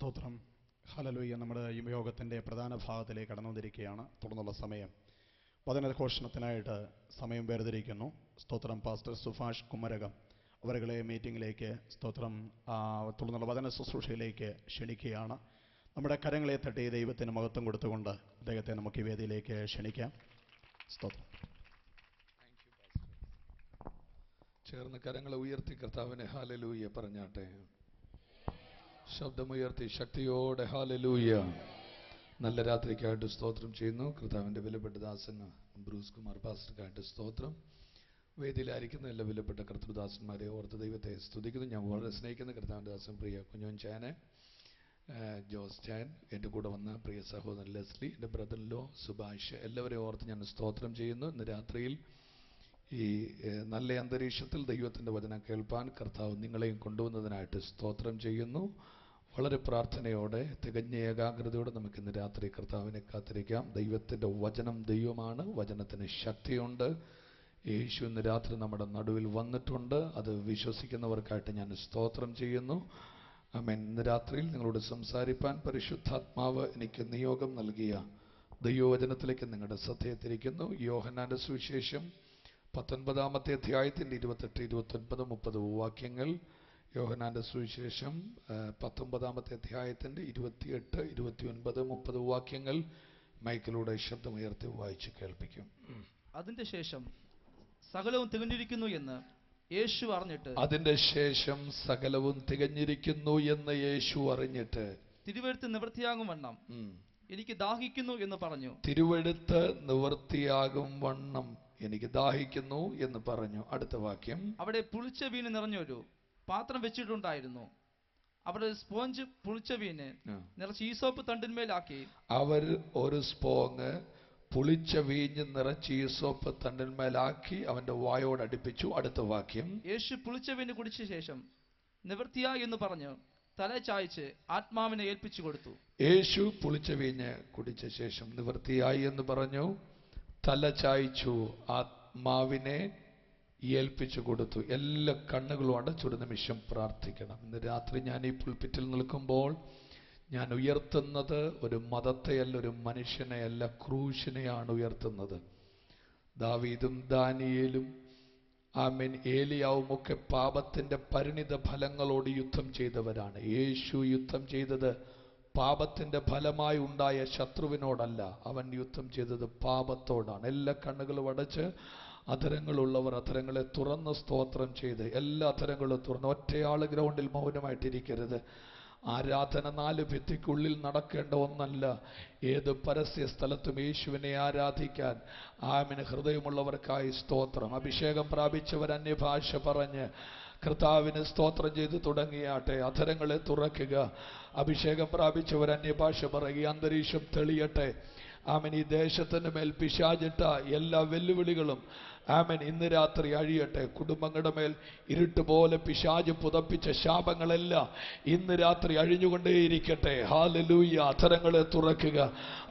സ്തോത്രം. ഹല്ലേലൂയ. നമ്മുടെ ഈ യോഗത്തിൻ്റെ പ്രധാന ഭാഗത്തിലേക്ക് കടന്നുവന്നിരിക്കുകയാണ്. തുടർന്നുള്ള സമയം വചനഘോഷണത്തിനായിട്ട് സമയം വേർതിരിക്കുന്നു. സ്തോത്രം. പാസ്റ്റർ സുഭാഷ് കുമരകം അവരുടെ മീറ്റിങ്ങിലേക്ക് സ്തോത്രം തുടർന്നുള്ള വചന ശുശ്രൂഷയിലേക്ക് ക്ഷണിക്കുകയാണ്. നമ്മുടെ കരങ്ങളെ തട്ടി ദൈവത്തിന് മഹത്വം കൊടുത്തുകൊണ്ട് അദ്ദേഹത്തെ നമുക്ക് ഈ വേദിയിലേക്ക് ക്ഷണിക്കാം. സ്തോത്രം. ചേർന്ന് കരങ്ങളെ ഉയർത്തി കർത്താവിനെ ഹല്ലേലൂയ പറഞ്ഞാട്ടെ. ശബ്ദമുയർത്തി ശക്തിയോടെ ഹല്ലേലൂയ. നല്ല രാത്രിക്കായിട്ട് സ്തോത്രം ചെയ്യുന്നു. കർത്താവിൻ്റെ വിലപ്പെട്ട ദാസൻ ബ്രൂസ് കുമാർ പാസ്റ്റർക്കായിട്ട് സ്തോത്രം. വേദിയിലായിരിക്കുന്ന എല്ലാ വിലപ്പെട്ട കർത്തൃദാസന്മാരെ ഓർത്ത് ദൈവത്തെ സ്തുതിക്കുന്നു. ഞാൻ വളരെ സ്നേഹിക്കുന്ന കർത്താവിൻ്റെ ദാസൻ പ്രിയ കുഞ്ഞോൻ ചാനെ, ജോസ് ചാൻ, എൻ്റെ കൂടെ വന്ന പ്രിയ സഹോദരൻ ലെസ്ലി, എൻ്റെ ബ്രദറിലോ സുഭാഷ്, എല്ലാവരെയും ഓർത്ത് ഞാൻ സ്തോത്രം ചെയ്യുന്നു. ഇന്ന് രാത്രിയിൽ ഈ നല്ല അന്തരീക്ഷത്തിൽ ദൈവത്തിൻ്റെ വചനം കേൾപ്പാൻ കർത്താവ് നിങ്ങളെയും കൊണ്ടുവന്നതിനായിട്ട് സ്തോത്രം ചെയ്യുന്നു. വളരെ പ്രാർത്ഥനയോടെ തികഞ്ഞ ഏകാഗ്രതയോടെ നമുക്ക് ഇന്ന് രാത്രി കർത്താവിനെ കാത്തിരിക്കാം. ദൈവത്തിൻ്റെ വചനം ദൈവമാണ്, വചനത്തിന് ശക്തിയുണ്ട്. യേശു ഇന്ന് രാത്രി നമ്മുടെ നടുവിൽ വന്നിട്ടുണ്ട്. അത് വിശ്വസിക്കുന്നവർക്കായിട്ട് ഞാൻ സ്തോത്രം ചെയ്യുന്നു. ആമേൻ. ഇന്ന് രാത്രിയിൽ നിങ്ങളോട് സംസാരിപ്പാൻ പരിശുദ്ധാത്മാവ് എനിക്ക് നിയോഗം നൽകിയ ദൈവവചനത്തിലേക്ക് നിങ്ങളുടെ ശ്രദ്ധയെത്തിരിക്കുന്നു. യോഹന്നാന്റെ സുവിശേഷം 19-ാമത്തെ അധ്യായത്തിൻ്റെ 28, 29, 30 വാക്യങ്ങൾ. യോഹന്നാന്റെ സുവിശേഷം 19-ാമത്തെ അധ്യായത്തിൻ്റെ 28, 29, 30 വാക്യങ്ങൾ മൈക്കിലൂടെ ശബ്ദമുയർത്തി വായിച്ച് കേൾപ്പിക്കും. അതിന്റെ ശേഷം സകലവും തികഞ്ഞിരിക്കുന്നു എന്ന് യേശു അറിഞ്ഞിട്ട് തിരുവെഴുത്ത് നിവൃത്തിയാകും വണ്ണം എനിക്ക് ദാഹിക്കുന്നു എന്ന് പറഞ്ഞു. തിരുവെഴുത്ത് നിവൃത്തിയാകും വണ്ണം എനിക്ക് ദാഹിക്കുന്നു എന്ന് പറഞ്ഞു. അടുത്ത വാക്യം. അവിടെ പുളിച്ച വീഞ്ഞ് നിറഞ്ഞൊരു പാത്രം വെച്ചിട്ടുണ്ടായിരുന്നു. അവർ സ്പോഞ്ച് പുളിച്ച വീഞ്ഞ് നിറച്ച് ഈസോപ്പ് തണ്ടിന്മേലാക്കി അവർ ഒരു സ്പോങ് പുളിച്ച വീഞ്ഞ് നിറച്ച് ഈസോപ്പ് തണ്ടിന്മേലാക്കി അവന്റെ വായോട് അടുപ്പിച്ചു. അടുത്ത വാക്യം. യേശു പുളിച്ച വീഞ്ഞ് കുടിച്ച ശേഷം നിവൃത്തിയായി എന്ന് പറഞ്ഞു തല ചായ്ച്ച് ആത്മാവിനെ ഏൽപ്പിച്ചു കൊടുത്തു. യേശു പുളിച്ച വീഞ്ഞ് കുടിച്ച ശേഷം നിവൃത്തിയായി എന്ന് പറഞ്ഞു, തല ചായ്ച്ചു, ആത്മാവിനെ ഏൽപ്പിച്ചു കൊടുത്തു. എല്ലാ കണ്ണുകളും അടച്ചൊരു നിമിഷം പ്രാർത്ഥിക്കണം. ഇന്ന് രാത്രി ഞാൻ ഈ പുൽപ്പിറ്റിൽ നിൽക്കുമ്പോൾ ഞാൻ ഉയർത്തുന്നത് ഒരു മതത്തെയല്ല, ഒരു മനുഷ്യനെയല്ല, ക്രൂശിനെയാണ് ഉയർത്തുന്നത്. ദാവീദും ദാനിയേലും ആമേൻ ഏലിയാവും ഒക്കെ പാപത്തിന്റെ പരിണിത ഫലങ്ങളോട് യുദ്ധം ചെയ്തവരാണ്. യേശു യുദ്ധം ചെയ്തത് പാപത്തിന്റെ ഫലമായി ഉണ്ടായ ശത്രുവിനോടല്ല, അവൻ യുദ്ധം ചെയ്തത് പാപത്തോടാണ്. എല്ലാ കണ്ണുകളും അടച്ച് അധരങ്ങളുള്ളവർ അധരങ്ങളെ തുറന്ന് സ്തോത്രം ചെയ്ത്, എല്ലാ അധരങ്ങളും തുറന്ന്, ഒറ്റയാള് ഗ്രൗണ്ടിൽ മൗനമായിട്ടിരിക്കരുത്. ആരാധന 4 ഭിത്തിക്കുള്ളിൽ നടക്കേണ്ട ഒന്നല്ല. ഏത് പരസ്യ സ്ഥലത്തും യേശുവിനെ ആരാധിക്കാൻ ആമേൻ ഹൃദയമുള്ളവർക്കായി സ്തോത്രം. അഭിഷേകം പ്രാപിച്ചവർ അന്യഭാഷ പറഞ്ഞ് കർത്താവിന് സ്തോത്രം ചെയ്ത് തുടങ്ങിയാട്ടെ. അധരങ്ങളെ തുറക്കുക. അഭിഷേകം പ്രാപിച്ചവർ അന്യഭാഷ പറയുക. അന്തരീക്ഷം തെളിയട്ടെ. ആമേൻ. ഈ ദേശത്തിന് മേൽ പിശാചിട്ട എല്ലാ വെല്ലുവിളികളും ആമേൻ ഇന്ന് രാത്രി അഴിയട്ടെ. കുടുംബങ്ങളുടെ മേൽ ഇരുട്ട് പോലെ പിശാച് പുതപ്പിച്ച ശാപങ്ങളെല്ലാം ഇന്ന് രാത്രി അഴിഞ്ഞുകൊണ്ടേയിരിക്കട്ടെ. ഹല്ലേലൂയ. അധരങ്ങളെ തുറക്കുക.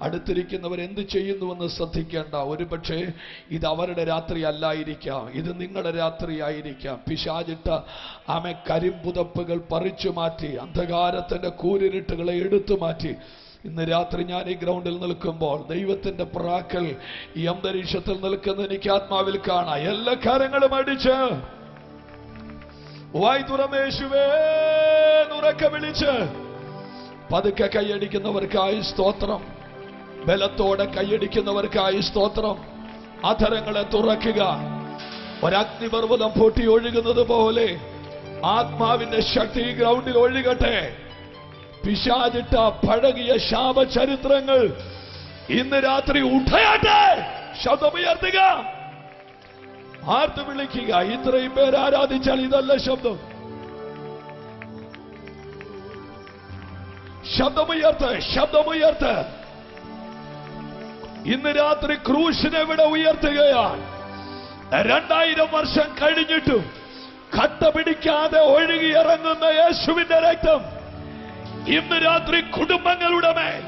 അടുത്തിരിക്കുന്നവർ എന്ത് ചെയ്യുന്നുവെന്ന് ശ്രദ്ധിക്കേണ്ട. ഒരുപക്ഷെ ഇത് അവരുടെ രാത്രി അല്ലായിരിക്കാം, ഇത് നിങ്ങളുടെ രാത്രി ആയിരിക്കാം. പിശാചിട്ട ആമേൻ കരിമ്പുതപ്പുകൾ പറിച്ചു മാറ്റി, അന്ധകാരത്തിന്റെ കൂരിരുട്ടുകളെ എടുത്തു മാറ്റി ഇന്ന് രാത്രി ഞാൻ ഈ ഗ്രൗണ്ടിൽ നിൽക്കുമ്പോൾ ദൈവത്തിന്റെ പ്രാക്കൽ ഈ അന്തരീക്ഷത്തിൽ നിൽക്കുന്ന എനിക്ക് ആത്മാവിൽ കാണാം. എല്ലാ കാര്യങ്ങളും അടിച്ച് വായ് തുറന്നേശുവേ ഉറക്കെ വിളിച്ച് പതുക്കെ കൈയടിക്കുന്നവർക്കായി സ്തോത്രം. ബലത്തോടെ കൈയടിക്കുന്നവർക്കായി സ്തോത്രം. അധരങ്ങളെ തുറക്കുക. ഒരഗ്നിപർവ്വതം പൊട്ടി ഒഴുകുന്നത് പോലെ ആത്മാവിന്റെ ശക്തി ഗ്രൗണ്ടിൽ ഒഴുകട്ടെ. പിശാചിട്ട പഴകിയ ശാപചരിത്രങ്ങൾ ഇന്ന് രാത്രി ഉഠയട്ടെ. ശബ്ദമുയർത്തുക. ആർത്ത് വിളിക്കുക. ഇത്രയും പേര് ആരാധിച്ചാൽ ഇതല്ല ശബ്ദം. ശബ്ദമുയർത്ത്, ശബ്ദമുയർത്ത്. ഇന്ന് രാത്രി ക്രൂശിനെ ഇവിടെ ഉയർത്തുകയാണ്. 2000 വർഷം കഴിഞ്ഞിട്ടും കട്ട പിടിക്കാതെ ഒഴുകിയിറങ്ങുന്ന യേശുവിന്റെ രക്തം ഇന്ന് രാത്രി കുടുംബങ്ങളുടെ മേൽ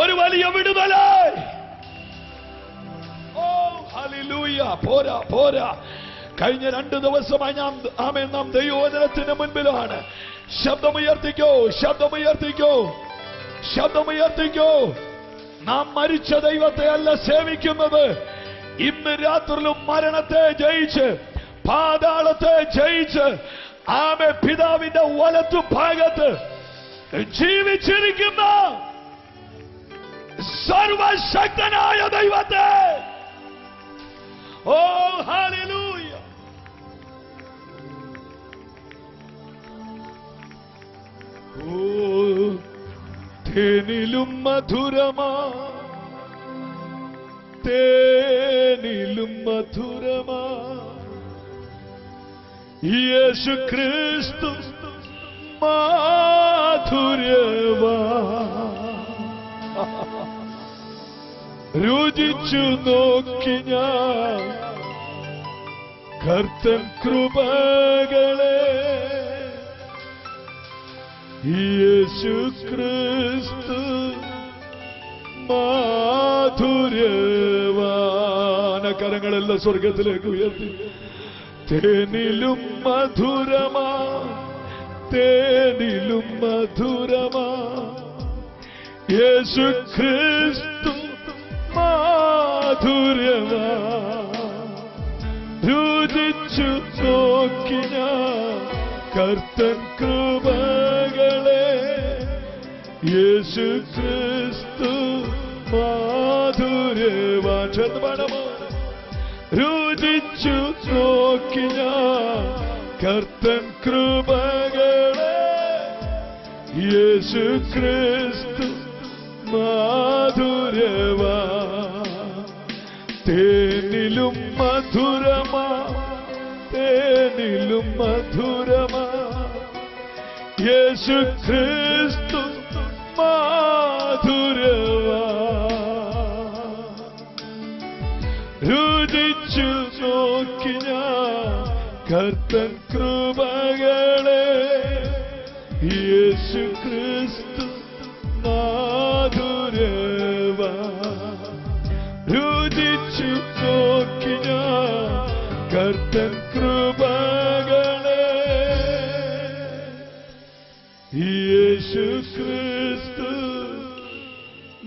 ഒരു വലിയ വിടുതല. ഓ ഹല്ലേലൂയ. പോരാ പോരാ. കഴിഞ്ഞ 2 ദിവസമായി നാം ദൈവവചനത്തിന് മുൻപിലാണ്. ശബ്ദമുയർത്തിക്കോ, ശബ്ദമുയർത്തിക്കോ, ശബ്ദമുയർത്തിക്കോ. നാം മരിച്ച ദൈവത്തെ അല്ല സേവിക്കുന്നത്. ഇന്ന് രാത്രിയിലും മരണത്തെ ജയിച്ച്, പാതാളത്തെ ജയിച്ച്, ആമേ, പിതാവിന്റെ വലത്തു ഭാഗത്ത് ജീവിച്ചിരിക്കുന്ന സർവശക്തനായ ദൈവത്തെ. ഓ ഹല്ലേലൂയ. ഓ തേനിലും മധുരമാ, തേനിലും മധുരമാ യേശു ക്രിസ്തു മാധുര്യവാ. രുചിച്ചു നോക്കി ഞാൻ കർത്തൻ കൃപകളെ. യേശു ക്രിസ്തു മാധുര്യവാന. കരങ്ങളെല്ലാം സ്വർഗത്തിലേക്ക് ഉയർത്തി. തേനിലും മധുരമാ, തേനിലും മധുരമാ യേശു ക്രിസ്തു മാധുര്യവാ. രുചിച്ചു നോക്കി ഞാൻ കർത്തൻ കൃപകളെ. യേശു ക്രിസ്തു മാധുര്യവാൻ. ചെറുപാടമോ. രുചിച്ചു നോക്കി ഞാൻ കർത്തൻ കൃപകളെ. യേശു ക്രിസ്തു മാധുര്യവാ. തേനിലും മധുരമാ, തേനിലും മധുരമാ യേശു ക്രിസ്തു മാധുര്യവാ. രുചിച്ചു നോക്കി ഞാൻ കർത്തൻ കൃപകളെ. യേശു ക്രിസ്തു മാധുര്യവാ. രുചിച്ചു നോക്കി ഞാൻ കർത്തൻ കൃപകളെ. യേശു ക്രിസ്തു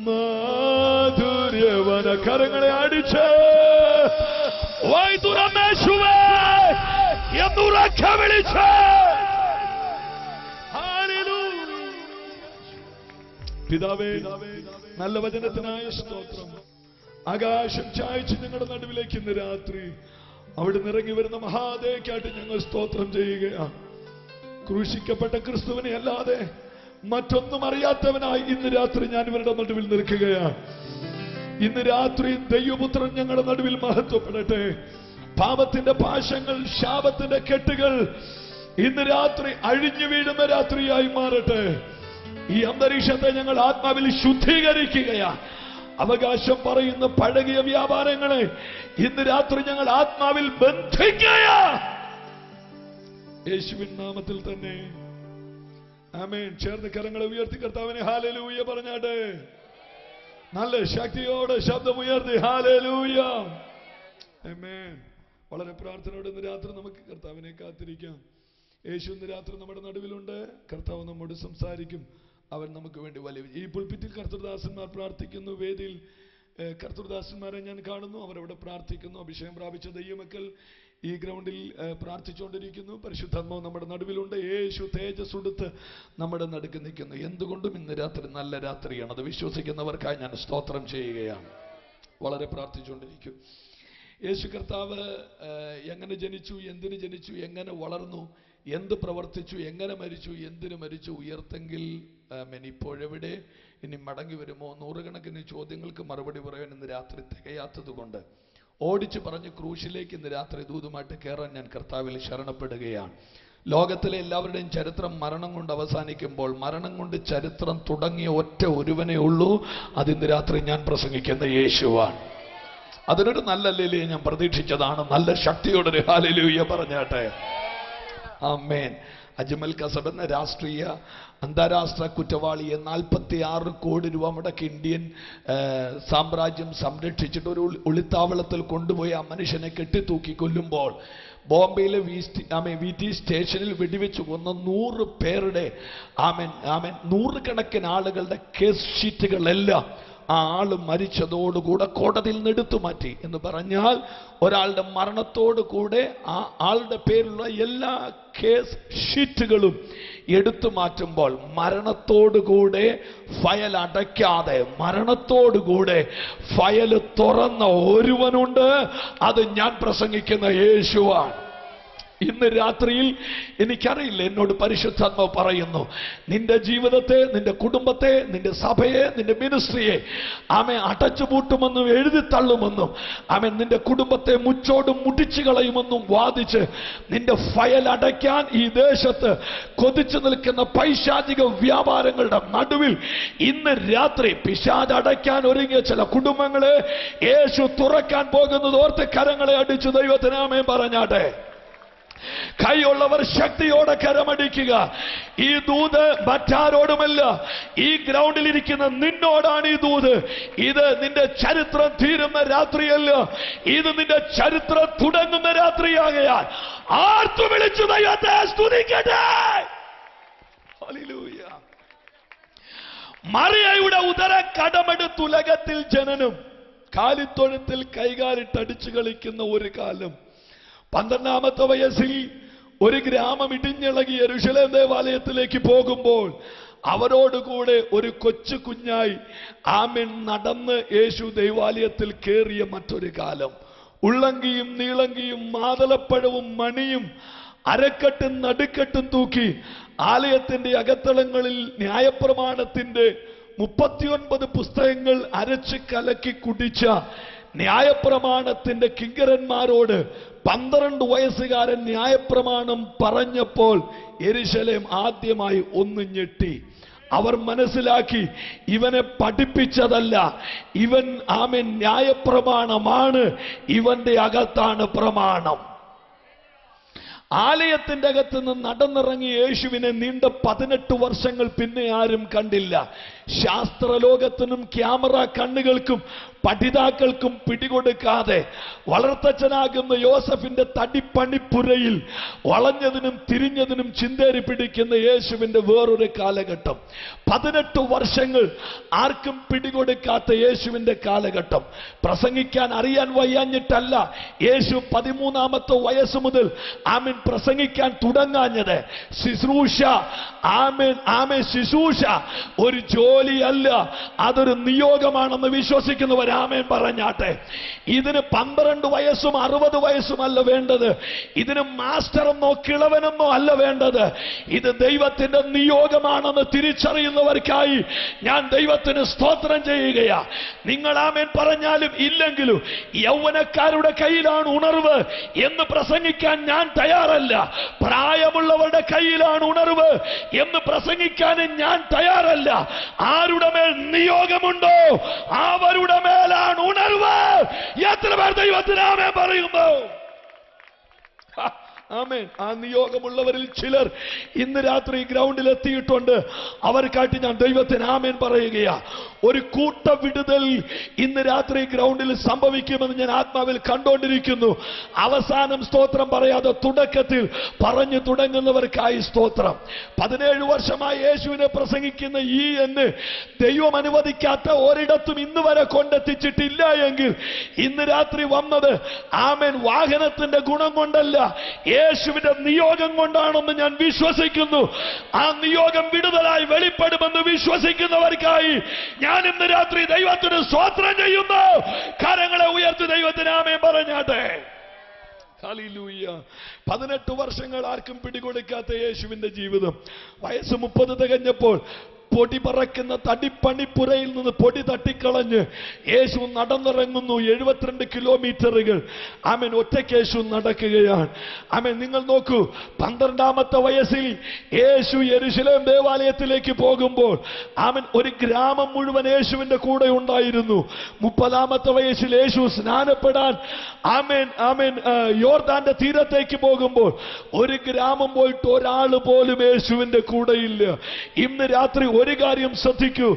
മാധുര്യവാന. കരങ്ങളെ അടിച്ച് വായ് തുറന്നേശുവേ എന്നുറക്കെ വിളിച്ച്. പിതാവേ, നല്ല വചനത്തിനായ സ്തോത്രം. ആകാശം ചായച്ച് ഞങ്ങളുടെ നടുവിലേക്ക് ഇന്ന് രാത്രി അവിടെ നിറങ്ങി വരുന്ന മഹാദേവയ്ക്കായിട്ട് ഞങ്ങൾ സ്തോത്രം ചെയ്യുകയാണ്. ക്രൂശിക്കപ്പെട്ട ക്രിസ്തുവിനെ അല്ലാതെ മറ്റൊന്നും അറിയാത്തവനായി ഇന്ന് രാത്രി ഞാൻ ഇവരുടെ നടുവിൽ നിൽക്കുകയാണ്. ഇന്ന് രാത്രി ദൈവപുത്രൻ ഞങ്ങളുടെ നടുവിൽ മഹത്വപ്പെടട്ടെ. പാപത്തിന്റെ പാശങ്ങൾ, ശാപത്തിന്റെ കെട്ടുകൾ ഇന്ന് രാത്രി അഴിഞ്ഞു വീഴുന്ന രാത്രിയായി മാറട്ടെ. ഈ അന്തരീക്ഷത്തെ ഞങ്ങൾ ആത്മാവിൽ ശുദ്ധീകരിക്കുകയാണ്. അവകാശം പറയുന്ന പഴകിയ വ്യാപാരങ്ങളെ ഇന്ന് രാത്രി ഞങ്ങൾ ആത്മാവിൽ ബന്ധിക്കുകയാണ്. യേശുവിൻ നാമത്തിൽ തന്നെ ആമേൻ. ചേർന്ന് കരങ്ങളെ ഉയർത്തി കർത്താവിനെ ഹല്ലേലൂയ പറഞ്ഞാട്ടെ. നല്ല ശക്തിയോടെ ശബ്ദമുയർത്തി ഹല്ലേലൂയ. ആമേൻ. വളരെ പ്രാർത്ഥനയോടെ ഇന്ന് രാത്രി നമുക്ക് കർത്താവിനെ കാത്തിരിക്കാം. യേശു ഇന്ന് രാത്രി നമ്മുടെ നടുവിലുണ്ട്. കർത്താവ് നമ്മോട് സംസാരിക്കും. അവൻ നമുക്ക് വേണ്ടി വലിയ ഈ പുൽപ്പിറ്റിൽ കർത്തൃദാസന്മാർ പ്രാർത്ഥിക്കുന്നു. വേദിയിൽ കർത്തൃദാസന്മാരെ ഞാൻ കാണുന്നു. അവരവിടെ പ്രാർത്ഥിക്കുന്നു. അഭിഷേകം പ്രാപിച്ച ദൈവമക്കൾ ഈ ഗ്രൗണ്ടിൽ പ്രാർത്ഥിച്ചുകൊണ്ടിരിക്കുന്നു. പരിശുദ്ധാത്മാവ് നമ്മുടെ നടുവിലുണ്ട്. യേശു തേജസ് ഉടുത്ത് നമ്മുടെ നടുക്ക് നിൽക്കുന്നു. എന്തുകൊണ്ടും ഇന്ന് രാത്രി നല്ല രാത്രിയാണ്. അത് വിശ്വസിക്കുന്നവർക്കായി ഞാൻ സ്തോത്രം ചെയ്യുകയാണ്. വളരെ പ്രാർത്ഥിച്ചുകൊണ്ടിരിക്കും. യേശു കർത്താവ് എങ്ങനെ ജനിച്ചു, എന്തിന് ജനിച്ചു, എങ്ങനെ വളർന്നു, എന്ത് പ്രവർത്തിച്ചു, എങ്ങനെ മരിച്ചു, എന്തിനു മരിച്ചു, ഉയർത്തെങ്കിൽ ഇപ്പോഴെവിടെ, ഇനി മടങ്ങി വരുമോ, നൂറുകണക്കിന് ചോദ്യങ്ങൾക്ക് മറുപടി പറയാൻ ഇന്ന് രാത്രി തികയാത്തത് കൊണ്ട് ഓടിച്ചു പറഞ്ഞ് ക്രൂശിലേക്ക് ഇന്ന് രാത്രി ദൂതുമായിട്ട് കയറാൻ ഞാൻ കർത്താവിൽ ശരണപ്പെടുകയാണ്. ലോകത്തിലെ എല്ലാവരുടെയും ചരിത്രം മരണം കൊണ്ട് അവസാനിക്കുമ്പോൾ മരണം കൊണ്ട് ചരിത്രം തുടങ്ങിയ ഒറ്റ ഒരുവനേ ഉള്ളൂ. അതിന്ന് രാത്രി ഞാൻ പ്രസംഗിക്കുന്ന യേശുവാണ്. അതിനൊരു നല്ല ഹല്ലേലൂയ ഞാൻ പ്രതീക്ഷിച്ചതാണ്. നല്ല ശക്തിയോടെ ഹല്ലേലൂയ പറഞ്ഞാട്ടെ. ആമേൻ. അജ്മൽ കസബ് എന്ന അന്താരാഷ്ട്ര കുറ്റവാളിയെ 46 കോടി രൂപ മുടക്കി ഇന്ത്യൻ സാമ്രാജ്യം സംരക്ഷിച്ചിട്ട് ഒരു ഒളിത്താവളത്തിൽ കൊണ്ടുപോയി ആ മനുഷ്യനെ കെട്ടിത്തൂക്കി കൊല്ലുമ്പോൾ ബോംബെയിലെ VT സ്റ്റേഷനിൽ വെടിവെച്ച് കൊന്ന 100 പേരുടെ നൂറുകണക്കിന് ആളുകളുടെ കേസ് ഷീറ്റുകളെല്ലാം ആ ആള് മരിച്ചതോടുകൂടെ കോടതിയിൽ നിന്ന് എടുത്തു മാറ്റി. എന്ന് പറഞ്ഞാൽ ഒരാളുടെ മരണത്തോടു കൂടെ ആ ആളുടെ പേരിലുള്ള എല്ലാ കേസ് ഷീറ്റുകളും എടുത്തു മാറ്റുമ്പോൾ മരണത്തോടുകൂടെ ഫയൽ അടയ്ക്കാതെ മരണത്തോടുകൂടെ ഫയൽ തുറന്ന ഒരുവനുണ്ട്. അത് ഞാൻ പ്രസംഗിക്കുന്ന യേശുവാണ്. ഇന്ന് രാത്രിയിൽ എനിക്കറിയില്ല, എന്നോട് പരിശുദ്ധാത്മാവ് പറയുന്നു, നിന്റെ ജീവിതത്തെ, നിന്റെ കുടുംബത്തെ, നിന്റെ സഭയെ, നിന്റെ മിനിസ്ട്രിയെ അടച്ചുപൂട്ടുമെന്നും എഴുതി തള്ളുമെന്നും നിന്റെ കുടുംബത്തെ മുച്ചോടും മുടിച്ചു കളയുമെന്നും വാദിച്ച് നിന്റെ ഫയൽ അടയ്ക്കാൻ ഈ ദേശത്ത് കൊതിച്ചു നിൽക്കുന്ന പൈശാചിക വ്യാപാരങ്ങളുടെ നടുവിൽ ഇന്ന് രാത്രി പിശാച് അടയ്ക്കാൻ ഒരുങ്ങിയ ചില കുടുംബങ്ങളെ യേശു തുറക്കാൻ പോകുന്നത് ഓർത്ത് കരങ്ങളെ അടിച്ചു ദൈവത്തിന് ആമേൻ പറഞ്ഞാട്ടെ. കൈയുള്ളവർ ശക്തിയോടെ കരമടിക്കുക. ഈ ദൂത് മറ്റാരോടുമല്ല, ഈ ഗ്രൗണ്ടിൽ ഇരിക്കുന്ന നിന്നോടാണ് ഈ ദൂത്. ഇത് നിന്റെ ചരിത്രം തീരുന്ന രാത്രിയല്ല, ഇത് നിന്റെ ചരിത്രം തുടങ്ങുന്ന രാത്രിയാകയാൽ ആർത്തു വിളിച്ചു ദൈവത്തെ സ്തുതിക്കട്ടെ. ഹല്ലേലൂയ. മറിയയുടെ ഉദര കടമെടുത്തുലകത്തിൽ ജനനം, കാലിത്തൊഴുത്തിൽ കൈകാലിട്ടടിച്ചു കളിക്കുന്ന ഒരു കാലം. 12ാമത്തെ വയസ്സിൽ ഒരു ഗ്രാമം ഇടിഞ്ഞിളകി യെരൂശലേം ദേവാലയത്തിലേക്ക് പോകുമ്പോൾ അവരോടുകൂടെ ഒരു കൊച്ചു കുഞ്ഞായി നടന്ന് യേശു ദൈവാലയത്തിൽ കയറിയ മറ്റൊരു കാലം. ഉള്ളങ്കിയും നീളങ്കിയും മാതളപ്പഴവും മണിയും അരക്കെട്ടും നടുക്കെട്ടും തൂക്കി ആലയത്തിന്റെ അകത്തളങ്ങളിൽ ന്യായപ്രമാണത്തിന്റെ 39 പുസ്തകങ്ങൾ അരച്ച് കലക്കി കുടിച്ച ന്യായപ്രമാണത്തിന്റെ കിങ്കരന്മാരോട് 12 വയസ്സുകാരൻ ന്യായപ്രമാണം പറഞ്ഞപ്പോൾ യെരൂശലേം ആദ്യമായി ഒന്ന് ഞെട്ടി. അവർ മനസ്സിലാക്കി, ഇവനെ പഠിപ്പിച്ചതല്ല, ഇവൻ ന്യായപ്രമാണമാണ്, ഇവന്റെ അകത്താണ് പ്രമാണം. ആലയത്തിന്റെ അകത്ത് നിന്ന് നടന്നിറങ്ങിയ യേശുവിനെ നീണ്ട 18 വർഷങ്ങൾ പിന്നെ ആരും കണ്ടില്ല. ശാസ്ത്രലോകത്തിനും ക്യാമറ കണ്ണുകൾക്കും പഠിതാക്കൾക്കും പിടികൊടുക്കാതെ വളർത്തച്ഛനാകുന്ന യോസഫിന്റെ തടിപ്പണിപ്പുരയിൽ വളഞ്ഞതിനും തിരിഞ്ഞതിനും ചിന്തേരി പിടിക്കുന്ന യേശുവിന്റെ വേറൊരു കാലഘട്ടം. 18 വർഷങ്ങൾ ആർക്കും പിടികൊടുക്കാത്ത യേശുവിന്റെ കാലഘട്ടം. പ്രസംഗിക്കാൻ അറിയാൻ വയ്യാഞ്ഞിട്ടല്ല യേശു 13ാമത്തെ വയസ്സ് മുതൽ പ്രസംഗിക്കാൻ തുടങ്ങാഞ്ഞത്. ശുശ്രൂഷ ശുശ്രൂഷ ഒരു ജോലിയല്ല, അതൊരു നിയോഗമാണെന്ന് വിശ്വസിക്കുന്നവർ ആമേൻ പറഞ്ഞാട്ടെ. ഇതിന് 12 വയസ്സും 60 വയസ്സും അല്ല വേണ്ടത്, ഇതിന് മാസ്റ്ററെന്നോ കിളവനെന്നോ അല്ല വേണ്ടത്. ഇത് ദൈവത്തിന്റെ നിയോഗമാണെന്ന് തിരിച്ചറിയുന്നവർക്കായി ഞാൻ ദൈവത്തിന് സ്തോത്രം ചെയ്യുകയാ. നിങ്ങൾ ആമേൻ പറഞ്ഞാലും ഇല്ലെങ്കിലും യൗവനക്കാരുടെ കയ്യിലാണ് ഉണർവ് എന്ന് പ്രസംഗിക്കാൻ ഞാൻ തയ്യാറല്ല. പ്രായമുള്ളവരുടെ കയ്യിലാണ് ഉണർവ് എന്ന് പ്രസംഗിക്കാനും ഞാൻ തയ്യാറല്ല. ആരുടെ മേൽ നിയോഗമുണ്ടോ അവരുടെ മേലാണ് ഉണർവ്. എത്ര പേർ ദൈവത്തിന് ആമേൻ പറയുന്നു? ആമേൻ. ആ നിയോഗമുള്ളവരിൽ ചിലർ ഇന്ന് രാത്രി ഗ്രൗണ്ടിൽ എത്തിയിട്ടുണ്ട്. അവർക്കായിട്ട് ഞാൻ ദൈവത്തിന് ആമേൻ പറയുകയാ. ഒരു കൂട്ട വിടുതൽ ഇന്ന് രാത്രി ഗ്രൗണ്ടിൽ സംഭവിക്കുമെന്ന് ഞാൻ ആത്മാവിൽ കണ്ടുകൊണ്ടിരിക്കുന്നു. അവസാനം സ്തോത്രം പറയാതെ തുടക്കത്തിൽ പറഞ്ഞു തുടങ്ങുന്നവർക്കായി സ്തോത്രം. 17 വർഷമായി യേശുവിനെ പ്രസംഗിക്കുന്ന എന്നെ ദൈവം അനുവദിക്കാത്ത ഒരിടത്തും ഇന്ന് വരെ കൊണ്ടെത്തിച്ചിട്ടില്ല എങ്കിൽ ഇന്ന് രാത്രി വന്നത് ആമേൻ വാഹനത്തിന്റെ ഗുണം കൊണ്ടല്ല, യേശുവിന്റെ നിയോഗം കൊണ്ടാണെന്ന് ഞാൻ വിശ്വസിക്കുന്നു. ആ നിയോഗം വിടുതലായി വെളിപ്പെടുമെന്ന് വിശ്വസിക്കുന്നവർക്കായി ഞാൻ ഇന്ന് രാത്രി ദൈവത്തിന് സ്തോത്രം ചെയ്യുന്നു. കരങ്ങളെ ഉയർത്തി ദൈവത്തിന് ആമേൻ പറഞ്ഞാട്ടെ. ഹല്ലേലൂയ. 18 വർഷങ്ങൾ ആർക്കും പിടികൊടുക്കാത്ത യേശുവിന്റെ ജീവിതം വയസ്സ് 30 തികഞ്ഞപ്പോൾ പൊടി പറക്കുന്ന തടിപ്പണിപ്പുരയിൽ നിന്ന് പൊടി തട്ടിക്കളഞ്ഞ് യേശു നടന്നിറങ്ങുന്നു. 72 കിലോമീറ്ററുകൾ ആമേൻ ഒറ്റയ്ക്ക് യേശു നടക്കുകയാണ്. ആമേൻ, നിങ്ങൾ നോക്കൂ, 12ാമത്തെ വയസ്സിൽ യേശു യെരുശലേം ദേവാലയത്തിലേക്ക് പോകുമ്പോൾ ആമേൻ ഒരു ഗ്രാമം മുഴുവൻ യേശുവിന്റെ കൂടെ ഉണ്ടായിരുന്നു. 30ാമത്തെ വയസ്സിൽ യേശു സ്നാനപ്പെടാൻ ആമേൻ ആമേൻ യോർദാന്റെ തീരത്തേക്ക് പോകുമ്പോൾ ഒരു ഗ്രാമം പോയിട്ട് ഒരാൾ പോലും യേശുവിന്റെ കൂടെയില്ല. ഇന്ന് രാത്രി ഒരു കാര്യം ശ്രദ്ധിക്കൂ.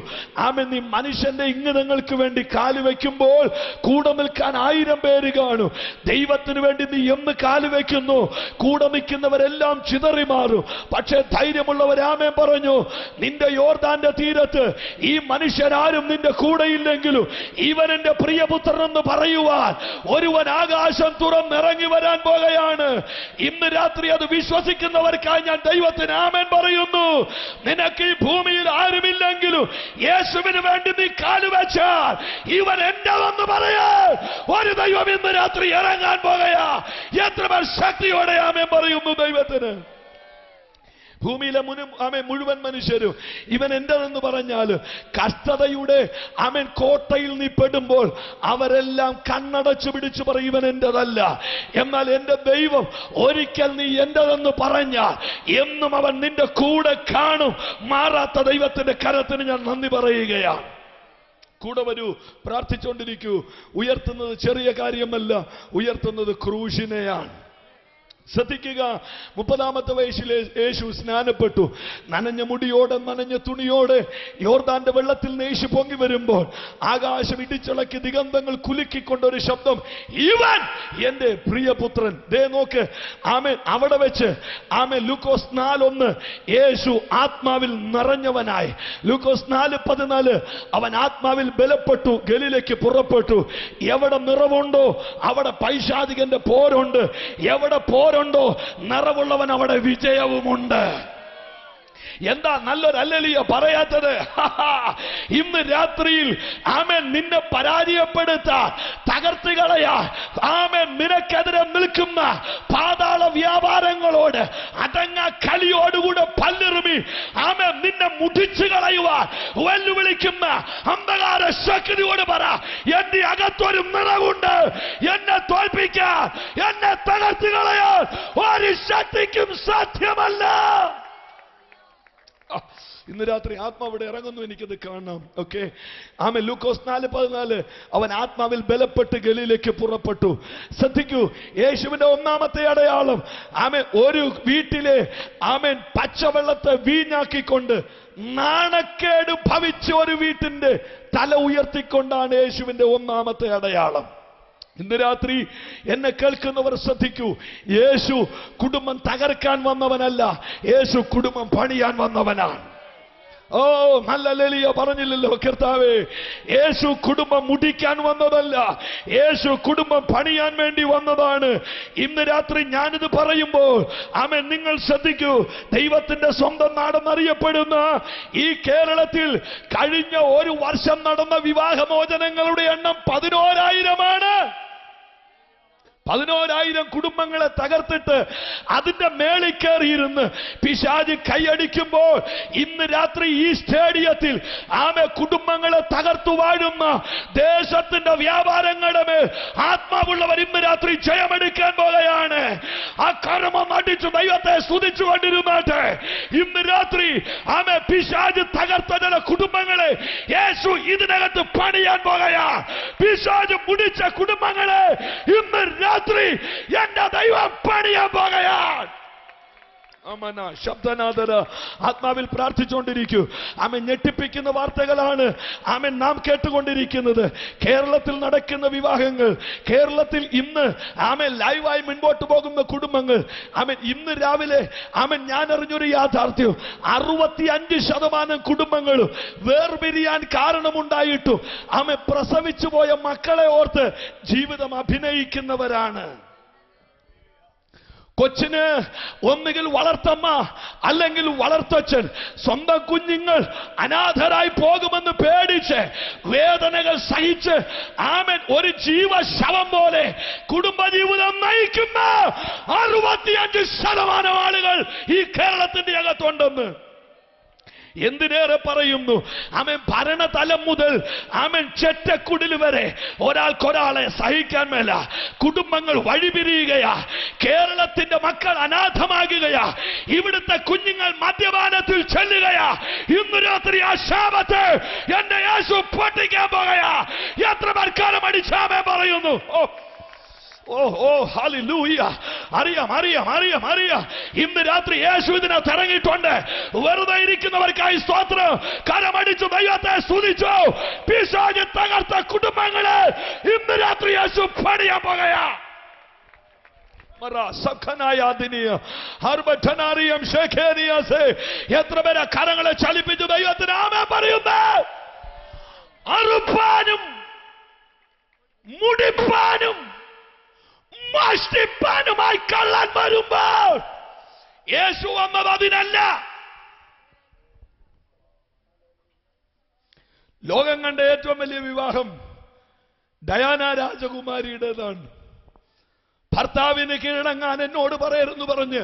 ആമേൻ, നീ മനുഷ്യന്റെ ഇംഗിതങ്ങൾക്ക് വേണ്ടി കാല് വെക്കുമ്പോൾ കൂടെ നിൽക്കാൻ 1000 പേര് കാണും. ദൈവത്തിന് വേണ്ടി നീ എന്ന് കാല് വെക്കുന്നു, കൂടെ നിൽക്കുന്നവരെല്ലാം ചിതറി മാറും. പക്ഷേ ധൈര്യമുള്ളവർ ആമേൻ പറഞ്ഞു, നിന്റെ യോർദാന്റെ തീരത്ത് ഈ മനുഷ്യരാരും നിന്റെ കൂടെയില്ലെങ്കിലും ഇവൻ എന്റെ പ്രിയപുത്രൻ എന്ന് പറയുവാൻ ഒരുവൻ ആകാശം തുറന്നിറങ്ങി വരാൻ പോകുകയാണ്. ഇന്ന് രാത്രി അത് വിശ്വസിക്കുന്നവർക്കായി ഞാൻ ദൈവത്തിന് ആമേൻ പറയുന്നു. നിനക്ക് ഈ ഭൂമിയിൽ ആരുമില്ലെങ്കിലും യേശുവിന് വേണ്ടി നീ കാലുവെച്ചാൽ ഇവൻ എന്റെതെന്ന് പറയാൻ ഒരു ദൈവം ഇന്ന് രാത്രി ഇറങ്ങാൻ പോകുകയാ. എത്ര പേർ ശക്തിയോടെ ആമേൻ പറയുന്നു ദൈവത്തിന്? ഭൂമിയിലെ മുഴുവൻ മനുഷ്യരും ഇവൻ എന്റെതെന്ന് പറഞ്ഞാൽ കഷ്ടതയുടെ ആമേൻ കോട്ടയിൽ നീ പെടുമ്പോൾ അവരെല്ലാം കണ്ണടച്ചു പിടിച്ചു പറയും ഇവൻ എന്റെതല്ല. എന്നാൽ എന്റെ ദൈവം ഒരിക്കൽ നീ എന്റെതെന്ന് പറഞ്ഞാൽ എന്നും അവൻ നിന്റെ കൂടെ കാണും. മാറാത്ത ദൈവത്തിന്റെ കരത്തിന് ഞാൻ നന്ദി പറയുകയാണ്. കൂടെ വരൂ, പ്രാർത്ഥിച്ചുകൊണ്ടിരിക്കൂ. ഉയർത്തുന്നത് ചെറിയ കാര്യമല്ല, ഉയർത്തുന്നത് ക്രൂശിനെയാണ്. ശ്രദ്ധിക്കുക, 30ാമത്തെ വയസ്സിൽ യേശു സ്നാനപ്പെട്ടു. നനഞ്ഞ മുടിയോടെ നനഞ്ഞ തുണിയോടെ യോർദാന്റെ വെള്ളത്തിൽ നിന്ന് യേശു പൊങ്ങി വരുമ്പോൾ ആകാശം ഇടിച്ചിളക്കി ദിഗന്ധങ്ങൾ കുലുക്കിക്കൊണ്ടൊരു ശബ്ദം, ഇവൻ എന്റെ പ്രിയപുത്രൻ. ദേ നോക്ക്, ആമേൻ. അവിടെ വെച്ച് ആമേൻ ലൂക്കോസ് 4:1 യേശു ആത്മാവിൽ നിറഞ്ഞവനായി. ലൂക്കോസ് 4:14 അവൻ ആത്മാവിൽ ബലപ്പെട്ടു ഗലീലയ്ക്ക് പുറപ്പെട്ടു. എവിടെ നിറവുണ്ടോ അവിടെ പൈശാചികന്റെ പോരുണ്ട്. എവിടെ പോരുണ്ടോ നിറവുള്ളവൻ അവിടെ വിജയവുമുണ്ട്. എന്താ നല്ലൊരു ഹല്ലേലൂയ പറയാത്തത്? ഇന്ന് രാത്രിയിൽ ആമേൻ നിന്നെ പരാജയപ്പെടുത്താൻ തകർത്ത് കളയാൻ ആമേൻ നിനക്കെതിരെ നിൽക്കുന്ന പാതാള വ്യാപാരങ്ങളോട് അടങ്ങ കലിയോടുകൂടെ പല്ലിറുമി ആമേൻ നിന്നെ മുടിച്ചു കളയുവാൻ വെല്ലുവിളിക്കുന്ന അന്ധകാര ശക്തിയോട് പറ, എന്റെ അകത്തൊരു നിറവുണ്ട്, എന്നെ തോൽപ്പിക്കാൻ, എന്നെ തകർത്ത് കളയാൻ ഒരു ശക്തിക്കും സാധ്യമല്ല. ഇന്ന് രാത്രി ആത്മാവിടെ ഇറങ്ങുന്നു, എനിക്കത് കാണാം. ഓക്കെ, ആമേൻ. ലൂക്കോസ് 4:14 അവൻ ആത്മാവിൽ ബലപ്പെട്ട് ഗലീലയ്ക്ക് പുറപ്പെട്ടു. ശ്രദ്ധിക്കൂ, യേശുവിന്റെ 1ാമത്തെ അടയാളം ആമേൻ ഒരു വീട്ടിലെ ആമേൻ പച്ചവെള്ളത്തെ വീഞ്ഞാക്കിക്കൊണ്ട് നാണക്കേട് ഭവിച്ച ഒരു വീട്ടിന്റെ തല ഉയർത്തിക്കൊണ്ടാണ് യേശുവിന്റെ 1ാമത്തെ അടയാളം. ഇന്ന് രാത്രി എന്നെ കേൾക്കുന്നവർ ശ്രദ്ധിക്കൂ. യേശു കുടുംബം തകർക്കാൻ വന്നവനല്ല, യേശു കുടുംബം പണിയാൻ വന്നവനാണ്. ഓ ഹല്ലേലൂയ പറഞ്ഞില്ലല്ലോ കർത്താവേ. യേശു കുടുംബം മുടിക്കാൻ വന്നതല്ല, യേശു കുടുംബം പണിയാൻ വേണ്ടി വന്നതാണ്. ഇന്ന് രാത്രി ഞാനിത് പറയുമ്പോൾ ആമേൻ നിങ്ങൾ ശ്രദ്ധിക്കൂ. ദൈവത്തിന്റെ സ്വന്തം നാടെന്നറിയപ്പെടുന്ന ഈ കേരളത്തിൽ കഴിഞ്ഞ ഒരു വർഷം നടന്ന വിവാഹമോചനങ്ങളുടെ എണ്ണം 11,000 11,000 കുടുംബങ്ങളെ തകർത്തിട്ട് അതിന്റെ മേളിൽ കയറിയിരുന്ന് പിശാച് കൈയടിക്കുമ്പോൾ ഇന്ന് രാത്രി ഈ സ്റ്റേഡിയത്തിൽ ആമേ കുടുംബങ്ങളെ തകർത്തു വാഴുന്ന ദേശത്തിന്റെ വ്യാപാരങ്ങളുടെ മേൽ ആത്മാവുള്ളവർ ഇന്ന് രാത്രി ജയമെടുക്കാൻ പോകുകയാണ്. ആ കർമ്മം അടിച്ചു ദൈവത്തെ സ്തുതിച്ചുകൊണ്ടിരുന്നാട്ടെ. ഇന്ന് രാത്രി ആമേ പിശാച് തകർത്ത ചില കുടുംബങ്ങളെ യേശു ഇതിനകത്ത് പണിയാൻ പോകുകയാണ്. പിശാച് മുടിച്ച കുടുംബങ്ങളെ ഇന്ന് രാത്രി എന്റെ ദൈവം പണിയാൻ പോകുകയാണ്. ശബ്ദനാഥര ആത്മാവിൽ പ്രാർത്ഥിച്ചുകൊണ്ടിരിക്കൂ. ആമേൻ. ഞെട്ടിപ്പിക്കുന്ന വാർത്തകളാണ് ആമേൻ നാം കേട്ടുകൊണ്ടിരിക്കുന്നത്. കേരളത്തിൽ നടക്കുന്ന വിവാഹങ്ങൾ, കേരളത്തിൽ ഇന്ന് ആമേൻ ലൈവായി മുൻപോട്ട് പോകുന്ന കുടുംബങ്ങൾ. ആമേൻ ഇന്ന് രാവിലെ ആമേൻ ഞാൻ അറിഞ്ഞൊരു യാഥാർത്ഥ്യം, 65% കുടുംബങ്ങളും വേർപിരിയാൻ കാരണമുണ്ടായിട്ടും ആമേൻ പ്രസവിച്ചു പോയ മക്കളെ ഓർത്ത് ജീവിതം അഭിനയിക്കുന്നവരാണ്. കൊച്ചിന് ഒന്നുകിൽ വളർത്തമ്മ അല്ലെങ്കിൽ വളർത്തച്ഛൻ, സ്വന്തം കുഞ്ഞുങ്ങൾ അനാഥരായി പോകുമെന്ന് പേടിച്ച് വേദനകൾ സഹിച്ച് ആമേൻ ഒരു ജീവശവം പോലെ കുടുംബജീവിതം നയിക്കുന്ന 65% ആളുകൾ ഈ കേരളത്തിന്റെ അകത്തുണ്ടെന്ന് എന്തിനേറെ പറയുന്നു, അവൻ ഭരണതലം മുതൽ അവൻ ചെറ്റക്കുടിൽ വരെ ഒരാൾക്കൊരാളെ സഹിക്കാൻ മേല. കുടുംബങ്ങൾ വഴിപിരിയുകയാ, കേരളത്തിന്റെ മക്കൾ അനാഥമാകുകയാ, ഇവിടുത്തെ കുഞ്ഞുങ്ങൾ മദ്യപാനത്തിൽ ചെല്ലുകയാ. ഇന്ന് രാത്രി ആ ശാപത്തെ എന്റെ യേശു പൊട്ടിക്കാൻ പോകുകയാ. എത്ര പേർക്കാലം അടിച്ചാമേ പറയുന്നു. ഹല്ലേലൂയ. അറിയാം. ഇന്ന് രാത്രി യേശു ഇതിനകത്ത് ഇറങ്ങിയിട്ടുണ്ട്. വെറുതെ ഇരിക്കുന്നവർക്കായി സ്തോത്രം. കരമടിച്ചു ദൈവത്തെ സ്തുതിച്ചു. പിശാച് തകർത്ത കുടുംബങ്ങളെ ഇന്ന് രാത്രി യേശു പണിയാൻ പോകുകയാ. എത്ര പേരെ കരങ്ങളെ ചലിപ്പിച്ചു ദൈവത്തിന് ആമേൻ പറയുന്നത്. അറുപ്പാനും മുടിപ്പാനും മോഷ്ടിപ്പാനുമായി കള്ളൻ വരുമ്പോൾ യേശു വന്നത് അതിനല്ല. ലോകം കണ്ട ഏറ്റവും വലിയ വിവാഹം ഡയാന രാജകുമാരിയുടേതാണ്. ഭർത്താവിന് കീഴടങ്ങാൻ എന്നോട് പറയരുതെന്ന് പറഞ്ഞ്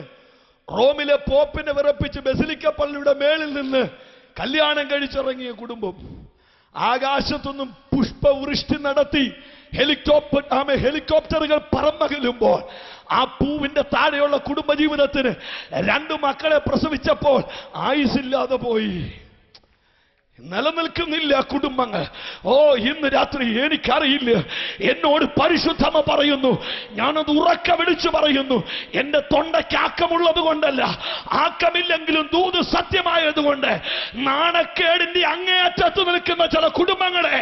റോമിലെ പോപ്പിനെ വിറപ്പിച്ച് ബസിലിക്ക പള്ളിയുടെ മേളിൽ നിന്ന് കല്യാണം കഴിച്ചിറങ്ങിയ കുടുംബം ആകാശത്തൊന്നും പുഷ്പവൃഷ്ടി നടത്തി ഹെലികോപ്റ്ററുകൾ പറന്നകലുമ്പോൾ ആ പൂവിന്റെ താഴെയുള്ള കുടുംബജീവിതത്തിന് 2 മക്കളെ പ്രസവിച്ചപ്പോൾ ആയുസില്ലാതെ പോയി. നിലനിൽക്കുന്നില്ല കുടുംബങ്ങൾ. ഇന്ന് രാത്രി എനിക്കറിയില്ല, എന്നോട് പരിശുദ്ധമ പറയുന്നു, ഞാനത് ഉറക്ക വിളിച്ചു പറയുന്നു. എന്റെ തൊണ്ടയ്ക്ക് ആക്കമുള്ളത് കൊണ്ടല്ല, ആക്കമില്ലെങ്കിലും ദൂത് സത്യമായതുകൊണ്ട് നാണക്കേടിന്റെ അങ്ങേയറ്റത്ത് നിൽക്കുന്ന ചില കുടുംബങ്ങളെ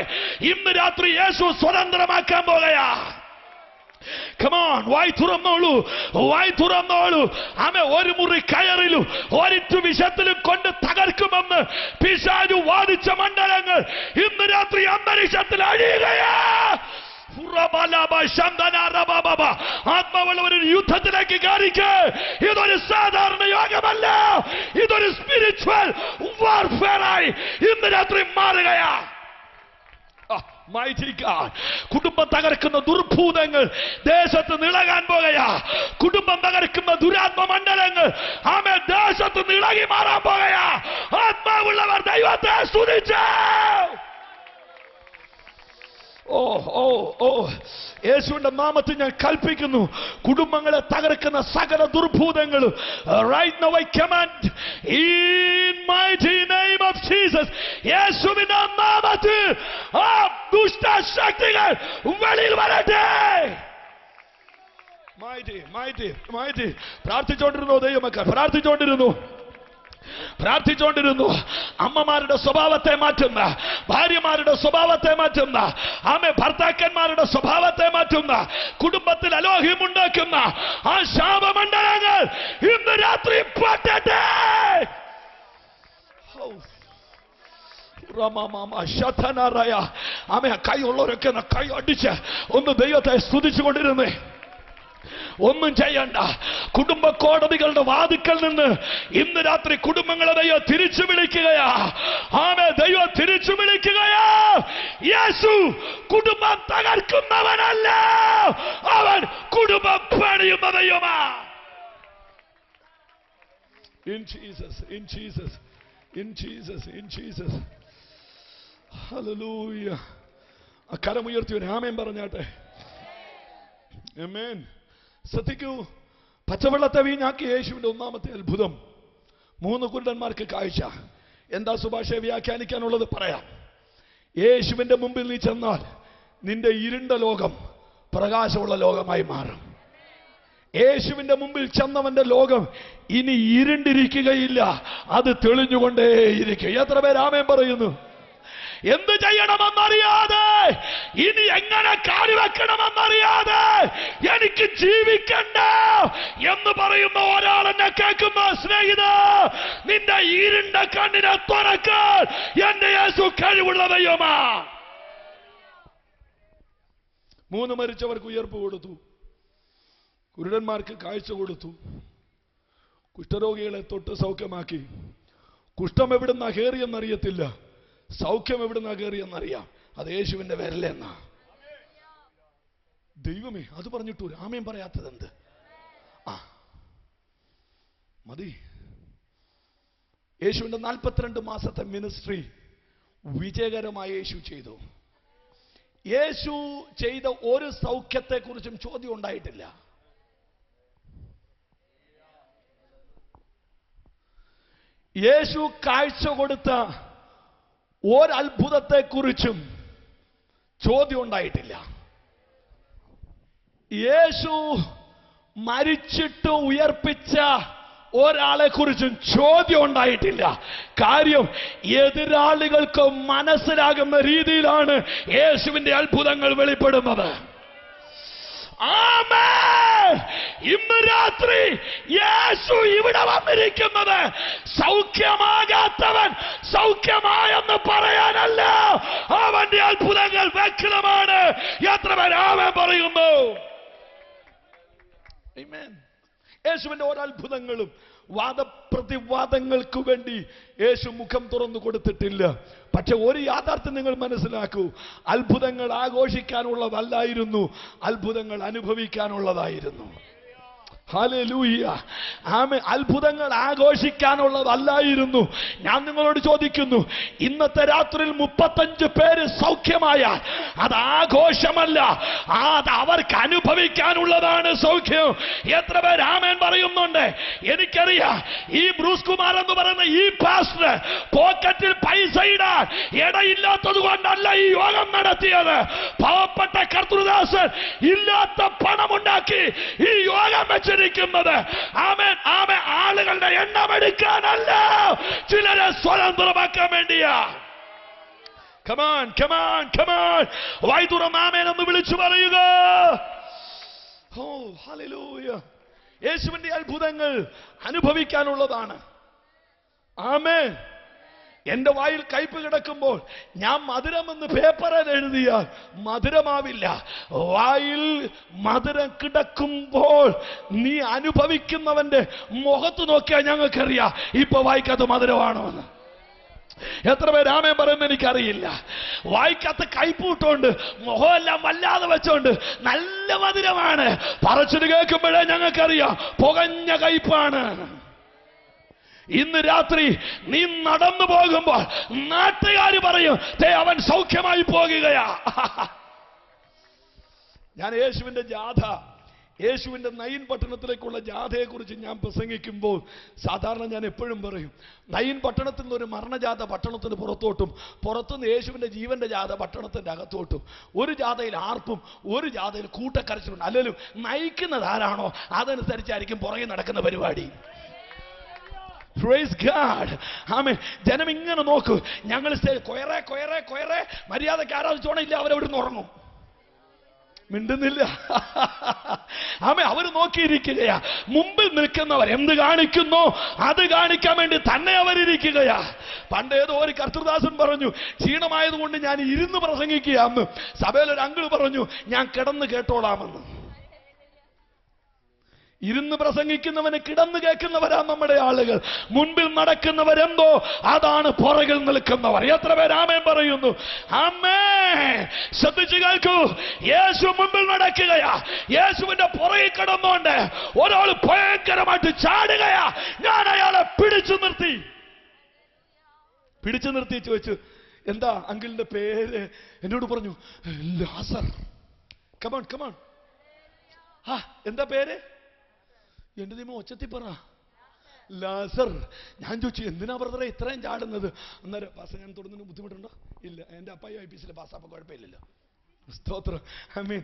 ഇന്ന് രാത്രി യേശു സ്വതന്ത്രമാക്കാൻ പോകുകയാ. Come on, വായി തുറന്നോളൂ. ആമേ ഒരു മുറി കയറിലും ഒരിറ്റു വിഷത്തിലും കൊണ്ട് തകർക്കുമെന്ന് പിശാചു വാദിച്ച മണ്ഡലങ്ങൾ ഇന്ന് രാത്രി അന്തരീക്ഷത്തിൽ അഴിയുകയാ. ആത്മാവുള്ളവർ യുദ്ധത്തിലേക്ക് കയറിക്ക്. ഇതൊരു സാധാരണ യോഗമല്ല, ഇതൊരു സ്പിരിച്വൽ വാർഫെയറായി ഇന്ന് രാത്രി മാറുകയാ. കുടുംബം തകർക്കുന്ന ദുർഭൂതങ്ങൾ ദേശത്ത് നിളകാൻ പോകുകയാ. കുടുംബം തകർക്കുന്ന ദുരാത്മ മണ്ഡലങ്ങൾ ആമേ ദേശത്ത് നിളകി മാറാൻ പോകുകയാ. ആത്മാവുള്ളവർ ദൈവത്തെ സ്തുതിച്ചു. യേശുവിന്റെ നാമത്തിൽ ഞാൻ കൽപ്പിക്കുന്നു, കുടുംബങ്ങളെ തകർക്കുന്ന സകല ദുർഭൂതങ്ങളും right now I command in mighty name of Jesus, യേശുവിന്റെ നാമത്തിൽ ആ ദുഷ്ട ശക്തികൾ വെളിയിൽ വരട്ടെ. mighty പ്രാർത്ഥിച്ചുകൊണ്ടിരുന്നു. ദൈവമക്കൾ പ്രാർത്ഥിച്ചുകൊണ്ടിരുന്നു. അമ്മമാരുടെ സ്വഭാവത്തെ മാറ്റുന്ന, ഭാര്യമാരുടെ സ്വഭാവത്തെ മാറ്റുന്ന, ഭർത്താക്കന്മാരുടെ സ്വഭാവത്തെ മാറ്റുന്ന, കുടുംബത്തിൽ അലോഹ്യമുണ്ടാക്കുന്ന ആ ശാപമണ്ഡലങ്ങൾ ഇന്ന് രാത്രി പൊട്ടട്ടെ. കൈയുള്ളവരൊക്കെ കൈ അടിച്ച് ഒന്ന് ദൈവത്തെ സ്തുതിച്ചുകൊണ്ടിരുന്നേ. ഒന്നും ചെയ്യണ്ട. കുടുംബ കോടതികളുടെ വാതിക്കൽ നിന്ന് ഇന്ന് രാത്രി കുടുംബങ്ങളെ ദൈവം തിരിച്ചു വിളിക്കുകയാ. ദൈവം തിരിച്ചു വിളിക്കുകയാ. യേശു കുടുംബം തകർക്കുന്നവനല്ല, അവൻ കുടുംബം പണിയുന്ന ദൈവമാ. In Jesus. Hallelujah. കരമുയർത്തി ഒരു ആമേൻ പറഞ്ഞാട്ടെ. ആമേൻ. ശ്രദ്ധിക്കൂ, പച്ചവെള്ളത്തെ വീഞ്ഞാക്കി യേശുവിന്റെ ഒന്നാമത്തെ അത്ഭുതം. 3 കുരുടന്മാർക്ക് കാഴ്ച. എന്താ സുഭാഷയെ വ്യാഖ്യാനിക്കാനുള്ളത് പറയാം. യേശുവിന്റെ മുമ്പിൽ നീ ചെന്നാൽ നിന്റെ ഇരുണ്ട ലോകം പ്രകാശമുള്ള ലോകമായി മാറും. യേശുവിന്റെ മുമ്പിൽ ചെന്നവന്റെ ലോകം ഇനി ഇരുണ്ടിരിക്കുകയില്ല, അത് തെളിഞ്ഞുകൊണ്ടേയിരിക്കും. എത്ര പേര് ആമേൻ പറയുന്നു? എന്ത് ചെയ്യണമെന്നറിയാതെ, ഇനി എങ്ങനെ കാര്യവെക്കണമെന്നറിയാതെ എനിക്ക് ജീവിക്കണ്ട എന്ന് പറയുന്ന ഒരാൾ എന്നെ കേൾക്കുന്ന സ്നേഹിത, നിന്റെ ഇരുണ്ട കണ്ണിനെ തുറക്കാൻ എന്റെ യേശു കഴിവുള്ള ദൈവമാ. 3 മരിച്ചവർക്ക് ഉയർപ്പ് കൊടുത്തു, കുരുടന്മാർക്ക് കാഴ്ച കൊടുത്തു, കുഷ്ഠരോഗികളെ തൊട്ട് സൗഖ്യമാക്കി. കുഷ്ഠം എവിടുന്നാ കയറിയെന്നറിയത്തില്ല, സൗഖ്യം എവിടുന്നാ കയറിയെന്നറിയാം, അത് യേശുവിന്റെ വിരലെന്നാ. ദൈവമേ, അത് പറഞ്ഞിട്ടു ആമേൻ പറയാത്തത് എന്ത്? മതി. യേശുവിന്റെ 42 മാസത്തെ മിനിസ്ട്രി വിജയകരമായി യേശു ചെയ്തു. യേശു ചെയ്ത ഒരു സൗഖ്യത്തെക്കുറിച്ചും ചോദ്യം ഉണ്ടായിട്ടില്ല. യേശു കാഴ്ച കൊടുത്ത ഒരത്ഭുതത്തെക്കുറിച്ചും ചോദ്യം ഉണ്ടായിട്ടില്ല. യേശു മരിച്ചിട്ട് ഉയർപ്പിച്ച ഒരാളെ കുറിച്ചും ചോദ്യം ഉണ്ടായിട്ടില്ല. കാര്യം എതിരാളികൾക്ക് മനസ്സിലാകുന്ന രീതിയിലാണ് യേശുവിന്റെ അത്ഭുതങ്ങൾ വെളിപ്പെടുന്നത്. ആമേൻ. ഇന്ന് രാത്രി യേശു ഇവിടെ വന്നിരിക്കുന്നത് സൗഖ്യമാകാത്തവൻ സൗഖ്യമായെന്ന് പറയാനല്ല, അവന്റെ അത്ഭുതങ്ങൾ വ്യക്തമാണ്. എത്ര പേർ ആമേൻ പറയുന്നു? ആമേൻ. യേശുവിന്റെ ഓരോ അത്ഭുതങ്ങളും വാദപ്രതിവാദങ്ങൾക്ക് വേണ്ടി യേശു മുഖം തുറന്നു കൊടുത്തിട്ടില്ല. പക്ഷെ ഒരു യാഥാർത്ഥ്യം നിങ്ങൾ മനസ്സിലാക്കൂ, അത്ഭുതങ്ങൾ ആഘോഷിക്കാനുള്ളതല്ലായിരുന്നു, അത്ഭുതങ്ങൾ അനുഭവിക്കാനുള്ളതായിരുന്നു. ഹല്ലേലൂയ. ആമേൻ. അത്ഭുതങ്ങൾ ആഘോഷിക്കാനുള്ളതല്ലായിരുന്നു. ഞാൻ നിങ്ങളോട് ചോദിക്കുന്നു, ഇന്നത്തെ രാത്രിയിൽ 35 പേര് സൗഖ്യമായാൽ അത് ആഘോഷമല്ല, അത് അവർക്ക് അനുഭവിക്കാനുള്ളതാണ് സൗഖ്യം. എത്ര പേര് ആമേൻ പറയുന്നുണ്ട്? എനിക്കറിയാം, ഈ ബ്രൂസ് കുമാർ എന്ന് പറയുന്ന ഈ പാസ്റ്റർ പോക്കറ്റിൽ പൈസ ഇടാൻ ഇടയില്ലാത്തത് കൊണ്ടല്ല ഈ യോഗം നടത്തിയത്. പാവപ്പെട്ട കർത്തൃദാസൻ ഇല്ലാത്ത പണമുണ്ടാക്കി ഈ യോഗം വെച്ചിരിക്കുന്നത് ആമേൻ ആമേൻ ആളുകളുടെ എണ്ണം എടുക്കാനല്ല, ചിലരെ സ്വതന്ത്രമാക്കാൻ വേണ്ടിയാ. Come on come. വൈതുറം ആമേൻ എന്ന് വിളിച്ചു പറയുക. ഓ ഹല്ലേലൂയ. യേശുവിന്റെ അത്ഭുതങ്ങൾ അനുഭവിക്കാനുള്ളതാണ്. ആമേൻ. എന്റെ വായിൽ കയ്പ് കിടക്കുമ്പോൾ ഞാൻ മധുരമെന്ന് പേപ്പറിൽ എഴുതിയാൽ മധുരമാവില്ല. വായിൽ മധുരം കിടക്കുമ്പോൾ നീ അനുഭവിക്കുന്നവന്റെ മുഖത്ത് നോക്കിയാൽ ഞങ്ങൾക്കറിയാം ഇപ്പൊ വായിക്കാത്ത മധുരമാണോ എന്ന്. എത്ര പേര് ആമേൻ പറയുന്നത് എനിക്കറിയില്ല. വായിക്കാത്ത കയ്പ് ഇട്ടുകൊണ്ട് മുഖമെല്ലാം വല്ലാതെ വെച്ചോണ്ട് നല്ല മധുരമാണ്, പറച്ചിട്ട് കേൾക്കുമ്പോഴേ ഞങ്ങൾക്കറിയാം പുകഞ്ഞ കയ്പാണ്. ഇന്ന് രാത്രി നീ നടന്നു പോകുമ്പോൾ നാട്ടുകാർ പറയും അവൻ സൗഖ്യമായി പോകുകയാ. ഞാൻ യേശുവിന്റെ ജാഥ, യേശുവിന്റെ നയിൻ പട്ടണത്തിലേക്കുള്ള ജാഥയെ കുറിച്ച് ഞാൻ പ്രസംഗിക്കുമ്പോൾ സാധാരണ ഞാൻ എപ്പോഴും പറയും, നയിൻ പട്ടണത്തിൽ നിന്ന് ഒരു മരണജാഥ പട്ടണത്തിന് പുറത്തോട്ടും പുറത്തുനിന്ന് യേശുവിന്റെ ജീവന്റെ ജാഥ പട്ടണത്തിന്റെ അകത്തോട്ടും. ഒരു ജാഥയിൽ ആർപ്പും ഒരു ജാഥയിൽ കൂട്ടക്കരച്ചിലുണ്ട്. അല്ലെങ്കിലും നയിക്കുന്നത് ആരാണോ അതനുസരിച്ചായിരിക്കും പുറകെ നടക്കുന്ന പരിപാടി. Praise God. ആമേൻ. ജനം ഇങ്ങനെ നോക്കൂ, ഞങ്ങൾ കൊയറേ കൊയറേ കൊയറേ മര്യാദക്ക് ആരാധിച്ചോണില്ല, അവരവിടെ നിന്ന് ഉറങ്ങും, മിണ്ടുന്നില്ല. ആമേൻ. അവർ നോക്കിയിരിക്കുകയാ. മുമ്പിൽ നിൽക്കുന്നവർ എന്ത് കാണിക്കുന്നു അത് കാണിക്കാൻ വേണ്ടി തന്നെ അവരിയ്ക്കുകയാ. പണ്ട് ഏതോ ഒരു കർത്തൃദാസൻ പറഞ്ഞു, ക്ഷീണമായതുകൊണ്ട് ഞാൻ ഇരുന്ന് പ്രസംഗിക്കുകയാന്ന്. സഭയിലൊരു അങ്കിൾ പറഞ്ഞു, ഞാൻ കിടന്ന് കേട്ടോളാമെന്ന്. ഇരുന്ന് പ്രസംഗിക്കുന്നവന് കിടന്ന് കേൾക്കുന്നവരാ നമ്മുടെ ആളുകൾ. മുൻപിൽ നടക്കുന്നവരെന്തോ അതാണ് പുറകിൽ നിൽക്കുന്നവർ. എത്ര പേര് ആമേൻ പറയുന്നു? ആമേൻ. ശ്രദ്ധിച്ചു കേൾക്കൂ. യേശു മുൻപിൽ നടക്കുകയാ, യേശുവിന്റെ പുറകിൽ കിടന്നുകൊണ്ട് ഒരാൾ ഭയങ്കരമായിട്ട് ചാടുകയാ. ഞാൻ അയാളെ പിടിച്ചു നിർത്തി ചോദിച്ചു, എന്താ അങ്കിളിന്റെ പേര്? എന്നോട് പറഞ്ഞു ലാസർ. Come on come on. ആ എന്താ പേര്? എന്റെ ദൈവം ഒച്ചത്തി പറ, ലാസർ. ഞാൻ ചോദിച്ചു, എന്തിനാ ബ്രദറെ ഇത്രയും ചാടുന്നത്? അന്നേരം പാസ ഞാൻ തുടർന്ന് ബുദ്ധിമുട്ടുണ്ടോ? ഇല്ല, എന്റെ അപ്പായി IPC പാസ്സാപ്പം കുഴപ്പമില്ലല്ലോ. സ്തോത്രം. ഐ മീൻ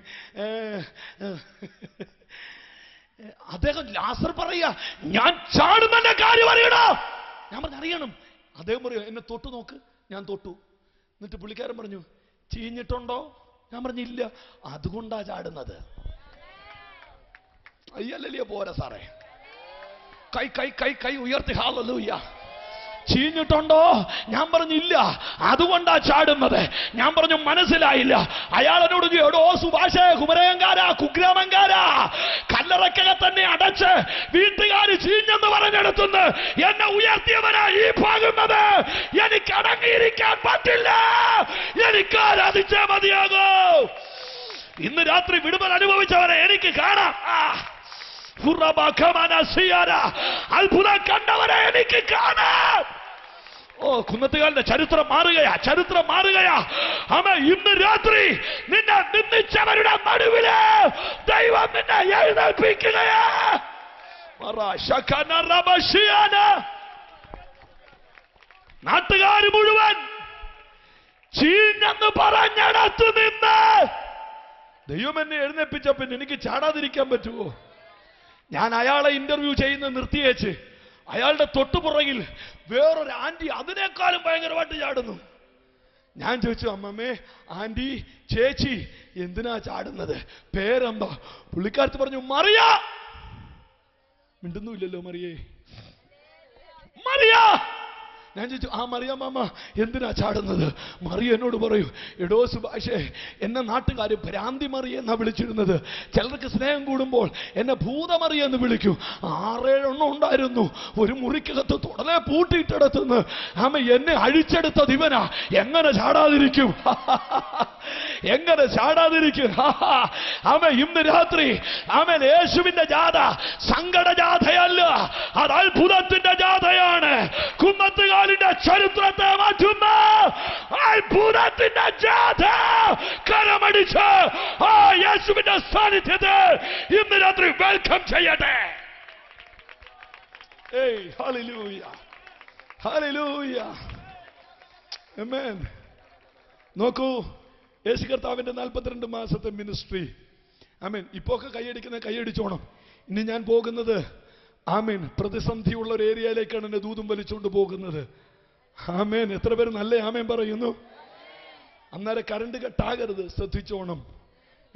അദ്ദേഹം ലാസർ പറയാ, ഞാൻ ചാടുന്നതിന്റെ കാര്യം അറിയണോ? ഞാൻ പറഞ്ഞു അറിയണം. അദ്ദേഹം പറയും, എന്നെ തൊട്ടു നോക്ക്. ഞാൻ തൊട്ടു. എന്നിട്ട് പുള്ളിക്കാരൻ പറഞ്ഞു, ചീഞ്ഞിട്ടുണ്ടോ? ഞാൻ പറഞ്ഞു ഇല്ല. അതുകൊണ്ടാ ചാടുന്നത്. അയ്യല്ലല്ലേ പോരാ സാറേ. കൈ കൈ കൈ കൈ ഉയർത്തി ഹല്ലേലൂയ. ചീഞ്ഞിട്ടുണ്ടോ? ഞാൻ പറഞ്ഞില്ല, അതുകൊണ്ടാ ചാടുന്നത്. ഞാൻ പറഞ്ഞു മനസ്സിലായില്ല. അയാൾ എന്നോട് എടോ സുഭാഷേ, കുമരകങ്കാരാ, കുഗ്രാമങ്കാരാ, കല്ലറക്കക തന്നെ അടച്ച് വീട്ടുകാർ ചീഞ്ഞെന്ന് പറഞ്ഞെടുത്തുന്ന് എന്നെ ഉയർത്തിയവനാ ഈ പോകുന്നത്. എനിക്ക് അടങ്ങിയിരിക്കാൻ പറ്റില്ല, എനിക്ക് ആരാധിച്ചേ മതിയാകൂ. ഇന്ന് രാത്രി വിടുതൽ അനുഭവിച്ചവരെ എനിക്ക് കാണാം. അത്ഭുതം കണ്ടവരെ എനിക്ക് കാണാം. കുന്നത്തുകാലിന്റെ ചരിത്രം മാറുകയാ, ചരിത്രം മാറുകയാ. ആമേൻ. ഇന്ന് രാത്രി നിന്നെ നിന്ദിച്ചവരുടെ നടുവില് ദൈവം നിന്നെ എഴുന്നേൽപ്പിക്കുകയാ. നാട്ടുകാർ മുഴുവൻ ചീഞ്ഞെന്ന് പറഞ്ഞടത്തു നിന്ന് ദൈവം എന്നെ എഴുന്നേൽപ്പിച്ച പിന്നെ എനിക്ക് ചാടാതിരിക്കാൻ പറ്റുമോ? ഞാൻ അയാളെ ഇന്റർവ്യൂ ചെയ്യുന്ന നിർത്തിയേച്ച് അയാളുടെ തൊട്ടുപുറകിൽ വേറൊരു ആന്റി അതിനേക്കാളും ഭയങ്കരമായിട്ട് ചാടുന്നു. ഞാൻ ചോദിച്ചു, അമ്മമ്മേ, ആന്റി, ചേച്ചി എന്തിനാ ചാടുന്നത്? പേരെന്താ? പുള്ളിക്കാരത്ത് പറഞ്ഞു, മറിയ. മിണ്ടുന്നുമില്ലല്ലോ മറിയേ. മറിയ. ഞാൻ ചോദിച്ചു, ആ മറിയ മാമ എന്തിനാ ചാടുന്നത്? മറിയ എന്നോട് പറയൂ, എടോ സുഭാഷേ, എന്നെ നാട്ടുകാർ ഭ്രാന്തി മറിയ എന്നാ വിളിച്ചിരുന്നത്. ചിലർക്ക് സ്നേഹം കൂടുമ്പോൾ എന്നെ ഭൂതമറിയ എന്ന് വിളിക്കും. 6-7 ഉണ്ടായിരുന്നു. ഒരു മുറിക്കകത്ത് തുടരെ പൂട്ടിയിട്ടെടുത്തുനിന്ന് ആമ എന്നെ അഴിച്ചെടുത്തത് ഇവനാ. എങ്ങനെ ചാടാതിരിക്കും? എങ്ങനെ ചാടാതിരിക്കും? ആമ ഇന്ന് രാത്രി ആമേൻ യേശുവിന്റെ ജാഥ സങ്കട ജാഥയല്ല, അത് അത്ഭുതത്തിന്റെ ജാഥയാണ്. കുന്നത്തുകാലിന്റെ ചരിത്രത്തെ മാറ്റുന്ന അത്ഭുതത്തിന്റെ ജാഥ കരമടിച്ച് ആ യേശുവിന്റെ സാന്നിധ്യത്തെ ഇന്ന് രാത്രി വെൽക്കം ചെയ്യട്ടെ. ഏയ് ഹല്ലേലൂയ, ഹല്ലേലൂയ, ആമേൻ. നോക്കൂ, യേശു കർത്താവിന്റെ 42 മാസത്തെ മിനിസ്ട്രി. ആമേൻ. ഇപ്പൊക്കെ കൈയടിക്കുന്ന കൈയടിച്ചോണം. ഇനി ഞാൻ പോകുന്നത് ആമേൻ പ്രതിസന്ധിയുള്ള ഒരു ഏരിയയിലേക്കാണ് എന്നെ ദൂതും വലിച്ചുകൊണ്ട് പോകുന്നത്. ആമേൻ. എത്ര പേര് നല്ല ആമേൻ പറയുന്നു? അന്നേരം കറണ്ട് കട്ടാകരുത്, ശ്രദ്ധിച്ചോണം.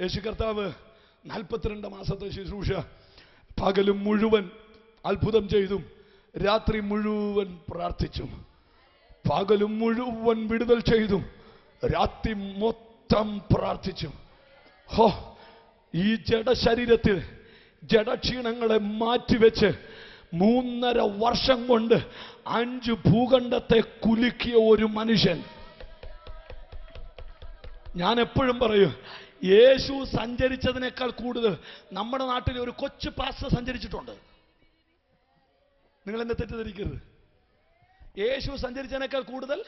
യേശു കർത്താവ് 42 മാസത്തെ ശുശ്രൂഷ പകലും മുഴുവൻ അത്ഭുതം ചെയ്തു, രാത്രി മുഴുവൻ പ്രാർത്ഥിച്ചു. പകലും മുഴുവൻ വിടുതൽ ചെയ്തു, രാത്രി മൊത്തം പ്രാർത്ഥിച്ചു. ഹോ, ഈ ജഡശരീരത്തിൽ ജഡക്ഷീണങ്ങളെ മാറ്റിവെച്ച് 3.5 വർഷം കൊണ്ട് 5 ഭൂഖണ്ഡത്തെ കുലുക്കിയ ഒരു മനുഷ്യൻ. ഞാൻ എപ്പോഴും പറയും, യേശു സഞ്ചരിച്ചതിനേക്കാൾ കൂടുതൽ നമ്മുടെ നാട്ടിലെ ഒരു കൊച്ചു പാസ്റ്റർ സഞ്ചരിച്ചിട്ടുണ്ട്. നിങ്ങൾ എന്നെ തെറ്റിദ്ധരിക്കരുത്. യേശു സഞ്ചരിച്ചതിനേക്കാൾ കൂടുതൽ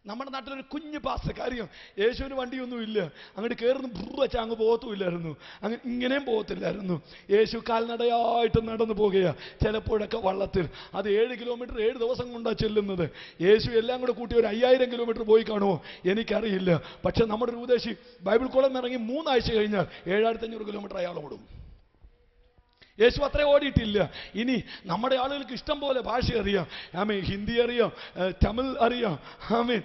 നമ്മുടെ നാട്ടിലൊരു കുഞ്ഞു പാസ്റ്റർ. കാര്യം യേശുവിന് വണ്ടിയൊന്നും ഇല്ല, അങ്ങോട്ട് കയറുന്നു വെച്ചാൽ അങ്ങ് പോകത്തുമില്ലായിരുന്നു, അങ്ങ് ഇങ്ങനെയും പോകത്തില്ലായിരുന്നു. യേശു കാൽനടയായിട്ട് നടന്നു പോകുക, ചിലപ്പോഴൊക്കെ വള്ളത്തിൽ. അത് 7 കിലോമീറ്റർ 7 ദിവസം കൊണ്ടാണ് ചെല്ലുന്നത്. യേശു എല്ലാം കൂടെ കൂട്ടി ഒരു 5000 കിലോമീറ്റർ പോയി കാണുമോ എനിക്കറിയില്ല. പക്ഷെ നമ്മുടെ ഒരു ഉപദേശി ബൈബിൾ കോളേജിൽ ഇറങ്ങി 3 ആഴ്ച കഴിഞ്ഞാൽ 7500 കിലോമീറ്റർ അയാൾ ഓടും. യേശു അത്ര ഓടിയിട്ടില്ല. ഇനി നമ്മുടെ ആളുകൾക്ക് ഇഷ്ടം പോലെ ഭാഷ അറിയാം. ആമേൻ. ഹിന്ദി അറിയാം, തമിഴ് അറിയാം, ആമേൻ,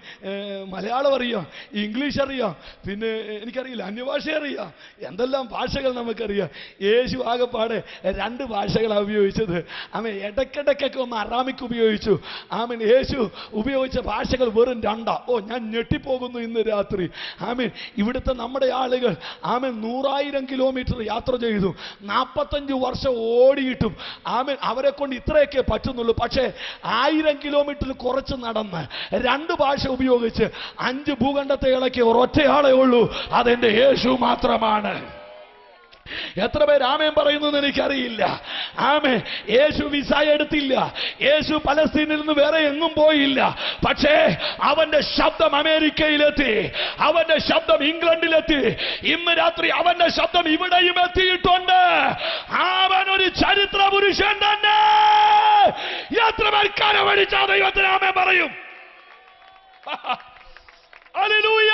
മലയാളം അറിയാം, ഇംഗ്ലീഷ് അറിയാം, പിന്നെ എനിക്കറിയില്ല അന്യഭാഷ അറിയാം, എന്തെല്ലാം ഭാഷകൾ നമുക്കറിയാം. യേശു ആകെപ്പാടെ 2 ഭാഷകളാണ് ഉപയോഗിച്ചത്. ആമേൻ. ഇടയ്ക്കിടയ്ക്കൊക്കെ ഒന്ന് അറാമിക്ക് ഉപയോഗിച്ചു. ആമേൻ. യേശു ഉപയോഗിച്ച ഭാഷകൾ വെറും 2. ഓ, ഞാൻ ഞെട്ടിപ്പോകുന്നു ഇന്ന് രാത്രി. ആമേൻ. ഇവിടുത്തെ നമ്മുടെ ആളുകൾ ആമേൻ 100,000 കിലോമീറ്റർ യാത്ര ചെയ്തു, 45 വർഷം ഓടിയിട്ടും ആമേൻ അവരെ കൊണ്ട് ഇത്രയൊക്കെ പറ്റുന്നുള്ളൂ. പക്ഷേ 1000 കിലോമീറ്റർ കുറച്ച് നടന്ന് 2 ഭാഷ ഉപയോഗിച്ച് 5 ഭൂഖണ്ഡത്തെ ഇളക്കിയ ഒരൊറ്റയാളേ ഉള്ളൂ, അതെന്റെ യേശു മാത്രമാണ്. എത്ര പേര് ആമേൻ പറയുന്നു എന്ന് എനിക്കറിയില്ല. ആമേൻ. യേശു വിസ എടുത്തില്ല, യേശു പലസ്തീനിൽ നിന്ന് വേറെ എങ്ങും പോയില്ല. പക്ഷേ അവന്റെ ശബ്ദം അമേരിക്കയിലെത്തി, അവന്റെ ശബ്ദം ഇംഗ്ലണ്ടിലെത്തി, ഇന്ന് രാത്രി അവന്റെ ശബ്ദം ഇവിടെയും എത്തിയിട്ടുണ്ട്. അവൻ ഒരു ചരിത്ര പുരുഷൻ തന്നെ. എത്ര പേർ കരമടിച്ച ദൈവത്തിന് ആമേൻ പറയും? ഹല്ലേലൂയ.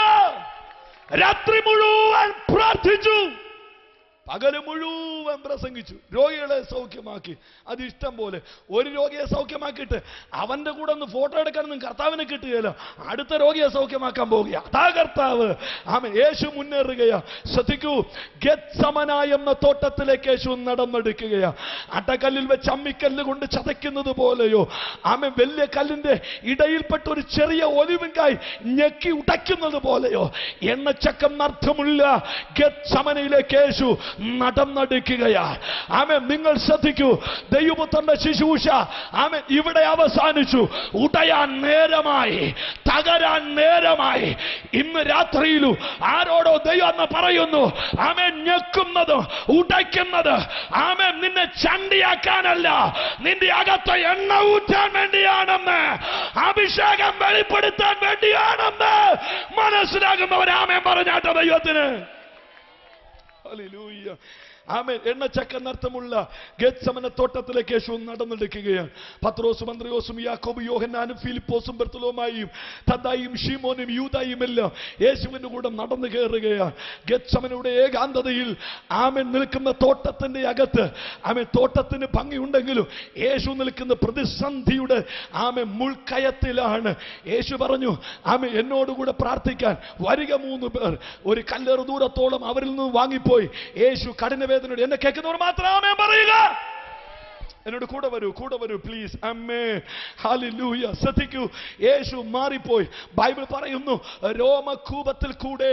രാത്രി മുഴുവൻ പ്രാർത്ഥിച്ചു, പകല് മുഴുവൻ പ്രസംഗിച്ചു, രോഗികളെ സൗഖ്യമാക്കി. അത് ഇഷ്ടം പോലെ. ഒരു രോഗിയെ സൗഖ്യമാക്കിയിട്ട് അവന്റെ കൂടെ ഒന്ന് ഫോട്ടോ എടുക്കാനൊന്നും കർത്താവിനെ കിട്ടുകയില്ല, അടുത്ത രോഗിയെ സൗഖ്യമാക്കാൻ പോവുക. അതാ കർത്താവ്. ആമേൻ. യേശു മുന്നേറുകയാ. ശ്രദ്ധിക്കൂ, ഗെത്സമന എന്ന തോട്ടത്തിലേക്ക് യേശു നടന്നെടുക്കുകയാ. അട്ടക്കല്ലിൽ വെച്ച് അമ്മിക്കല്ല് കൊണ്ട് ചതയ്ക്കുന്നത് പോലെയോ, ആമേൻ, വലിയ കല്ലിന്റെ ഇടയിൽപ്പെട്ട ഒരു ചെറിയ ഒലിവിൻകായ് ഞെക്കി ഉടയ്ക്കുന്നത് പോലെയോ, എണ്ണച്ചക്കം അർത്ഥമുള്ള ഗെത്സമനയിലേക്ക് യേശു നടന്നെടുക്കുകയാണ്. ആമേൻ. നിങ്ങൾ ശ്രദ്ധിക്കൂ, ദൈവപുത്രന്റെ ശുശ്രൂഷ ആമേൻ ഇവിടെ അവസാനിച്ചു. ഉടയാൻ നേരമായി, തകരാൻ നേരമായി. ഇന്ന് രാത്രിയിലും ആരോടോ ദൈവം എന്ന് പറയുന്നു, ആമേൻ, ഞെക്കുന്നത് ഉടയ്ക്കുന്നത് ആമേൻ നിന്നെ ചണ്ടിയാക്കാനല്ല, നിന്റെ അകത്ത് എണ്ണ ഊറ്റാൻ വേണ്ടിയാണെന്ന്, അഭിഷേകം വെളിപ്പെടുത്താൻ വേണ്ടിയാണെന്ന് മനസ്സിലാകുന്നവർ ആമേൻ പറഞ്ഞാട്ടെ ദൈവത്തിന്. ഹല്ലേലൂയ. ആമേൻ. എണ്ണച്ചക്കെന്നർത്ഥമുള്ള ഗെത്സമന തോട്ടത്തിലേക്ക് യേശു നടന്നെടുക്കുകയാണ്. പത്രോസും അന്ത്രയോസും യാക്കോബും യോഹന്നാനും ഫിലിപ്പോസും ബർത്തലോമായും തദ്ദായും ശീമോനും യൂദായും എല്ലാം യേശുവിന്റെ കൂടെ നടന്നു കയറുകയാണ്. ഗെത്സമനയുടെ ഏകാന്തതയിൽ ആമേൻ നിൽക്കുന്ന തോട്ടത്തിന്റെ അകത്ത് ആമേൻ തോട്ടത്തിന് ഭംഗിയുണ്ടെങ്കിലും യേശു നിൽക്കുന്ന പ്രതിസന്ധിയുടെ ആമേൻ മുൾക്കയത്തിലാണ്. യേശു പറഞ്ഞു, ആമേൻ, എന്നോടുകൂടെ പ്രാർത്ഥിക്കാൻ വരിക 3 പേർ. ഒരു കല്ലേറ് ദൂരത്തോളം അവരിൽ നിന്ന് വാങ്ങിപ്പോയി. യേശു കഠിനവേദനയോട്, എന്നെ കേൾക്കുന്നവർ മാത്രം ആമേൻ പറയുക. എന്നോട് കൂടെ വരൂ പ്ലീസ്. അമ്മേ. ഹല്ലേലൂയ. ശ്രദ്ധിക്കൂ, യേശു മാറിപ്പോയി. ബൈബിൾ പറയുന്നു, രോമകൂപത്തിൽ കൂടെ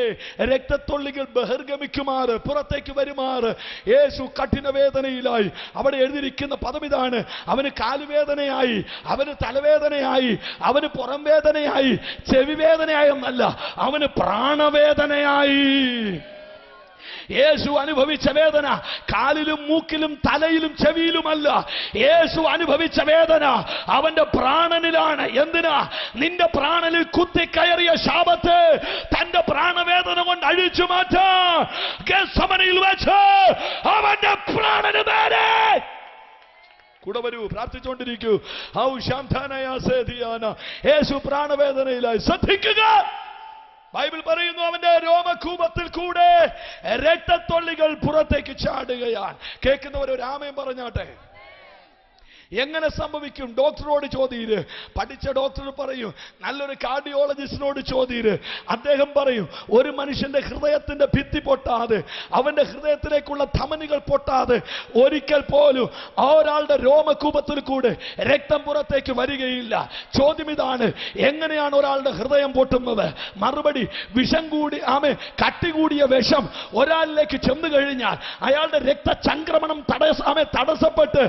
രക്തത്തുള്ളികൾ ബഹിർഗമിക്കുമാറ്, പുറത്തേക്ക് വരുമാറ് യേശു കഠിനവേദനയിലായി. അവിടെ എഴുതിയിരിക്കുന്ന പദം ഇതാണ്, അവന് കാലുവേദനയായി, അവന് തലവേദനയായി, അവന് പുറം വേദനയായി, ചെവി വേദനയായി എന്നല്ല, അവന് പ്രാണവേദനയായി. യേശു അനുഭവിച്ച വേദന കാലിലും മൂക്കിലും തലയിലും ചെവിയിലുമല്ല. യേശു അനുഭവിച്ച വേദന അവന്റെ പ്രാണനിലാണ്. എന്തിനാ? നിന്റെ പ്രാണനിൽ കുത്തിക്കയറിയ ശാപത്തെ തന്റെ പ്രാണവേദന കൊണ്ട് അഴിച്ചു മാറ്റാൻ ഗെത്സമനയിൽ വെച്ച് അവന്റെ പ്രാണന് നേരെ. കൂടെ വരൂ, പ്രാർത്ഥിച്ചുകൊണ്ടിരിക്കൂ. യേശു പ്രാണവേദനയിലായി. ശ്രദ്ധിക്കുക, ബൈബിൾ പറയുന്നു, അവന്റെ രോമകൂപത്തിൽ കൂടെ രക്തത്തുള്ളികൾ പുറത്തേക്ക് ചാടുകയാണ്. കേൾക്കുന്നവർ ഒരു ആമേൻ പറഞ്ഞാട്ടെ. എങ്ങനെ സംഭവിക്കും? ഡോക്ടറോട് ചോദ്യര്. പഠിച്ച ഡോക്ടർ പറയും, നല്ലൊരു കാർഡിയോളജിസ്റ്റിനോട് ചോദ്യര്. അദ്ദേഹം പറയും, ഒരു മനുഷ്യന്റെ ഹൃദയത്തിന്റെ ഭിത്തി പൊട്ടാതെ, അവന്റെ ഹൃദയത്തിലേക്കുള്ള ധമനികൾ പൊട്ടാതെ ഒരിക്കൽ പോലും ഒരാളുടെ രോമകൂപത്തിൽ കൂടെ രക്തം പുറത്തേക്ക് വരികയില്ല. ചോദ്യം ഇതാണ്, എങ്ങനെയാണ് ഒരാളുടെ ഹൃദയം പൊട്ടുന്നത്? മറുപടി, വിഷം കൂടി കട്ടി കൂടിയ വിഷം ഒരാളിലേക്ക് ചെന്നു കഴിഞ്ഞാൽ അയാളുടെ രക്തചംക്രമണം തടസ്സപ്പെട്ട്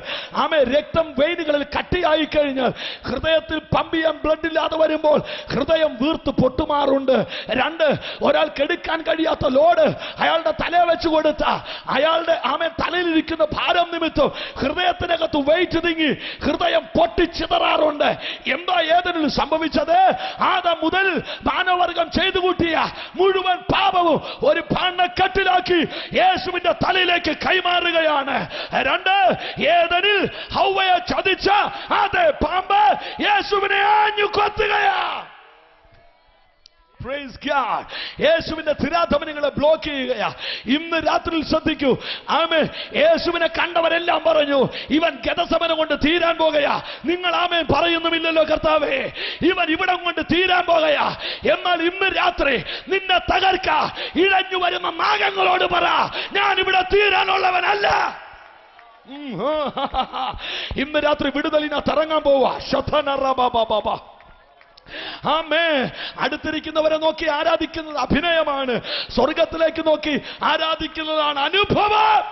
രക്തം വെയിനുകളിൽ കട്ടിയായി കഴിഞ്ഞാൽ ഹൃദയത്തിൽ പമ്പ് ചെയ്യാൻ ബ്ലഡ് ഇല്ലാതെ വരുമ്പോൾ ഹൃദയം വീർത്ത് പൊട്ടുമാറുണ്ട്. 2, ഒരാൾക്ക് എടുക്കാൻ കഴിയാത്ത ലോഡ് അയാളുടെ തലയെ വെച്ച് കൊടുത്ത അയാളുടെ തലയിലിരിക്കുന്ന ഭാരം നിമിത്തം ഹൃദയത്തിനകത്ത് വെയിറ്റ് തിങ്ങി ഹൃദയം പൊട്ടിച്ചിതറാറുണ്ട്. എന്താ ഏതിൽ സംഭവിച്ചത്? ആദം മുതൽ മാനവർഗം ചെയ്തു കൂട്ടിയ മുഴുവൻ പാപവും ഒരു പാണ്ണക്കെട്ടിലാക്കി യേശുവിന്റെ തലയിലേക്ക് കൈമാറുകയാണ്. 2, ഏതിൽ ഹൗവയെ ചതിച്ച അതേ പാമ്പ് യേശുവിനെ ആഞ്ഞു കൊത്തുകയാ. Praise God. യേശുവിന്റെ തിരാധമനികളെ ബ്ലോക്ക് ചെയ്യുകയാ. ഇന്ന് രാത്രിയിൽ ശ്രദ്ധിക്കൂ, ആമേൻ. യേശുവിനെ കണ്ടവരെല്ലാം പറഞ്ഞു, ഇവൻ ഗതസമനം കൊണ്ട് തീരാൻ പോകുകയാ. നിങ്ങൾ ആമേൻ പറയുന്നുമില്ലല്ലോ കർത്താവേ, ഇവൻ ഇവിടം കൊണ്ട് തീരാൻ പോകുകയാ. എന്നാൽ ഇന്ന് രാത്രി നിന്നെ തകർക്ക ഇഴഞ്ഞു വരുന്ന നാഗങ്ങളോട് പറ, ഞാൻ ഇവിടെ തീരാനുള്ളവനല്ല. ഇന്ന് രാത്രി വിടുതലിനകത്ത് ഇറങ്ങാൻ പോവാ. അടുത്തിരിക്കുന്നവരെ നോക്കി ആരാധിക്കുന്നത് അഭിനയമാണ്. സ്വർഗത്തിലേക്ക് നോക്കി ആരാധിക്കുന്നതാണ് അനുഭവം.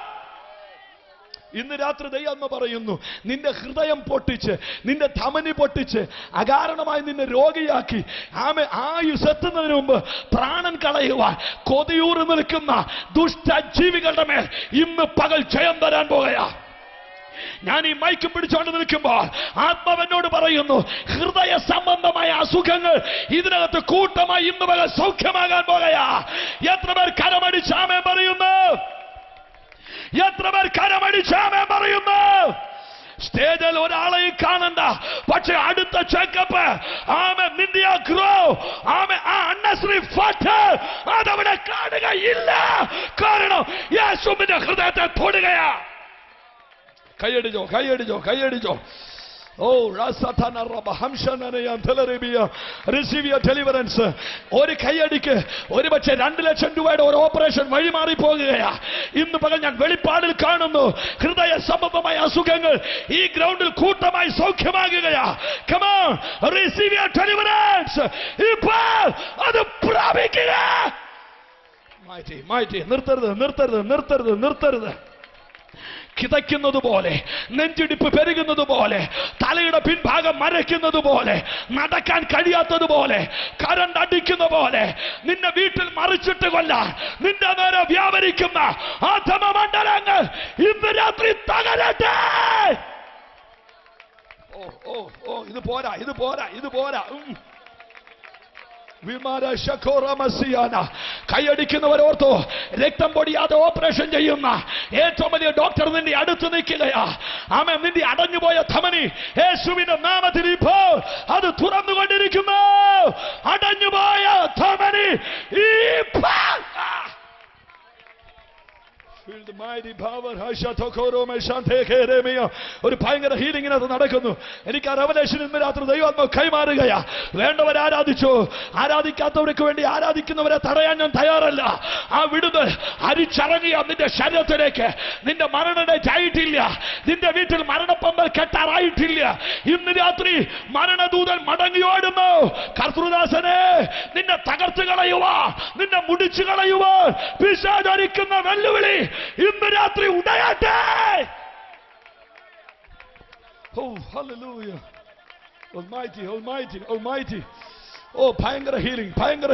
ഇന്ന് രാത്രി ദൈവം പറയുന്നു, നിന്റെ ഹൃദയം പൊട്ടിച്ച്, നിന്റെ ധമനി പൊട്ടിച്ച് അകാരണമായി നിന്നെ രോഗിയാക്കി ആയുസ് എത്തുന്നതിന് മുമ്പ് പ്രാണൻ കളയുവാൻ കൊതിയൂറി നിൽക്കുന്ന ദുഷ്ടജീവികളുടെ മേൽ ഇന്ന് പകൽ ജയം തരാൻ പോകുകയാ. ഞാൻ ഈ മൈക്കും പിടിച്ചുകൊണ്ട് നിൽക്കുമ്പോൾ ആത്മാവെന്നോട് പറയുന്നു, ഹൃദയ സംബന്ധമായ അസുഖങ്ങൾ ഇതിനകത്ത് കൂട്ടമായി ഇന്ന് പകൽ സൗഖ്യമാകാൻ പോകുകയാ. എത്ര പേർ കരമടിച്ചാമേ പറയുന്നു? എത്ര പേർ കരമടിച്ചാമേ പറയുന്നു? സ്റ്റേജിൽ ഒരാളെയും കാണണ്ട, പക്ഷെ അടുത്ത ചെക്കപ്പ് നിന്റെ ഗ്രോ അണ്ണശ്രീ ഫാറ്റ് അതവിടെ കാണുകയില്ല. കാരണം യേശുവിന്റെ ഹൃദയത്തെ തൊടുകയാ. കൈയടിച്ചോ, കൈയടിച്ചോ, കൈയടിച്ചോ. Receive your deliverance. ഒരു കൈയടിക്ക് ഒരു പക്ഷേ 2 ലക്ഷം രൂപയുടെ ഒരു ഓപ്പറേഷൻ വഴിമാറി പോകുകയാ. ഇന്ന് പകൽ ഞാൻ വെളിപ്പാടിൽ കാണുന്നു, ഹൃദയ സംബന്ധമായ അസുഖങ്ങൾ ഈ ഗ്രൗണ്ടിൽ കൂട്ടമായി സൗഖ്യമാകുകയാ. Come on, receive your deliverance. ഇപ്പോൾ അത് പ്രാപിക്കുക. നിർത്തരുത്. കിതയ്ക്കുന്നത് പോലെ, നെഞ്ചിടിപ്പ് പെരുകുന്നത് പോലെ, തലയുടെ പിൻഭാഗം മരയ്ക്കുന്നത് പോലെ, നടക്കാൻ കഴിയാത്തതുപോലെ, കരണ്ട് അടിക്കുന്ന പോലെ, നിന്നെ വീട്ടിൽ മറിച്ചിട്ട് കൊല്ലാൻ നിന്റെ നേരെ വ്യാപരിക്കുന്ന അധമമണ്ഡലങ്ങൾ ഇന്ന് രാത്രി തകരട്ടെ. ഇത് പോരാ. കൈയടിക്കുന്നവരോർത്തോ, രക്തം പൊടിയാതെ ഓപ്പറേഷൻ ചെയ്യുന്ന ഏറ്റവും വലിയ ഡോക്ടർ നിന്റെ അടുത്ത് നിൽക്കുകയാ. ആമേൻ. നിന്റെ അടഞ്ഞുപോയ ധമനി യേശുവിന്റെ നാമത്തിൽ ഇപ്പോൾ അത് തുറന്നുകൊണ്ടിരിക്കുന്നു. അടഞ്ഞുപോയ ധമനി ഒരു ഭയങ്കര ഹീലിംഗിനകത്ത് നടക്കുന്നു. എനിക്ക് ആ റെവലേഷൻ ഇന്ന് രാത്രി ദൈവാത്മാവ് കൈമാറുകയാ. വേണ്ടവർ ആരാധിച്ചു, ആരാധിക്കാത്തവർക്ക് വേണ്ടി ആരാധിക്കുന്നവരെ തടയാൻ ഞാൻ തയ്യാറല്ല. ആ വിടുതൽ അരിച്ചറങ്ങിയ നിന്റെ ശരീരത്തിലേക്ക്. നിന്റെ മരണ ഡേറ്റ് ആയിട്ടില്ല, നിന്റെ വീട്ടിൽ മരണപ്പന്തൽ കെട്ടാറായിട്ടില്ല. ഇന്ന് രാത്രി മരണദൂതൻ മടങ്ങിയോടുന്നു. കർത്തൃദാസനെ, നിന്നെ തകർത്ത് കളയുവാൻ, നിന്നെ മുടിച്ചു കളയുവാൻ പിശാചരിക്കുന്ന വെല്ലുവിളി ഇന്ന് രാത്രി ഉടയട്ടെ. Hallelujah. Almighty. ഭയങ്കര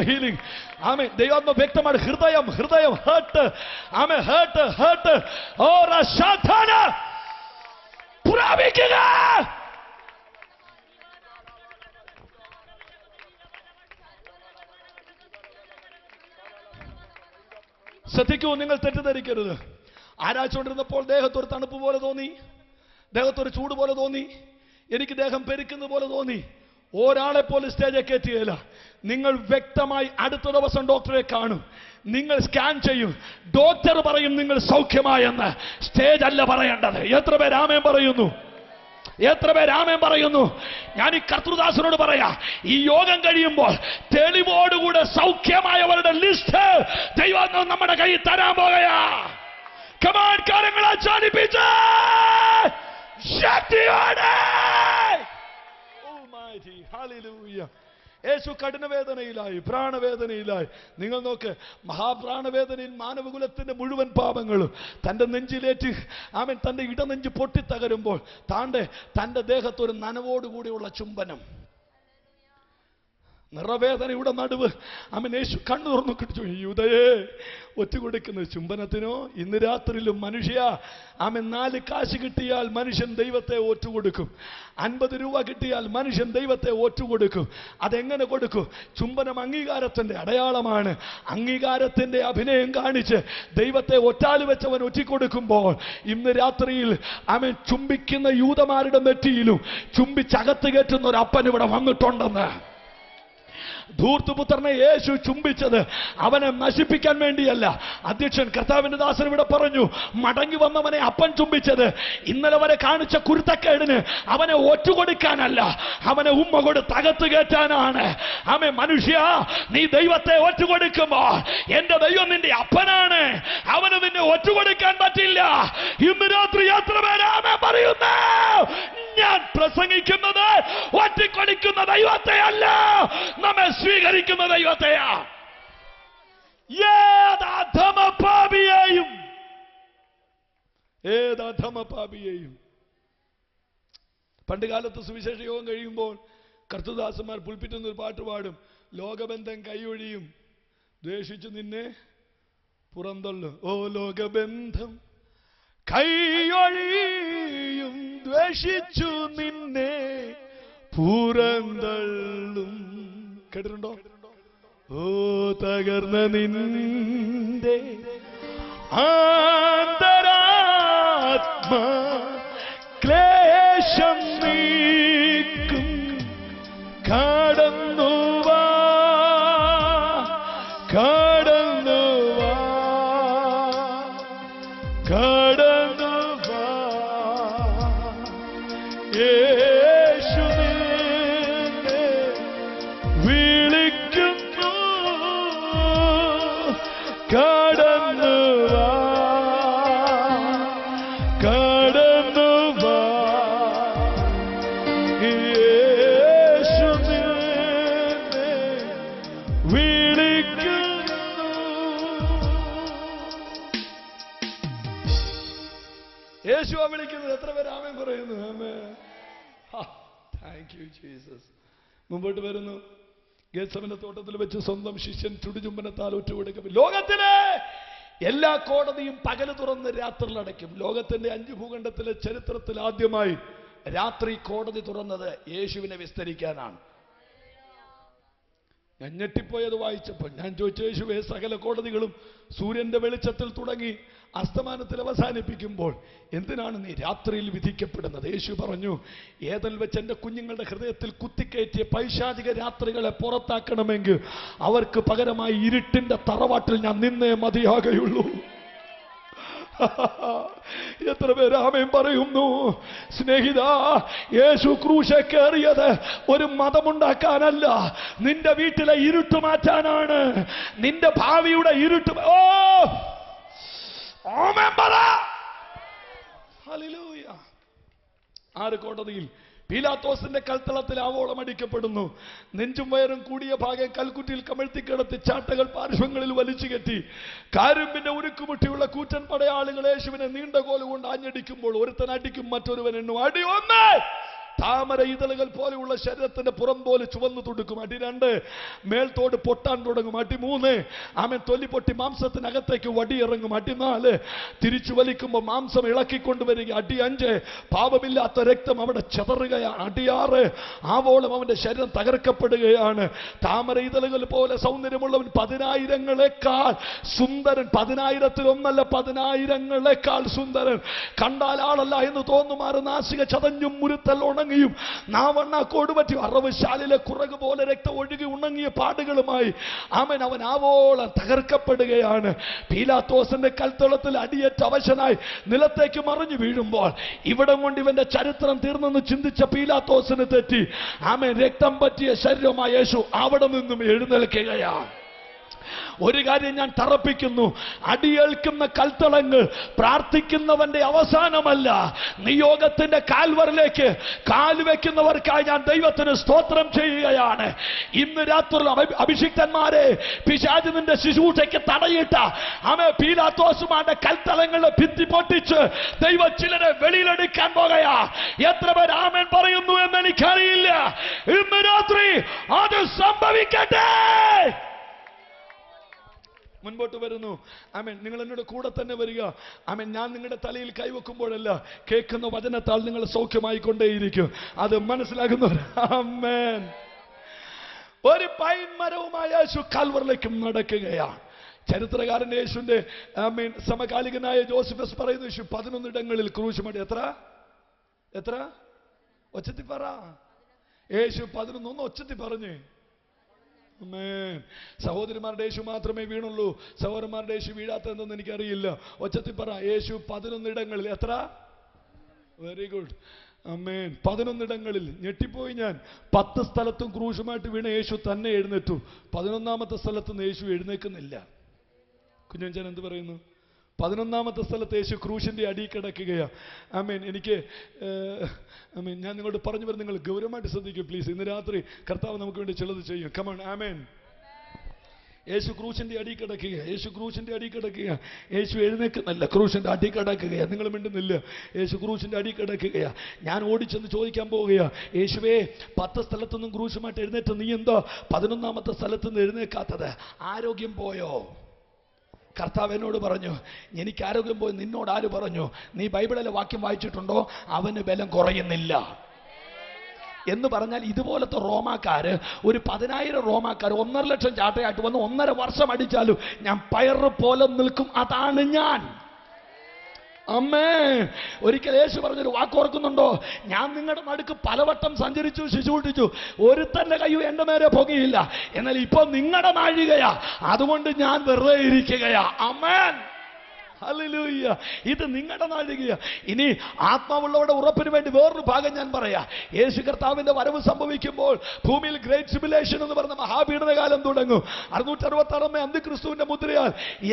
ഹീലിംഗ്. ആമേൻ. ദൈവാത്മ വ്യക്തമാണ്. ഹൃദയം ഹേർട്ട്. ആമേൻ. ഹേർട്ട്. ഓ റശാഥാന പ്രാപിക്കുക. ശ്രദ്ധിക്കൂ, നിങ്ങൾ തെറ്റിദ്ധരിക്കരുത്. ആരാച്ചുകൊണ്ടിരുന്നപ്പോൾ ദേഹത്തൊരു തണുപ്പ് പോലെ തോന്നി, ദേഹത്തൊരു ചൂട് പോലെ തോന്നി, എനിക്ക് ദേഹം പെരുക്കുന്നത് പോലെ തോന്നി. ഒരാളെ പോലും സ്റ്റേജിൽ കയറ്റിയില്ല. നിങ്ങൾ വ്യക്തമായി അടുത്ത ദിവസം ഡോക്ടറെ കാണും, നിങ്ങൾ സ്കാൻ ചെയ്യും, ഡോക്ടർ പറയും നിങ്ങൾ സൗഖ്യമായെന്ന്. സ്റ്റേജ് അല്ല പറയേണ്ടത്. എത്ര പേര് ആമേൻ പറയുന്നു? ഞാൻ ഈ കർത്തൃദാസനോട് പറയാ, ഈ യോഗം കഴിയുമ്പോൾ തെളിവോടുകൂടെ സൗഖ്യമായവരുടെ ലിസ്റ്റ് ദൈവം നമ്മുടെ കയ്യിൽ തരാൻ പോകയാ. കമാൻ, കാര്യങ്ങളെ ചാടിപ്പിച്ച് ശക്തിയോടെ. Hallelujah. യേശു കഠിനവേദനയിലായി, പ്രാണവേദനയിലായി. നിങ്ങൾ നോക്ക്, മഹാപ്രാണവേദനയിൽ മാനവകുലത്തിന്റെ മുഴുവൻ പാപങ്ങളും തന്റെ നെഞ്ചിലേറ്റ് ആമേൻ തന്റെ ഇടനെഞ്ച് പൊട്ടിത്തകരുമ്പോൾ തന്റെ ദേഹത്തൊരു നനവോടുകൂടിയുള്ള ചുംബനം, നിറവേദനയുടെ നടുവ്. ആമേൻ. യേശു കണ്ണു തുറന്നു കിട്ടിച്ചു. യൂദയേ, ഒറ്റുകൊടുക്കുന്ന ചുംബനത്തിനോ ഇന്ന് രാത്രിയിലും മനുഷ്യ ആമേൻ 4 കാശ് കിട്ടിയാൽ മനുഷ്യൻ ദൈവത്തെ ഒറ്റുകൊടുക്കും. 50 രൂപ കിട്ടിയാൽ മനുഷ്യൻ ദൈവത്തെ ഒറ്റുകൊടുക്കും. അതെങ്ങനെ കൊടുക്കും? ചുംബനം അംഗീകാരത്തിന്റെ അടയാളമാണ്. അംഗീകാരത്തിന്റെ അഭിനയം കാണിച്ച് ദൈവത്തെ ഒറ്റാല് വെച്ചവൻ ഒറ്റിക്കൊടുക്കുമ്പോൾ ഇന്ന് രാത്രിയിൽ ആമേൻ ചുംബിക്കുന്ന യൂതമാരുടെ നെറ്റിയിലും ചുംബിച്ചകത്ത് കയറ്റുന്ന ഒരു അപ്പൻ ഇവിടെ വന്നിട്ടുണ്ടെന്ന്. ധൂർത്തുപുത്രനെ യേശു ചുംബിച്ചത് അവനെ നശിപ്പിക്കാൻ വേണ്ടിയല്ല. അധ്യക്ഷൻ കർത്താവിന്റെ ദാസൻ ഇവിടെ പറഞ്ഞു, മടങ്ങി വന്നവനെ അപ്പൻ ചുംബിച്ചത് ഇന്നലെ വരെ കാണിച്ച കുരുത്തക്കേടിന് അവനെ ഒറ്റുകൊടുക്കാനല്ല, അവനെ ഉമ്മ കൊടുത്ത് അകത്ത് കയറ്റാനാണ്. ആമേ. മനുഷ്യ, നീ ദൈവത്തെ ഒറ്റുകൊടുക്കുമ്പോ എന്റെ ദൈവം നിന്റെ അപ്പനാണ്, അവന് നിന്നെ ഒറ്റുകൊടുക്കാൻ പറ്റില്ല. ഇന്ന് രാത്രി എത്ര പേരാമേ പറയുന്നു? ഞാൻ പ്രസംഗിക്കുന്നത് ഒറ്റിക്കൊടുക്കുന്ന ദൈവത്തെ അല്ല, നമ്മെ സ്വീകരിക്കുന്ന ദൈവത്തെയാ. ഏതധമപാപിയെയും പണ്ട് കാലത്ത് സുവിശേഷ യോഗം കഴിയുമ്പോൾ കർത്തൃദാസന്മാർ പുൽപ്പിറ്റുന്ന ഒരു പാട്ട് പാടും. ലോകബന്ധം കൈയൊഴിയും, ദ്വേഷിച്ചു നിന്നെ പുറന്തള്ളും. ഓ ലോകബന്ധം കൈയൊഴിയും, ദ്വേഷിച്ചു നിന്നെ പുറന്തള്ളും. കേട്ടിട്ടുണ്ടോ? ഓ തകർന്ന നിന്റെ ആന്തരാത്മാ ക്ലേശം നീക്കും, കടന്നുവാ യേശു നിന്നെ വിളിക്കുന്നു, കടന്നുവാ യേശു നിന്നെ വിളിക്കുന്നു. യേശുവാ വിളിക്കുന്നത്. എത്ര പേര് ആമേൻ പറയുന്നു? ആമേൻ. Thank you Jesus. മുമ്പോട്ട് വരുന്നു. ഗേത്സമന തോട്ടത്തിൽ വെച്ച് സ്വന്തം ശിഷ്യൻ ചുടുചുംബനത്താൽ ഒറ്റുകൊടുക്കും. ലോകത്തിലെ എല്ലാ കോടതിയും പകല് തുറന്ന് രാത്രിയിൽ അടയ്ക്കും. ലോകത്തിന്റെ 5 ഭൂഖണ്ഡത്തിലെ ചരിത്രത്തിൽ ആദ്യമായി രാത്രി കോടതി തുറന്നത് യേശുവിനെ വിസ്തരിക്കാനാണ്. ഞാൻ ഞെട്ടിപ്പോയത് വായിച്ചപ്പോൾ ഞാൻ ചോദിച്ചു, യേശുവേ, സകല കോടതികളും സൂര്യന്റെ വെളിച്ചത്തിൽ തുടങ്ങി അസ്തമാനത്തിൽ അവസാനിപ്പിക്കുമ്പോൾ എന്തിനാണ് നീ രാത്രിയിൽ വിധിക്കപ്പെടുന്നത്? യേശു പറഞ്ഞു, ഏതിൽ വെച്ച് എൻ്റെ കുഞ്ഞുങ്ങളുടെ ഹൃദയത്തിൽ കുത്തിക്കയറ്റിയ പൈശാചിക രാത്രികളെ പുറത്താക്കണമെങ്കിൽ അവർക്ക് പകരമായി ഇരുട്ടിന്റെ തറവാട്ടിൽ ഞാൻ നിന്നേ മതിയാകുള്ളൂ. എത്ര പേര് ആമേൻ പറയുന്നു? സ്നേഹിത, യേശു ക്രൂശെ കയറിയത് ഒരു മതമുണ്ടാക്കാനല്ല, നിന്റെ വീട്ടിലെ ഇരുട്ട് മാറ്റാനാണ്. നിന്റെ ഭാവിയുടെ ഇരുട്ട്. ഓ ആമേൻ പറ. ഹല്ലേലൂയ. 6 കോടതിയിൽ പീലാത്തോസിന്റെ കൽത്തളത്തിൽ ആവോളം അടിക്കപ്പെടുന്നു. നെഞ്ചും വയറും കൂടിയ ഭാഗം കൽക്കുറ്റിയിൽ കമഴ്ത്തിക്കിടത്തി ചാട്ടകൾ പാർശ്വങ്ങളിൽ വലിച്ചു കെട്ടി കാരുമ്പിന്റെ ഉരുക്കുമുട്ടിയുള്ള കൂറ്റൻ പടയാളികൾ യേശുവിനെ നീണ്ട കോലുകൊണ്ട് ആഞ്ഞടിക്കുമ്പോൾ ഒരുത്തൻ അടിക്കും, മറ്റൊരുവൻ എണ്ണും. അടി 1. താമര ഇതളുകൾ പോലെയുള്ള ശരീരത്തിന്റെ പുറം പോലെ ചുവന്നു തുടുക്കും. അടി 2. മേൽത്തോട് പൊട്ടാൻ തുടങ്ങും. അടി 3. ആമൻ തൊലി പൊട്ടി മാംസത്തിനകത്തേക്ക് വടിയിറങ്ങും. അടി 4. തിരിച്ചു വലിക്കുമ്പോൾ മാംസം ഇളക്കിക്കൊണ്ടുവരിക. അടി 5. പാപമില്ലാത്ത രക്തം അവിടെ ചെതറുകയാണ്. അടി 6. ആവോളം അവന്റെ ശരീരം തകർക്കപ്പെടുകയാണ്. താമര ഇതളുകൾ പോലെ സൗന്ദര്യമുള്ളവൻ 10,000-ങ്ങളെക്കാൾ സുന്ദരൻ. 10,000-ൽ 1, 10,000-ങ്ങളെക്കാൾ സുന്ദരൻ. കണ്ടാൽ ആളല്ല എന്ന് തോന്നുമാറ് നാസിക ചതഞ്ഞും മുരുത്തൽ ഉണങ്ങിയും നാവണ്ണ കൊടുപറ്റി അറവുശാലിലെ കുറക് പോലെ രക്തം ഒഴുകി ഉണങ്ങിയ പാടുകളുമായി അവൻ ആവോളം തകർക്കപ്പെടുകയാണ്. പീലാത്തോസിന്റെ കൽത്തളത്തിൽ അടിയേറ്റ അവശനായി നിലത്തേക്ക് മറിഞ്ഞു വീഴുമ്പോൾ ഇവിടം കൊണ്ട് ഇവന്റെ ചരിത്രം തീർന്നെന്ന് ചിന്തിച്ച പീലാത്തോസിന് തെറ്റി. രക്തം പറ്റിയ ശരീരമായ യേശു അവിടെ നിന്നും എഴുന്നേൽക്കുകയാണ്. ഒരു കാര്യം ഞാൻ തറപ്പിക്കുന്നു, അടിയേൽക്കുന്ന കൽത്തളങ്ങൾ പ്രാർത്ഥിക്കുന്നവന്റെ അവസാനമല്ല, നിയോഗത്തിന്റെ കാൽവറിലേക്ക് കാൽവെക്കുന്നവർക്കായി ഞാൻ ദൈവത്തിന് സ്തോത്രം ചെയ്യുകയാണ്. ഇന്ന് രാത്രി അഭിഷിക്തന്മാരെ പിശാച് നിന്റെ ശുശ്രൂഷയ്ക്ക് തടയിട്ട പീലാത്തോസുമാരുടെ കൽത്തളങ്ങളെ ഭിത്തി പൊട്ടിച്ച് ദൈവം ചിലരെ വെളിയിലെടുക്കാൻ പോകുകയാ. എത്ര പേർ ആമേൻ പറയുന്നു എന്ന് എനിക്കറിയില്ല. ഇന്ന് രാത്രി അത് സംഭവിക്കട്ടെ. മുൻപോട്ട് വരുന്നു. ആമേൻ. നിങ്ങൾ എന്നോട് കൂടെ തന്നെ വരിക. ആമേൻ. ഞാൻ നിങ്ങളുടെ തലയിൽ കൈവെക്കുമ്പോഴല്ല, കേൾക്കുന്ന വചനത്താൽ നിങ്ങൾ സൗഖ്യമായി കൊണ്ടേയിരിക്കും. അത് മനസ്സിലാകുന്നവർ ആമേൻ. ഒരു പൈൻ മരവുമായ യേശു കാൽവറിലേക്കും നടക്കുകയാണ്. ചരിത്രകാരൻ യേശുവിന്റെ ആമേൻ സമകാലികനായ ജോസഫസ് പറയുന്നു, യേശു 11 ഇടങ്ങളിൽ ക്രൂശുമടി. എത്ര ഒച്ചത്തി പറ. യേശു 11 ഒച്ചത്തി പറഞ്ഞേ. സഹോദരിമാരുടെ യേശു മാത്രമേ വീണുള്ളൂ, സഹോദരന്മാരുടെ യേശു വീഴാത്തതെന്ന് എനിക്കറിയില്ല. ഒച്ചത്തിൽ പറ. യേശു 11 ഇടങ്ങളിൽ. എത്ര? Very good. ആമേൻ. 11 ഇടങ്ങളിൽ. ഞെട്ടിപ്പോയി ഞാൻ. 10 സ്ഥലത്തും ക്രൂശുമായിട്ട് വീണ യേശു തന്നെ എഴുന്നേറ്റു. 11ാമത്തെ സ്ഥലത്ത് നിന്ന് യേശു എഴുന്നേക്കുന്നില്ല. കുഞ്ഞഞ്ചൻ എന്ത് പറയുന്നു? 11ാമത്തെ സ്ഥലത്ത് യേശു ക്രൂശിന്റെ അടി കിടക്കുകയാ. ആമേൻ. എനിക്ക് ആമേൻ, ഞാൻ നിങ്ങളോട് പറഞ്ഞു വരും, നിങ്ങൾ ഗൗരവമായിട്ട് ശ്രദ്ധിക്കൂ പ്ലീസ്. ഇന്ന് രാത്രി കർത്താവ് നമുക്ക് വേണ്ടി ചിലത് ചെയ്യും. കമോൺ. ആമേൻ. യേശു ക്രൂശിന്റെ അടി കിടക്കുക. യേശു എഴുന്നേക്കുന്നില്ല, ക്രൂശിന്റെ അടി കിടക്കുകയാ. നിങ്ങൾ മിണ്ടുന്നില്ല. യേശു ക്രൂശിന്റെ അടി കിടക്കുകയാ. ഞാൻ ഓടിച്ചെന്ന് ചോദിക്കാൻ പോവുകയാ, യേശുവേ, 10 സ്ഥലത്തൊന്നും ക്രൂശുമായിട്ട് എഴുന്നേറ്റ് നീ എന്തോ 11ാമത്തെ സ്ഥലത്തുനിന്ന് എഴുന്നേക്കാത്തത്? ആരോഗ്യം പോയോ? കർത്താവ് എന്നോട് പറഞ്ഞു, എനിക്ക് ആരോഗ്യം പോയി. നിന്നോട് ആര് പറഞ്ഞു? നീ ബൈബിളിലെ വാക്യം വായിച്ചിട്ടുണ്ടോ? അവന് ബലം കുറയുന്നില്ല എന്ന് പറഞ്ഞാൽ ഇതുപോലത്തെ റോമാക്കാര്, ഒരു 10,000 റോമാക്കാർ 1.5 ലക്ഷം ചാട്ടയായിട്ട് വന്ന് 1.5 വർഷം അടിച്ചാലും ഞാൻ പയറ് പോലെ നിൽക്കും. അതാണ് ഞാൻ. അമ്മേ. ഒരിക്കൽ യേശു പറഞ്ഞൊരു വാക്ക് ഓർക്കുന്നുണ്ടോ? ഞാൻ നിങ്ങളുടെ നടുക്ക് പലവട്ടം സഞ്ചരിച്ചു, ശുശ്രൂഷിച്ചു, ഒരുത്തന്റെ കയ്യും എന്റെ മേലെ പൊങ്ങിയില്ല. എന്നാൽ ഇപ്പൊ നിങ്ങളുടെ നാഴികയാ, അതുകൊണ്ട് ഞാൻ വെറുതെ ഇരിക്കുകയാ. അമ്മേൻ. ഹല്ലേലൂയ. ഇത് നിങ്ങളുടെ നാഴികയാ. ഇനി ആത്മാവുള്ളവരുടെ ഉറപ്പിന് വേണ്ടി വേറൊരു ഭാഗം ഞാൻ പറയാം. യേശു കർത്താവിന്റെ വരവ് സംഭവിക്കുമ്പോൾ ഭൂമിയിൽ ഗ്രേറ്റ് ട്രിബുലേഷൻ എന്ന് പറഞ്ഞ മഹാപീഡനകാലം തുടങ്ങും. 666 അന്തിക്രിസ്തുവിന്റെ മുദ്രയാൽ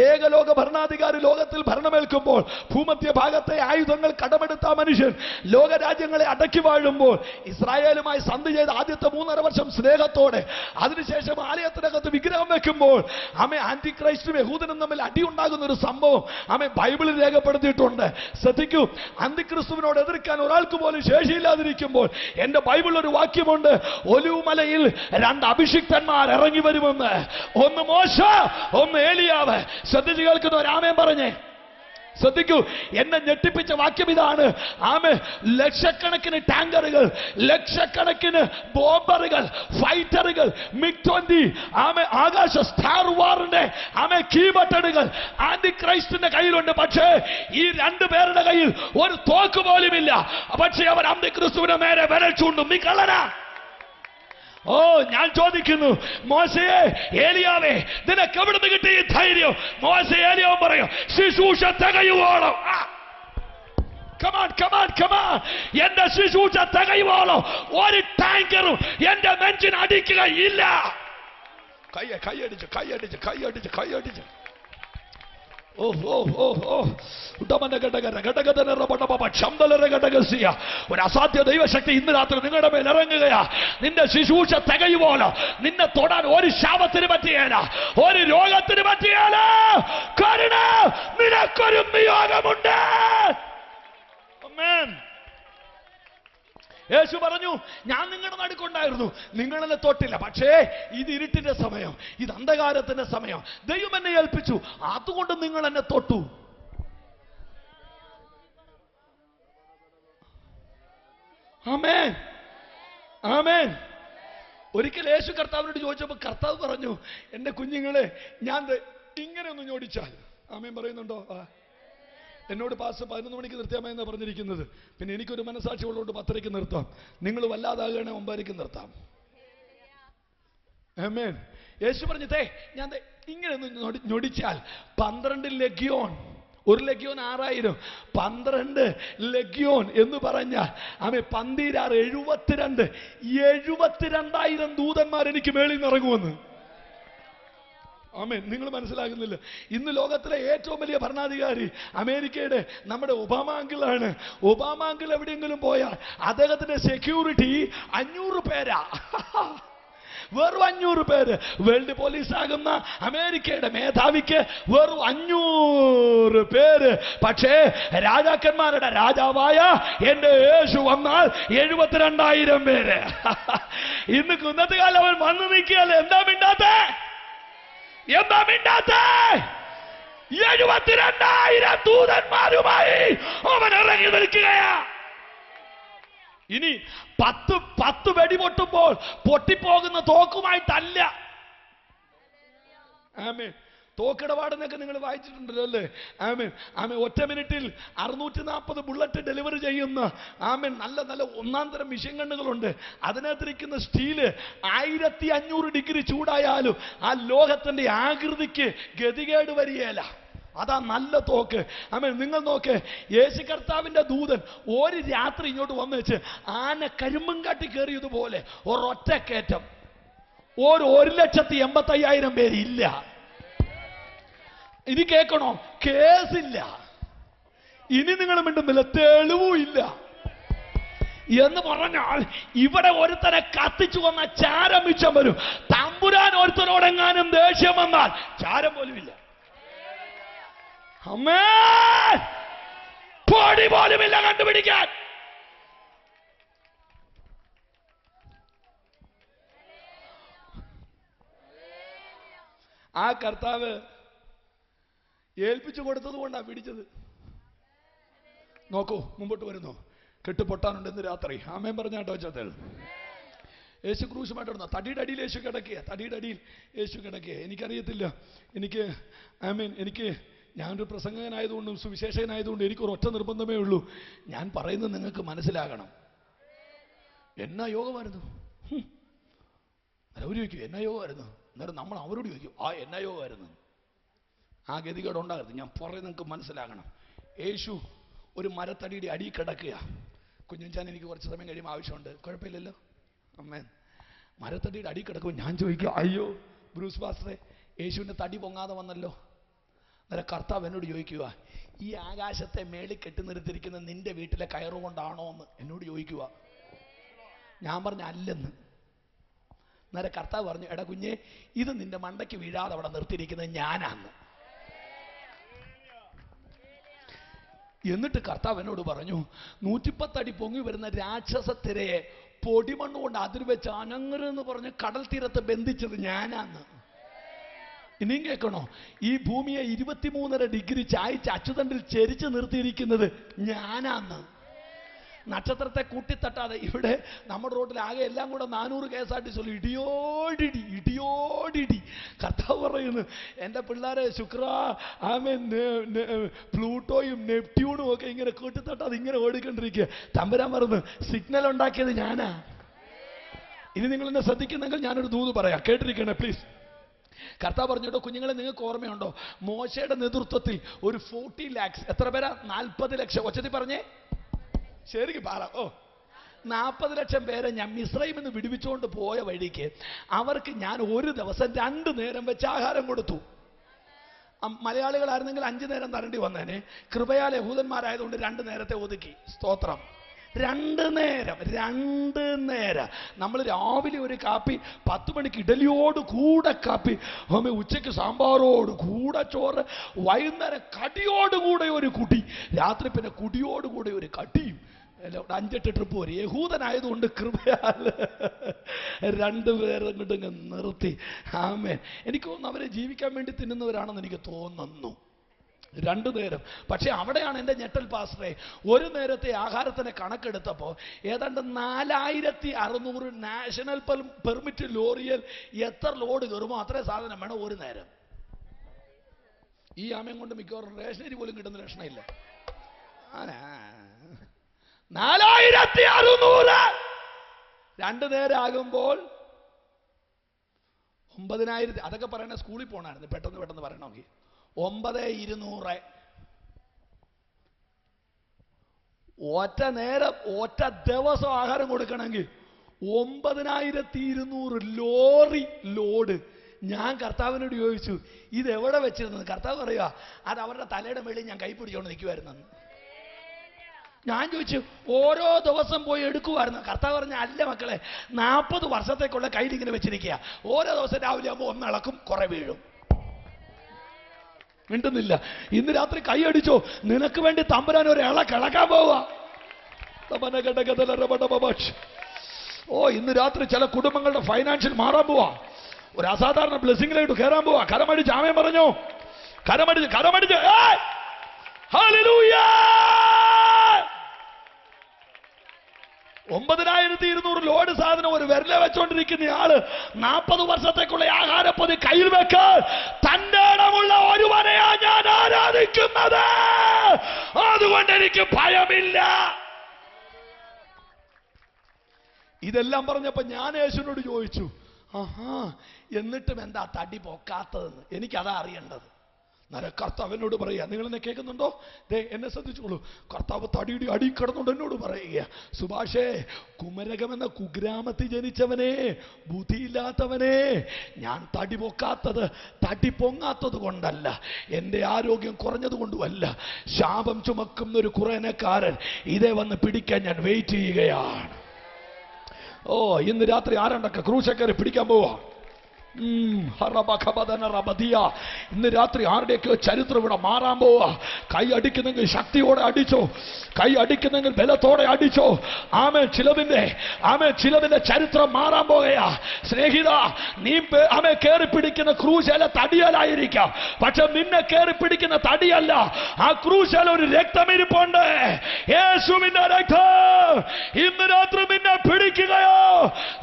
ഏകലോക ഭരണാധികാരി ലോകത്തിൽ ഭരണമേൽക്കുമ്പോൾ ഭൂമധ്യ ഭാഗത്തെ ആയുധങ്ങൾ കടമെടുത്ത മനുഷ്യൻ ലോകരാജ്യങ്ങളെ അടക്കി വാഴുമ്പോൾ ഇസ്രായേലുമായി സന്ധി ചെയ്ത് ആദ്യത്തെ 3.5 വർഷം സ്നേഹത്തോടെ, അതിനുശേഷം ആലയത്തിനകത്ത് വിഗ്രഹം വെക്കുമ്പോൾ ആന്റി ക്രൈസ്റ്റും യഹൂദനും തമ്മിൽ അടിയുണ്ടാകുന്ന ഒരു സംഭവം ആമേൻ ബൈബിളിൽ രേഖപ്പെടുത്തിയിട്ടുണ്ട്. ശ്രദ്ധിക്കൂ, അന്തിക്രിസ്തുവിനോട് എതിർക്കാൻ ഒരാൾക്ക് പോലും ശേഷിയില്ലാതിരിക്കുമ്പോൾ എന്റെ ബൈബിളിൽ ഒരു വാക്യമുണ്ട്, ഒലിവുമലയിൽ 2 അഭിഷിക്തന്മാർ ഇറങ്ങി വരുമെന്ന്. ഒന്ന് മോശ, ഒന്ന് ഏലിയാവ്. ശ്രദ്ധിച്ചു കേൾക്കുന്ന ഒരു ആമേൻ പറഞ്ഞേ. ശ്രദ്ധിക്കൂ, എന്നെ ഞെട്ടിപ്പിച്ച വാക്യം ഇതാണ്. ആമേ, ലക്ഷക്കണക്കിന് ടാങ്കറുകൾ, ലക്ഷക്കണക്കിന് ബോംബറുകൾ, ഫൈറ്ററുകൾ, MiG-20, ആമേ ആകാശ സ്റ്റാർ വാറിന്റെ ആമേ കീ ബട്ടണുകൾ ആന്റി ക്രൈസ്റ്റിന്റെ കയ്യിലുണ്ട്. പക്ഷേ ഈ 2 പേരുടെ കയ്യിൽ ഒരു തോക്ക് പോലുമില്ല. പക്ഷേ അവർ ആന്റി ക്രിസ്തുവിനെ നേരെ വിരൽ ചൂണ്ടും. നീ കള്ളനാ. ഓ, ഞാൻ ചോദിക്കുന്നു, മോശയെ, ഏലിയാവേ, നിനക്ക് എവിടുന്ന് കിട്ടിയ ഈ ധൈര്യം? മോശ ഏലിയാവ് പറയും, ശുശ്രൂഷ തികയുവോളം, എന്റെ ശുശ്രൂഷ തികയുവോളം ഒരു ടാങ്കറും എന്റെ നെഞ്ചിന് അടിക്കുകയില്ല. കൈയടിച്ച് ഒരു അസാധ്യ ദൈവശക്തി ഇന്ന് രാത്രി നിങ്ങളുടെ മേൽ ഇറങ്ങുകയാ. നിന്റെ ശുശ്രൂഷ തികയുവോലോ നിന്നെ തൊടാൻ ഒരു ശാപത്തിന് പറ്റിയേല, ഒരു രോഗത്തിന് പറ്റിയേല. കാരണം നിനക്കൊരു നിയോഗമുണ്ട്. ആമേൻ. യേശു പറഞ്ഞു, ഞാൻ നിങ്ങളുടെ നടുക്കുണ്ടായിരുന്നു, നിങ്ങളെന്നെ തൊട്ടില്ല. പക്ഷേ ഇത് ഇരുട്ടിന്റെ സമയം, ഇത് അന്ധകാരത്തിന്റെ സമയം. ദൈവം എന്നെ ഏൽപ്പിച്ചു, അതുകൊണ്ട് നിങ്ങൾ എന്നെ തൊട്ടു. ആമേൻ, ആമേൻ. ഒരിക്കൽ യേശു കർത്താവിനോട് ചോദിച്ചപ്പോൾ കർത്താവ് പറഞ്ഞു, എന്റെ കുഞ്ഞുങ്ങളെ, ഞാൻ ഇങ്ങനെ ഒന്ന് ഞോടിച്ചാൽ. ആമേൻ പറയുന്നുണ്ടോ? എന്നോട് പാസ്റ്റർ 11 മണിക്ക് നിർത്തിയാമെന്നാണ് പറഞ്ഞിരിക്കുന്നത്. പിന്നെ എനിക്കൊരു മനസാക്ഷി ഉള്ളതുകൊണ്ട് 10:30 നിർത്താം. നിങ്ങൾ വല്ലാതാകണേ 9:00 നിർത്താം. ആമേൻ. യേശു പറഞ്ഞതേ, ഞാൻ ഇങ്ങനെ ഒന്ന് ഞൊടിച്ചാൽ 12 ലഗ്യോൻ, 1 ലഗ്യോൻ 6000, 12 ലഗ്യോൻ എന്ന് പറഞ്ഞാൽ ആമേ 72,000 ദൂതന്മാർ എനിക്ക് മേളിൽ നിന്ന് ഇറങ്ങുമെന്ന്. ആമേൻ. നിങ്ങൾ മനസ്സിലാകുന്നില്ല, ഇന്ന് ലോകത്തിലെ ഏറ്റവും വലിയ ഭരണാധികാരി അമേരിക്കയുടെ നമ്മുടെ ഒബാമ അങ്കിളാണ്. ഒബാമ അങ്കിൾ എവിടെയെങ്കിലും പോയാൽ അദ്ദേഹത്തിന്റെ സെക്യൂരിറ്റി 500 പേരാ. വെറും 500 പേര്. വേൾഡ് പോലീസ് ആകുന്ന അമേരിക്കയുടെ മേധാവിക്ക് വെറും 500 പേര്. പക്ഷേ രാജാക്കന്മാരുടെ രാജാവായ എന്റെ യേശു വന്നാൽ 72,000 പേര്. ഇന്ന് കുന്നത്ത് കാലം അവൻ വന്നു നിൽക്കുകയല്ലേ. എന്താ മിണ്ടാത്തെ? 72,000 ദൂതന്മാരുമായി അവൻ ഇറങ്ങി നിൽക്കുകയാ. ഇനി 10 വെടിപൊട്ടുമ്പോൾ പൊട്ടിപ്പോകുന്ന തോക്കുമായിട്ടല്ല. ആമേൻ. തോക്കിടപാടെന്നൊക്കെ നിങ്ങൾ വായിച്ചിട്ടുണ്ടല്ലോ അല്ലേ? ആമേൻ. ആമേൻ. ഒറ്റ മിനിറ്റിൽ 640 ബുള്ളറ്റ് ഡെലിവറി ചെയ്യുന്ന ആമേൻ നല്ല നല്ല 1-ാം തരം മിഷൻ ഗണ്ണുകളുണ്ട്. അതിനകത്തിരിക്കുന്ന സ്റ്റീല് 1500 ഡിഗ്രി ചൂടായാലും ആ ലോഹത്തിന്റെ ആകൃതിക്ക് ഗതികേട് വരികയില്ല. അതാ നല്ല തോക്ക്. ആമേൻ. നിങ്ങൾ നോക്ക്, യേശു കർത്താവിന്റെ ദൂതൻ ഒരു രാത്രി ഇങ്ങോട്ട് വന്നു വെച്ച് ആന കരിമ്പും കാട്ടി കയറിയതുപോലെ ഒരൊറ്റ കയറ്റം 1,85,000 പേര് ഇല്ല. ഇനി കേൾക്കണോ? കേസില്ല. ഇനി നിങ്ങൾ മിണ്ടുന്നില്ല, തെളിവും ഇല്ല എന്ന് പറഞ്ഞാൽ ഇവിടെ ഒരുത്തനെ കത്തിച്ചു വന്ന ചാരം മിച്ചം വരും. തമ്പുരാൻ ഒരുത്തനോടെങ്ങാനും ദേഷ്യം വന്നാൽ ചാരം പോലും ഇല്ല. അമ്മേ, പൊടി പോലുമില്ല കണ്ടുപിടിക്കാൻ. ആ കർത്താവ് ഏൽപ്പിച്ചു കൊടുത്തത് കൊണ്ടാണ് പിടിച്ചത്. നോക്കൂ, മുമ്പോട്ട് വരുന്നു. കെട്ടുപൊട്ടാനുണ്ട് ഇന്ന് രാത്രി. ആമേൻ പറഞ്ഞാട്ടോ ചത്തൽ. യേശു ക്രൂശുമായിട്ട് ഇടുന്ന തടിയുടെ അടിയിൽ യേശു കിടക്കുക. തടിയുടെ അടിയിൽ യേശു കിടക്കുക. എനിക്കറിയത്തില്ല, എനിക്ക് ഞാനൊരു പ്രസംഗകനായതുകൊണ്ടും സുവിശേഷകനായതുകൊണ്ടും എനിക്കൊരു ഒറ്റ നിർബന്ധമേ ഉള്ളൂ. ഞാൻ പറയുന്നത് നിങ്ങൾക്ക് മനസ്സിലാകണം. എന്നാ യോഗമായിരുന്നു? അവർ ചോദിക്കും എന്നാ യോഗമായിരുന്നു. അന്നേരം നമ്മൾ അവരോട് ചോദിക്കും എന്നാ യോഗമായിരുന്നു. ആ ഗതികേട് ഉണ്ടാകരുത്. ഞാൻ പറയുന്നത് നിങ്ങൾക്ക് മനസ്സിലാകണം. യേശു ഒരു മരത്തടിയുടെ അടിയിൽ കിടക്കുക. കുഞ്ഞുച്ചാൻ എനിക്ക് കുറച്ച് സമയം കഴിയുമ്പോൾ ആവശ്യമുണ്ട്, കുഴപ്പമില്ലല്ലോ. അമ്മേ, മരത്തടിയുടെ അടി കിടക്കും. ഞാൻ ചോദിക്കുക, അയ്യോ ബ്രൂസ് പാസ്റ്ററെ, യേശുവിൻ്റെ തടി പൊങ്ങാതെ വന്നല്ലോ. അന്നേരം കർത്താവ് എന്നോട് ചോദിക്കുക, ഈ ആകാശത്തെ മേളിൽ കെട്ടി നിർത്തിയിരിക്കുന്ന നിന്റെ വീട്ടിലെ കയറുകൊണ്ടാണോ എന്ന് എന്നോട് ചോദിക്കുക. ഞാൻ പറഞ്ഞ അല്ലെന്ന്. അന്നേരം കർത്താവ് പറഞ്ഞു, എടാ കുഞ്ഞെ, ഇത് നിന്റെ മണ്ടയ്ക്ക് വീഴാതെ അവിടെ നിർത്തിയിരിക്കുന്നത് ഞാനാന്ന്. എന്നിട്ട് കർത്താവ് എന്നോട് പറഞ്ഞു, 110 അടി പൊങ്ങി വരുന്ന രാക്ഷസത്തിരയെ പൊടിമണ്ണ് കൊണ്ട് അതിൽ വെച്ച് അനങ്ങരെന്ന് പറഞ്ഞ് കടൽ തീരത്ത് ബന്ധിച്ചത് ഞാനാന്ന്. ഇനിയും കേൾക്കണോ? ഈ ഭൂമിയെ 23.5 ഡിഗ്രി ചായച്ച് അച്ചുതണ്ടിൽ ചെരിച്ച് നിർത്തിയിരിക്കുന്നത് ഞാനാന്ന്. നക്ഷത്രത്തെ കൂട്ടിത്തട്ടാതെ ഇവിടെ നമ്മുടെ റോഡിൽ ആകെ എല്ലാം കൂടെ 400 KSRTC ഇടിയോടിടി ഇടിയോടിടി. കർത്താവ് പറയുന്നു, എൻ്റെ പിള്ളേരെ ശുക്ര പ്ലൂട്ടോയും നെപ്റ്റ്യൂണും ഒക്കെ ഇങ്ങനെ കൂട്ടിത്തട്ടാതെ ഇങ്ങനെ ഓടിക്കൊണ്ടിരിക്കുക. തമ്പുരാൻ പറഞ്ഞു, സിഗ്നൽ ഉണ്ടാക്കിയത് ഞാനാ. ഇനി നിങ്ങൾ എന്നെ ശ്രദ്ധിക്കുന്നെങ്കിൽ ഞാനൊരു ദൂത് പറയാം, കേട്ടിരിക്കണേ പ്ലീസ്. കർത്താവ് പറഞ്ഞോട്ടോ, കുഞ്ഞുങ്ങളെ നിങ്ങൾക്ക് ഓർമ്മയുണ്ടോ? മോശയുടെ നേതൃത്വത്തിൽ ഒരു 40 lakhs, എത്ര പേരാ? 40 ലക്ഷം. ഒച്ചത്തിൽ പറഞ്ഞേ, ശരിക്കും പറ. 40 ലക്ഷം പേരെ ഞാൻ മിസ്രൈമിൽ നിന്ന് വിടുവിച്ചുകൊണ്ട് പോയ വഴിക്ക് അവർക്ക് ഞാൻ ഒരു ദിവസം 2 നേരം വെച്ച് ആഹാരം കൊടുത്തു. മലയാളികളായിരുന്നെങ്കിൽ 5 നേരം തരേണ്ടി വന്നേനെ. കൃപയാൽ യഹൂദന്മാരായതുകൊണ്ട് 2 നേരത്തെ ഒതുക്കി. സ്തോത്രം. 2 നേരം നമ്മൾ രാവിലെ ഒരു കാപ്പി, 10 മണിക്ക് ഇഡലിയോട് കൂടെ കാപ്പി, ഉച്ചയ്ക്ക് സാമ്പാറോട് കൂടെ ചോറ്, വൈകുന്നേരം കടിയോടുകൂടെ ഒരു കുടി, രാത്രി പിന്നെ കുടിയോടുകൂടെ ഒരു കടിയും, 5-8 ട്രിപ്പ് വരും. യഹൂദനായതുകൊണ്ട് കൃപയാൽ 2 പേരും കിട്ടുങ്ങ് നിർത്തി. ആമേൻ. എനിക്ക് തോന്നുന്നു അവരെ ജീവിക്കാൻ വേണ്ടി തിന്നുന്നവരാണെന്ന് എനിക്ക് തോന്നുന്നു. 2 നേരം. പക്ഷെ അവിടെയാണ് എൻ്റെ ഞെട്ടൽ പാസ്റ്ററെ. ഒരു നേരത്തെ ആഹാരത്തിന് കണക്കെടുത്തപ്പോൾ ഏതാണ്ട് 4600 നാഷണൽ പെർമിറ്റ് ലോറിയിൽ എത്ര ലോഡ് കയറുമോ അത്രേ സാധനം വേണം ഒരു നേരം. ഈ ആമയും കൊണ്ട് മിക്കവാറും റേഷനരി പോലും കിട്ടുന്ന ലക്ഷണമില്ല. 4600 2 നേരം ആകുമ്പോൾ 9000. അതൊക്കെ പറയണ സ്കൂളിൽ പോകണമായിരുന്നു, പെട്ടെന്ന് പറയണമെങ്കിൽ. 9200 ഒറ്റ നേരം ഒറ്റ ദിവസം ആഹാരം കൊടുക്കണമെങ്കിൽ 9200 ലോറി ലോഡ്. ഞാൻ കർത്താവിനോട് ചോദിച്ചു, ഇത് എവിടെ വെച്ചിരുന്നത്? കർത്താവ് പറയുക, അത് അവരുടെ തലയുടെ മേളിൽ ഞാൻ കൈ പിടിച്ചുകൊണ്ട് നിൽക്കുമായിരുന്നു. ഞാൻ ചോദിച്ചു, ഓരോ ദിവസം പോയി എടുക്കുമായിരുന്നു? കർത്താവ് പറഞ്ഞ, അല്ല മക്കളെ, 40 വർഷത്തേക്കുള്ള കയ്യിൽ ഇങ്ങനെ വെച്ചിരിക്കുക. ഓരോ ദിവസം രാവിലെ ആകുമ്പോൾ ഒന്ന് ഇളക്കും, കുറെ വീഴും. മിണ്ടുന്നില്ല. ഇന്ന് രാത്രി കൈ അടിച്ചോ, നിനക്ക് വേണ്ടി തമ്പുരാൻ ഒരു കിളക്കാൻ പോവാ. ഇന്ന് രാത്രി ചില കുടുംബങ്ങളുടെ ഫൈനാൻഷ്യൽ മാറാൻ പോവാ. ഒരു അസാധാരണ ബ്ലെസ്സിങ്ങിലായിട്ട് കയറാൻ പോവാ. കരമടിച്ച് ആമേൻ പറഞ്ഞോ. കരമടിച്ച് 9200 ലോഡ് സാധനം ഒരു വിരല വെച്ചോണ്ടിരിക്കുന്ന ആള് 40 വർഷത്തേക്കുള്ള ആഹാരപ്പൊതി കയ്യിൽ വെക്കാൻ തന്റെ ഇടമുള്ള ഒരുവനെയാ ഞാൻ ആരാധിക്കുന്നത്. അതുകൊണ്ട് എനിക്ക് ഭയമില്ല. ഇതെല്ലാം പറഞ്ഞപ്പോ ഞാൻ യേശുവിനോട് ചോദിച്ചു, എന്നിട്ടും എന്താ തടി പൊക്കാത്തതെന്ന്. എനിക്കതാ അറിയേണ്ടത്. കർത്താവ് എന്നോട് പറയുക, നിങ്ങൾ എന്നെ കേൾക്കുന്നുണ്ടോ? എന്നെ ശ്രദ്ധിച്ചോളൂ. കർത്താവ് തടിയുടെ അടി കിടന്നുകൊണ്ട് എന്നോട് പറയുക, സുഭാഷേ, കുമരകം എന്ന കുഗ്രാമത്തിൽ ജനിച്ചവനെ, ബുദ്ധിയില്ലാത്തവനെ, ഞാൻ തടി പൊക്കാത്തത് തടി പൊങ്ങാത്തത് കൊണ്ടല്ല, എൻ്റെ ആരോഗ്യം കുറഞ്ഞത് കൊണ്ടുമല്ല. ശാപം ചുമക്കുന്ന ഒരു കുറേനക്കാരൻ ഇതേ വന്ന് പിടിക്കാൻ ഞാൻ വെയിറ്റ് ചെയ്യുകയാണ്. ഇന്ന് രാത്രി ആരണ്ടൊക്കെ ക്രൂശക്കാരെ പിടിക്കാൻ പോവാ. ഇന്ന് രാത്രി ആരുടെയൊക്കെയോ ചരിത്രം ഇവിടെ മാറാൻ പോവാ. കൈ അടിക്കുന്നെങ്കിൽ ശക്തിയോടെ അടിച്ചോ, കൈ അടിക്കുന്നെങ്കിൽ ബലത്തോടെ അടിച്ചോ. ചിലതിന്റെ ചരിത്രം മാറാൻ പോകയാ. സ്നേഹിത, നീ കയറി പിടിക്കുന്ന ക്രൂശല തടിയലായിരിക്കാം, പക്ഷെ നിന്നെ കയറി പിടിക്കുന്ന തടിയല്ല, ആ ക്രൂശല ഒരു രക്തമിരിപ്പുണ്ട്. യേശുവിന്റെ രക്തം ഇന്ന് രാത്രി നിന്നെ പിടിക്കുകയോ,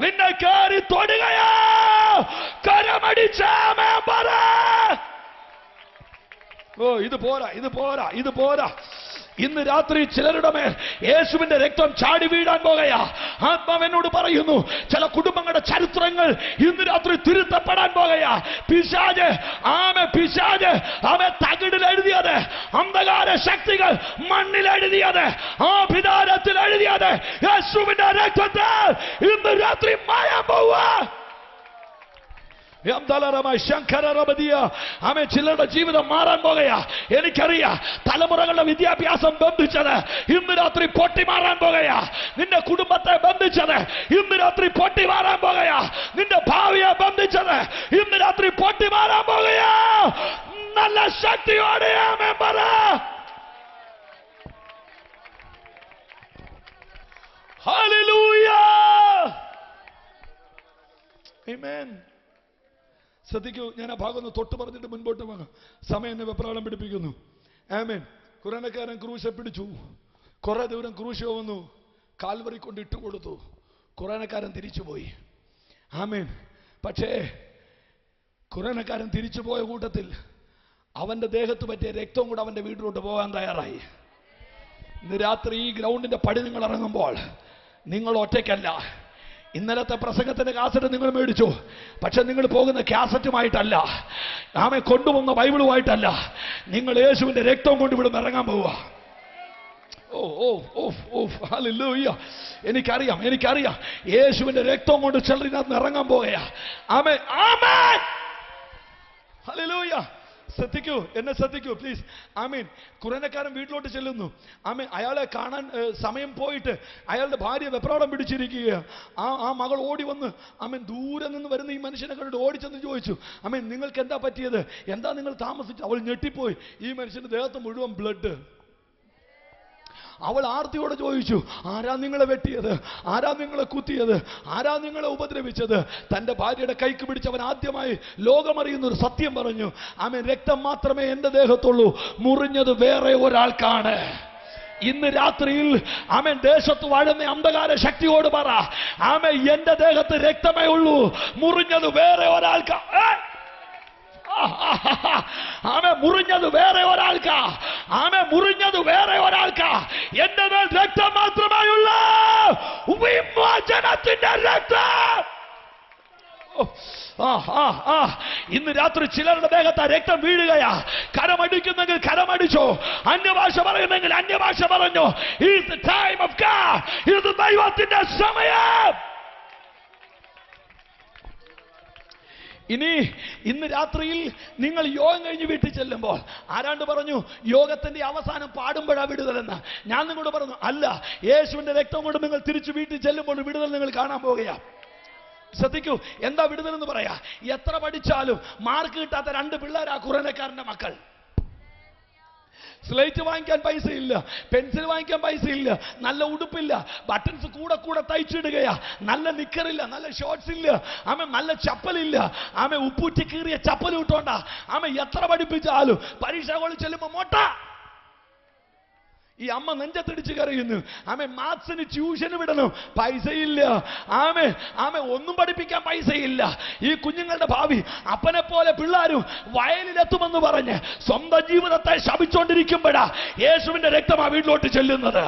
നിന്നെ കയറി തൊടുകയോ. ഇത് പോരാ. ഇന്ന് രാത്രി ചിലരുടെ മേൽ യേശുവിന്റെ രക്തം ചാടി വീഴാൻ പോകയാ. ആത്മാവെന്നോട് പറയുന്നു, ചില കുടുംബങ്ങളുടെ ചരിത്രങ്ങൾ ഇന്ന് രാത്രി തിരുത്തപ്പെടാൻ പോകയാ. പിശാച് തകിടിൽ എഴുതിയത്, അന്ധകാര ശക്തികൾ മണ്ണിൽ എഴുതിയത്, ആഭിചാരത്തിൽ എഴുതിയത് യേശുവിന്റെ രക്തത്തിൽ ഇന്ന് രാത്രി മായാൻ പോവാ. ചിലരുടെ ജീവിതം മാറാൻ പോകയാ. എനിക്കറിയാം, തലമുറകളുടെ വിദ്യാഭ്യാസം ബന്ധിച്ചത് ഇന്ന് രാത്രി പൊട്ടി മാറാൻ പോകയാ. നിന്റെ കുടുംബത്തെ ബന്ധിച്ചത് ഇന്ന് രാത്രി പൊട്ടി മാറാൻ പോകയാ. നിന്റെ ഭാവിയെ ബന്ധിച്ചത് ഇന്ന് രാത്രി പൊട്ടി മാറാൻ പോകയാ. നല്ല ശക്തിയോടെ ആമേൻ പറ. ഹല്ലേലൂയ. ആമേൻ. ശ്രദ്ധിക്കൂ, ഞാൻ ആ ഭാഗം ഒന്ന് തൊട്ട് പറഞ്ഞിട്ട് മുൻപോട്ട് പോകാം. സമയം എന്നെ വെപ്രാളം പിടിപ്പിക്കുന്നു. ആമേൻ. ഖുറാനക്കാരൻ ക്രൂശെ പിടിച്ചു, കുറെ ദൂരം ക്രൂശ് വന്നു, കാൽവറി കൊണ്ട് ഇട്ടുകൊടുത്തു. ഖുറാനക്കാരൻ തിരിച്ചുപോയി. ആമേൻ. പക്ഷേ ഖുറാനക്കാരൻ തിരിച്ചുപോയ കൂട്ടത്തിൽ അവന്റെ ദേഹത്ത് പറ്റിയ രക്തവും കൂടെ അവന്റെ വീട്ടിലോട്ട് പോകാൻ തയ്യാറായി. ഇന്ന് രാത്രി ഈ ഗ്രൗണ്ടിന്റെ പടി നിങ്ങൾ ഇറങ്ങുമ്പോൾ നിങ്ങൾ ഒറ്റയ്ക്കല്ല. ഇന്നലത്തെ പ്രസംഗത്തിന്റെ കാസറ്റ് നിങ്ങൾ മേടിച്ചു, പക്ഷെ നിങ്ങൾ പോകുന്ന കാസറ്റുമായിട്ടല്ല, ആമേ, കൊണ്ടുവന്ന ബൈബിളുമായിട്ടല്ല, നിങ്ങൾ യേശുവിന്റെ രക്തം കൊണ്ട് ഇവിടെ ഇറങ്ങാൻ പോവുക. ഓ ഓ ഓ ഓ ഹല്ലേലൂയ. എനിക്കറിയാം യേശുവിന്റെ രക്തം കൊണ്ട് ചിലരിനകത്ത് ഇറങ്ങാൻ പോകുകയാ. ആമേൻ, ആമേൻ, ഹല്ലേലൂയ. ശ്രദ്ധിക്കൂ, എന്നെ ശ്രദ്ധിക്കൂ പ്ലീസ്. ആമേൻ. ഖുറാനക്കാരൻ വീട്ടിലോട്ട് ചെല്ലുന്നു. ആമേൻ. അയാളെ കാണാൻ സമയം പോയിട്ട് അയാളുടെ ഭാര്യ വെപ്രാളം പിടിച്ചിരിക്കുക. ആ മകൾ ഓടി വന്ന്, ആമേൻ, ദൂരെ നിന്ന് വരുന്ന ഈ മനുഷ്യനെ കണ്ടിട്ട് ഓടിച്ചെന്ന് ചോദിച്ചു, ആമേൻ, നിങ്ങൾക്ക് എന്താ പറ്റിയത്, എന്താ നിങ്ങൾ താമസിച്ചു? അവൾ ഞെട്ടിപ്പോയി. ഈ മനുഷ്യന്റെ ദേഹത്ത് മുഴുവൻ ബ്ലഡ്. അവൾ ആർത്തിയോടെ ചോദിച്ചു, ആരാ നിങ്ങളെ വെട്ടിയത്, ആരാ നിങ്ങളെ കുത്തിയത്, ആരാ നിങ്ങളെ ഉപദ്രവിച്ചത്? തന്റെ ഭാര്യയുടെ കൈക്ക് പിടിച്ചവൻ ആദ്യമായി ലോകമറിയുന്ന ഒരു സത്യം പറഞ്ഞു. ആമേൻ. രക്തം മാത്രമേ എന്റെ ദേഹത്തുള്ളൂ, മുറിഞ്ഞത് വേറെ ഒരാൾക്കാണ്. ഇന്ന് രാത്രിയിൽ ആമേൻ ദേശത്ത് വാഴുന്ന അന്ധകാര ശക്തിയോട് പറ, ആമേൻ, എന്റെ ദേഹത്ത് രക്തമേ ഉള്ളൂ, മുറിഞ്ഞത് വേറെ ഒരാൾക്കാ. ആമേ, മുറിഞ്ഞത് വേറെ ഒരാൾക്കാ. ആമേ, മുറിഞ്ഞത് വേറെ ഒരാൾക്കാ. എന്റെ മേൽ രക്തം മാത്രമായുള്ള വിമോചനത്തിന്റെ രക്തം. ഇന്ന് രാത്രി ചിലരുടെ ദേഹത്ത് രക്തം വീഴുകയാ. കരമടിക്കുന്നെങ്കിൽ കരമടിച്ചോ, അന്യഭാഷ പറയുന്നെങ്കിൽ അന്യഭാഷ പറഞ്ഞോ. It's the time of God. ഇത് ദൈവത്തിന്റെ സമയം. ഇന്ന് രാത്രിയിൽ നിങ്ങൾ യോഗം കഴിഞ്ഞ് വീട്ടിൽ ചെല്ലുമ്പോൾ ആരാണ്ട് പറഞ്ഞു യോഗത്തിന്റെ അവസാനം പാടുമ്പോഴാ വിടുതലെന്ന്. ഞാൻ നിങ്ങളോട് പറഞ്ഞു, അല്ല, യേശുവിന്റെ രക്തം കൊണ്ട് നിങ്ങൾ തിരിച്ചു വീട്ടിൽ ചെല്ലുമ്പോൾ വിടുതൽ നിങ്ങൾ കാണാൻ പോകുകയാ. ശ്രദ്ധിക്കൂ, എന്താ വിടുതൽ എന്ന് പറയാ? എത്ര പഠിച്ചാലും മാർക്ക് കിട്ടാത്ത 2 പിള്ളേരാ ഖുറാനക്കാരന്റെ മക്കൾ. സ്ലേറ്റ് വാങ്ങിക്കാൻ പൈസ ഇല്ല, പെൻസിൽ വാങ്ങിക്കാൻ പൈസ ഇല്ല, നല്ല ഉടുപ്പില്ല, ബട്ടൺസ് കൂടെ കൂടെ തയ്ച്ചിടുകയാ, നല്ല നിക്കറില്ല, നല്ല ഷോർട്സ് ഇല്ല, ആമേ, നല്ല ചപ്പലില്ല, ആമേ, ഉപ്പൂറ്റി കീറിയ ചപ്പൽ ഇട്ടോണ്ടാ. ആമേ, എത്ര പഠിപ്പിച്ചാലും പരീക്ഷ കോളിൽ ചെല്ലുമ്പോ മോട്ട. ഈ അമ്മ നെഞ്ചത്തിടിച്ച് കരയുന്നു. ആമേ, മാത്സിന് ട്യൂഷന് വിടണം, പൈസയില്ല. ആമേ, ആമേ, ഒന്നും പഠിപ്പിക്കാൻ പൈസയില്ല. ഈ കുഞ്ഞുങ്ങളുടെ ഭാവി അപ്പനെ പോലെ പിള്ളേരും വയലിലെത്തുമെന്ന് പറഞ്ഞ് സ്വന്തം ജീവിതത്തെ ശപിച്ചുകൊണ്ടിരിക്കുമ്പോഴാ യേശുവിന്റെ രക്തമാ വീട്ടിലോട്ട് ചെല്ലുന്നത്.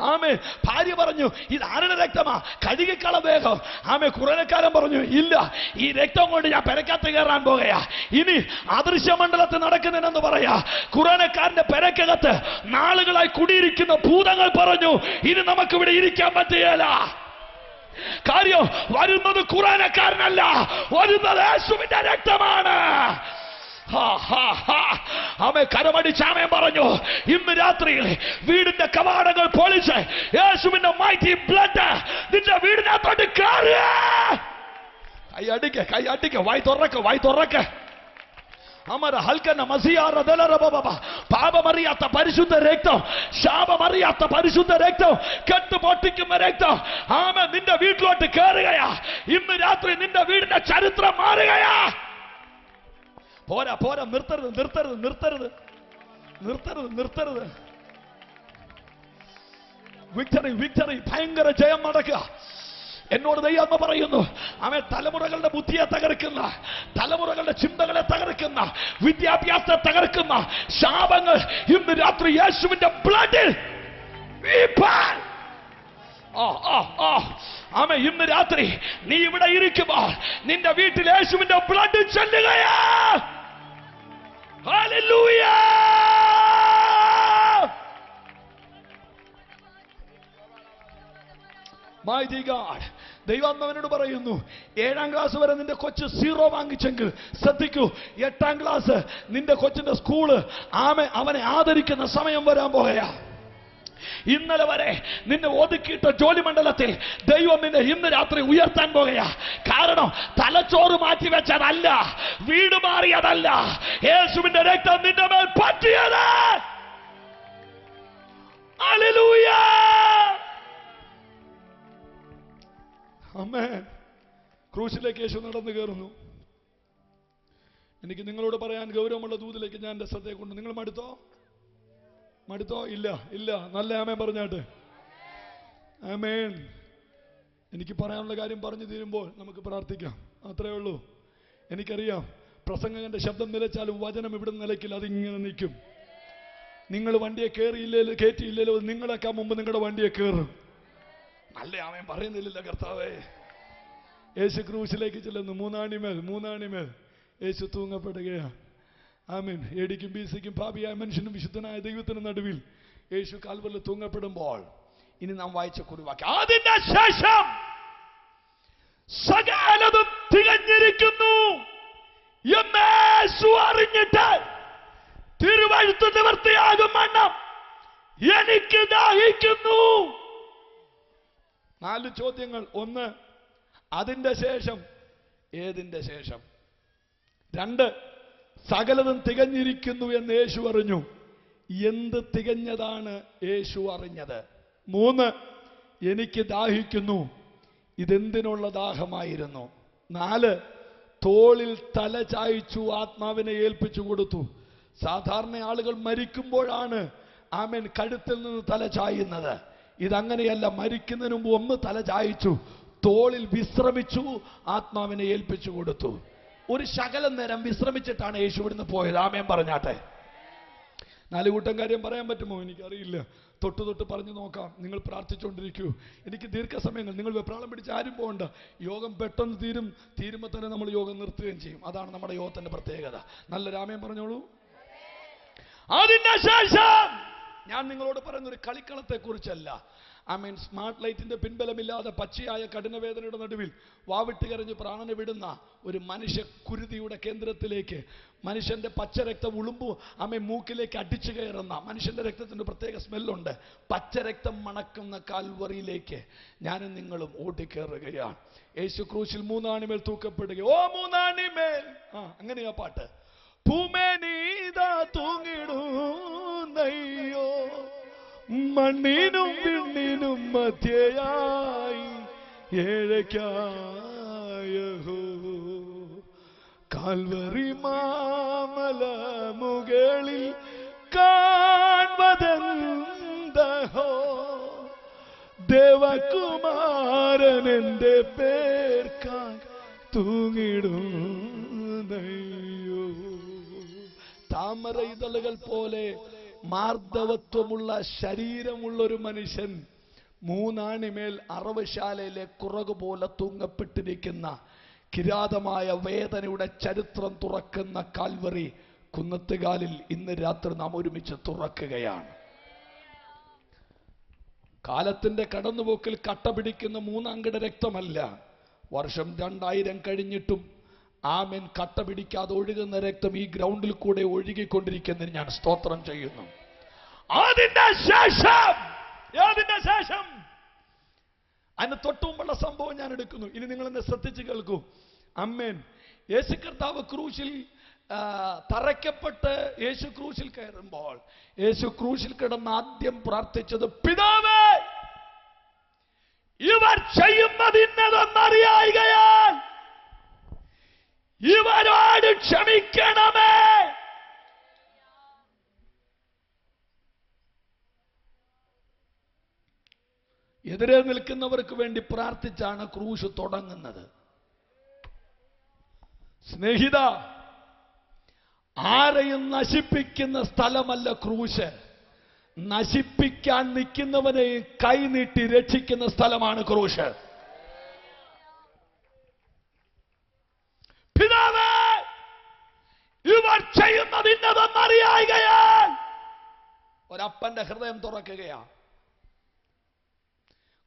ആമേ, ഭാര്യ പറഞ്ഞു, ഇത് ആരുടെ രക്തമാ, കഴുകിക്കള വേഗം. ആമേ, ഖുറാനക്കാരൻ പറഞ്ഞു, ഇല്ല, ഈ രക്തം കൊണ്ട് ഞാൻ പെരക്കകത്ത് കയറാൻ പോകുകയാ. ഇനി അദൃശ്യമണ്ഡലത്തിൽ നടക്കുന്നതെന്ന് പറയാ. ഖുറാനക്കാരന്റെ പെരക്കകത്ത് നാളുകളായി കുടിയിരിക്കുന്ന ഭൂതങ്ങൾ പറഞ്ഞു, ഇനി നമുക്കിവിടെ ഇരിക്കാൻ പറ്റുകയില്ല. കാര്യം, വരുന്നത് ഖുറാനക്കാരനല്ല, വരുന്നത് യേശുവിന്റെ രക്തമാണ്. ആമേ, കരമടിച്ചാമേ പറഞ്ഞു, ഇന്ന് രാത്രിയിൽ വീടിന്റെ കവാടങ്ങൾ പൊളിച്ച് യേശുവിന്റെ മൈറ്റി ബ്ലഡ് നിന്റെ വീടിനകത്തോട്ട് കയറുക. കൈ അടിക്ക, വായി തുറക്ക്. അമര ഹൽക്കന മസിയാറ ദലറബബ. പാപമറിയാത്ത പരിശുദ്ധ രക്തം, ശാപമറിയാത്ത പരിശുദ്ധ രക്തം, കെട്ട് പൊട്ടിക്കുന്ന രക്തം, ആമേ, നിന്റെ വീട്ടിലോട്ട് കയറുകയാ. ഇന്ന് രാത്രി നിന്റെ വീടിന്റെ ചരിത്രം മാറുകയാ. പോരാ, നിർത്തരുത്. വിക്ടറി, ഭയങ്കര ജയം നടക്കുക. എന്നോട് ദൈവം പറയുന്നു, അവൻ തലമുറകളുടെ ബുദ്ധിയെ തകർക്കുന്ന, തലമുറകളുടെ ചിന്തകളെ തകർക്കുന്ന, വിദ്യാഭ്യാസത്തെ തകർക്കുന്ന ശാപങ്ങൾ ഇന്ന് രാത്രി യേശുവിന്റെ ബ്ലഡിൽ വീഴ്ത്താൻ. ആമേ, ഇന്ന് രാത്രി നീ ഇവിടെ ഇരിക്കുമ്പോൾ നിന്റെ വീട്ടിൽ യേശുവിന്റെ ബ്ലഡ് ചെല്ലുകയാ. ഹല്ലേലൂയ. Mighty God. ദൈവം അവനോട് പറയുന്നു, 7ാം ക്ലാസ് വരെ നിന്റെ കൊച്ച് 0 വാങ്ങിച്ചെങ്കിൽ ശ്രദ്ധിക്കൂ, 8ാം ക്ലാസ് നിന്റെ കൊച്ചിന്റെ സ്കൂള് ആമേ അവനെ ആദരിക്കുന്ന സമയം വരാൻ പോകുകയാ. ഇന്നലെ വരെ നിന്നെ ഒതുക്കിയിട്ട ജോലി മണ്ഡലത്തിൽ ദൈവം നിന്നെ ഇന്ന് രാത്രി ഉയർത്താൻ പോകുകയാ. കാരണം തലച്ചോറ് മാറ്റി വെച്ചതല്ല, വീട് മാറിയതല്ല, യേശുവിന്റെ രക്തം നിന്റെ മേൽ പറ്റിയത്. ഹല്ലേലൂയ. ആമേൻ. ക്രൂശിലേക്ക് യേശു നടന്നു കയറുന്നു. എനിക്ക് നിങ്ങളോട് പറയാൻ ഗൗരവമുള്ള ദൂതിലേക്ക് ഞാൻ എൻ്റെ ശ്രദ്ധയെ കൊണ്ട്. നിങ്ങൾ മടുത്തോ? ഇല്ല ഇല്ല, നല്ല ആമേൻ പറഞ്ഞാട്ട്. ആമേൻ. എനിക്ക് പറയാനുള്ള കാര്യം പറഞ്ഞു തീരുമ്പോൾ നമുക്ക് പ്രാർത്ഥിക്കാം, അത്രേ ഉള്ളൂ. എനിക്കറിയാം പ്രസംഗകന്റെ ശബ്ദം നിലച്ചാലും വചനം ഇവിടെ നിലയ്ക്കില്ല, അതിങ്ങനെ നിൽക്കും. നിങ്ങൾ വണ്ടിയെ കയറ്റിയില്ലല്ലോ, നിങ്ങളൊക്കെ മുമ്പ് നിങ്ങളുടെ വണ്ടിയെ കയറും. നല്ല ആമേൻ പറയുന്നില്ലല്ലോ കർത്താവേ. യേശു ക്രൂശിലേക്ക് ചെല്ലുന്നു. മൂന്നാണിമേൽ യേശു തൂങ്ങപ്പെടുകയാണ്. ആമേൻ. എഡിക്കും ബിസിക്കും പാപിയായ മനുഷ്യനും വിശുദ്ധനായ ദൈവത്തിനും നടുവിൽ യേശു കാൽവരിൽ തൂങ്ങപ്പെടുമ്പോൾ ഇനി നാം വായിച്ച കുറിവാക്യം, അതിന്റെ ശേഷം സകലതും തികഞ്ഞിരിക്കുന്നു എന്ന് യേശു അറിഞ്ഞിട്ട് തിരുവഴുത്ത് നിവൃത്തിയാകും വണ്ണം എനിക്ക് ദാഹിക്കുന്നു. 4 ചോദ്യങ്ങൾ. 1, അതിന്റെ ശേഷം. ഏതിന്റെ ശേഷം? 2, സകലതും തികഞ്ഞിരിക്കുന്നു എന്ന് യേശു അറിഞ്ഞു. എന്ത് തികഞ്ഞതാണ് യേശു അറിഞ്ഞത്? 3, എനിക്ക് ദാഹിക്കുന്നു. ഇതെന്തിനുള്ള ദാഹമായിരുന്നു? 4, തോളിൽ തല ചായ്ച്ചു ആത്മാവിനെ ഏൽപ്പിച്ചു കൊടുത്തു. സാധാരണ ആളുകൾ മരിക്കുമ്പോഴാണ് ആമേൻ കഴുത്തിൽ നിന്ന് തല ചായുന്നത്. ഇതങ്ങനെയല്ല. മരിക്കുന്നതിന് മുമ്പ് ഒന്ന് തല ചായ്ച്ചു, തോളിൽ വിശ്രമിച്ചു, ആത്മാവിനെ ഏൽപ്പിച്ചു കൊടുത്തു. ഒരു ശകലം നേരം വിശ്രമിച്ചിട്ടാണ് യേശു ഇവിടുന്ന് പോയത്. ആമേൻ പറഞ്ഞാട്ടെ. 4 കൂട്ടം കാര്യം പറയാൻ പറ്റുമോ? എനിക്കറിയില്ല. തൊട്ട് പറഞ്ഞു നോക്കാം. നിങ്ങൾ പ്രാർത്ഥിച്ചുകൊണ്ടിരിക്കൂ. എനിക്ക് ദീർഘസമയങ്ങൾ. നിങ്ങൾ വെപ്രാളം പിടിച്ച് ആരും പോകണ്ട. യോഗം പെട്ടെന്ന് തീരുമ്പോൾ തന്നെ നമ്മൾ യോഗം നിർത്തുകയും ചെയ്യും. അതാണ് നമ്മുടെ യോഗത്തിന്റെ പ്രത്യേകത. നല്ല രാമേൻ പറഞ്ഞോളൂ. അതിന്റെ ശേഷം ഞാൻ നിങ്ങളോട് പറയുന്ന ഒരു കളിക്കളത്തെ കുറിച്ചല്ല. സ്മാർട്ട് ലൈറ്റിന്റെ പിൻബലമില്ലാതെ പച്ചയായ കഠിനവേദനയുടെ നടുവിൽ വാവിട്ട് കരഞ്ഞ് പ്രാണനെ വിടുന്ന ഒരു മനുഷ്യ കുരുതിയുടെ കേന്ദ്രത്തിലേക്ക് മനുഷ്യന്റെ പച്ചരക്തം ഉളുമ്പു മൂക്കിലേക്ക് അടിച്ചു കയറുന്ന മനുഷ്യന്റെ രക്തത്തിന്റെ പ്രത്യേക സ്മെല്ലുണ്ട്. പച്ചരക്തം മണക്കുന്ന കാൽവറിയിലേക്ക് ഞാനും നിങ്ങളും ഓടിക്കയറുകയാണ്. യേശു ക്രൂശിൽ 3 ആണിമേൽ തൂക്കപ്പെടുക. ഓ 3 ആണിമേൽ. അങ്ങനെയാ പാട്ട്. ഭൂമേനീതാ തൂങ്ങിടുന്നയ്യോ മണ്ണിനും വിണ്ണിനും മധ്യയായി ഏഴയ്ക്കായോ കാൽവറി മാമല മുകളിൽ കാൺവതെന്തഹോ ദേവകുമാരൻ എൻ്റെ പേർക്കായി തൂങ്ങിടുന്നയ്യോ. താമര ഇതളുകൾ പോലെ മാർദ്ദവത്വമുള്ള ശരീരമുള്ളൊരു മനുഷ്യൻ 3 ആണിമേൽ അറവശാലയിലെ കുറക് പോലെ തൂങ്ങപ്പെട്ടിരിക്കുന്ന കിരാതമായ വേദനയുടെ ചരിത്രം തുറക്കുന്ന കാൽവറി കുന്നത്തുകാലിൽ ഇന്ന് രാത്രി നാം ഒരുമിച്ച് തുറക്കുകയാണ്. കാലത്തിന്റെ കടന്നുപോക്കിൽ കട്ട പിടിക്കുന്ന 3 അങ്കട രക്തമല്ല. വർഷം 2000 കഴിഞ്ഞിട്ടും ആമേൻ കട്ട പിടിക്കാതെ ഒഴുകുന്ന രക്തം ഈ ഗ്രൗണ്ടിൽ കൂടെ ഒഴുകിക്കൊണ്ടിരിക്കുന്നതിന് ഞാൻ സ്തോത്രം ചെയ്യുന്നു. അതിന്റെ ശേഷം അതിന് തൊട്ടുമുമ്പുള്ള സംഭവം ഞാൻ എടുക്കുന്നു. ഇനി നിങ്ങൾ എന്നെ ശ്രദ്ധിച്ച് കേൾക്കൂ. അമ്മേൻ. യേശു കർത്താവ് ക്രൂശിൽ തറയ്ക്കപ്പെട്ട് യേശു ക്രൂശിൽ കയറുമ്പോൾ യേശു ക്രൂശിൽ കിടന്ന് ആദ്യം പ്രാർത്ഥിച്ചത്, പിതാവേ ഇവർ ചെയ്യുന്നതിന്നതെന്നറിയായികയാൽ ഇവരോട് ക്ഷമിക്കണമേ. എതിരെ നിൽക്കുന്നവർക്ക് വേണ്ടി പ്രാർത്ഥിച്ചാണ് ക്രൂശ് തുടങ്ങുന്നത്. സ്നേഹിത, ആരെയും നശിപ്പിക്കുന്ന സ്ഥലമല്ല ക്രൂശ്. നശിപ്പിക്കാൻ നിൽക്കുന്നവനെ കൈനീട്ടി രക്ഷിക്കുന്ന സ്ഥലമാണ് ക്രൂശ്. പിതാവേ ഇവർ ചെയ്യുന്നതിന്നതെന്നറിയായികയാൽ ഒരപ്പന്റെ ഹൃദയം തുറക്കുകയാണ്.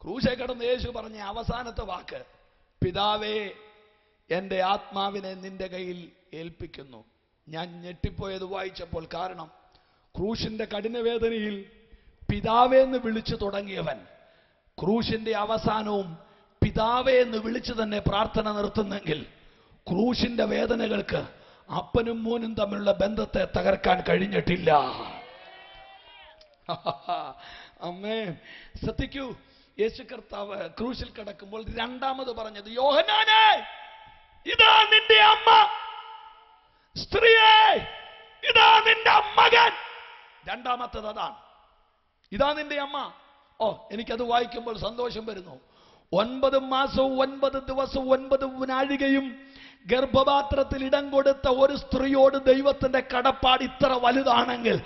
ക്രൂശെ കടന്ന് യേശു പറഞ്ഞ അവസാനത്തെ വാക്ക്, പിതാവേ എൻ്റെ ആത്മാവിനെ നിന്റെ കയ്യിൽ ഏൽപ്പിക്കുന്നു. ഞാൻ ഞെട്ടിപ്പോയത് വായിച്ചപ്പോൾ. കാരണം ക്രൂശിന്റെ കഠിനവേദനയിൽ പിതാവേ എന്ന് വിളിച്ചു തുടങ്ങിയവൻ ക്രൂശിന്റെ അവസാനവും പിതാവേ എന്ന് വിളിച്ചു തന്നെ പ്രാർത്ഥന നിർത്തുന്നെങ്കിൽ ക്രൂശിന്റെ വേദനകൾക്ക് അപ്പനും മോനും തമ്മിലുള്ള ബന്ധത്തെ തകർക്കാൻ കഴിഞ്ഞിട്ടില്ല. ആമേൻ. ശ്രദ്ധിക്കൂ, യേശു കർത്താവ് ക്രൂശിൽ കിടക്കുമ്പോൾ രണ്ടാമത് പറഞ്ഞത്, യോഹന്നാനേ, ഇതാ നിന്റെ അമ്മ. സ്ത്രീയെ, ഇതാ നിന്റെ മകൻ. രണ്ടാമത്തത് അതാണ്, ഇതാ നിന്റെ അമ്മ. ഓ, എനിക്കത് വായിക്കുമ്പോൾ സന്തോഷം വരുന്നു. 9 മാസവും 9 ദിവസവും 9 നാഴികയും ഗർഭപാത്രത്തിൽ ഇടം കൊടുത്ത ഒരു സ്ത്രീയോട് ദൈവത്തിന്റെ കടപ്പാട് ഇത്ര വലുതാണെങ്കിൽ,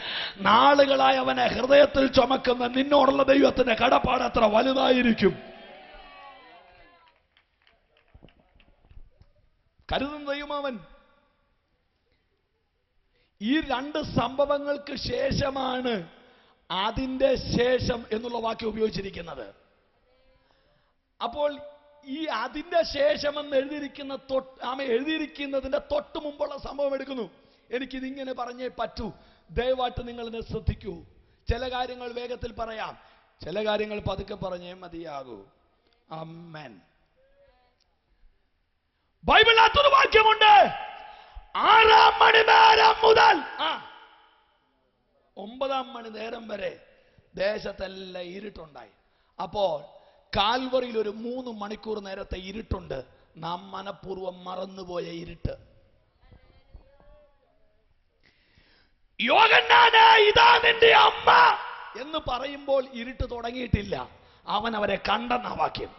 നാളുകളായി അവനെ ഹൃദയത്തിൽ ചുമക്കുന്ന നിന്നോടുള്ള ദൈവത്തിന്റെ കടപ്പാട് എത്ര വലുതായിരിക്കും. കരുതുന്ന ദൈവമാവൻ. ഈ 2 സംഭവങ്ങൾക്ക് ശേഷമാണ് അതിന്റെ ശേഷം എന്നുള്ള വാക്യം ഉപയോഗിച്ചിരിക്കുന്നത്. അപ്പോൾ ഈ അതിന്റെ ശേഷം എന്ന് എഴുതിയിരിക്കുന്നതിന്റെ തൊട്ട് മുമ്പുള്ള സംഭവം എടുക്കുന്നു. എനിക്കിതിങ്ങനെ പറഞ്ഞേ പറ്റൂ. ദയവായിട്ട് നിങ്ങൾ എന്നെ ശ്രദ്ധിക്കൂ. ചില കാര്യങ്ങൾ വേഗത്തിൽ പറയാം, ചില കാര്യങ്ങൾ പതുക്കെ പറഞ്ഞേ മതിയാകൂ. ആമേൻ. ബൈബിളിനകത്തൊരു വാക്യമുണ്ട്, 6 മണി നേരം മുതൽ 9 മണി നേരം വരെ ദേശത്തെല്ലാം ഇരുട്ടുണ്ടായി. അപ്പോൾ കാൽവറിയിൽ ഒരു 3 മണിക്കൂർ നേരത്തെ ഇരുട്ടുണ്ട്, നാം മനഃപൂർവ്വം മറന്നുപോയ ഇരുട്ട്. യോഹന്നാനേ, ഇതാ നിന്റെ അമ്മ എന്ന് പറയുമ്പോൾ ഇരുട്ട് തുടങ്ങിയിട്ടില്ല, അവൻ അവരെ കണ്ടെന്ന വാക്യം.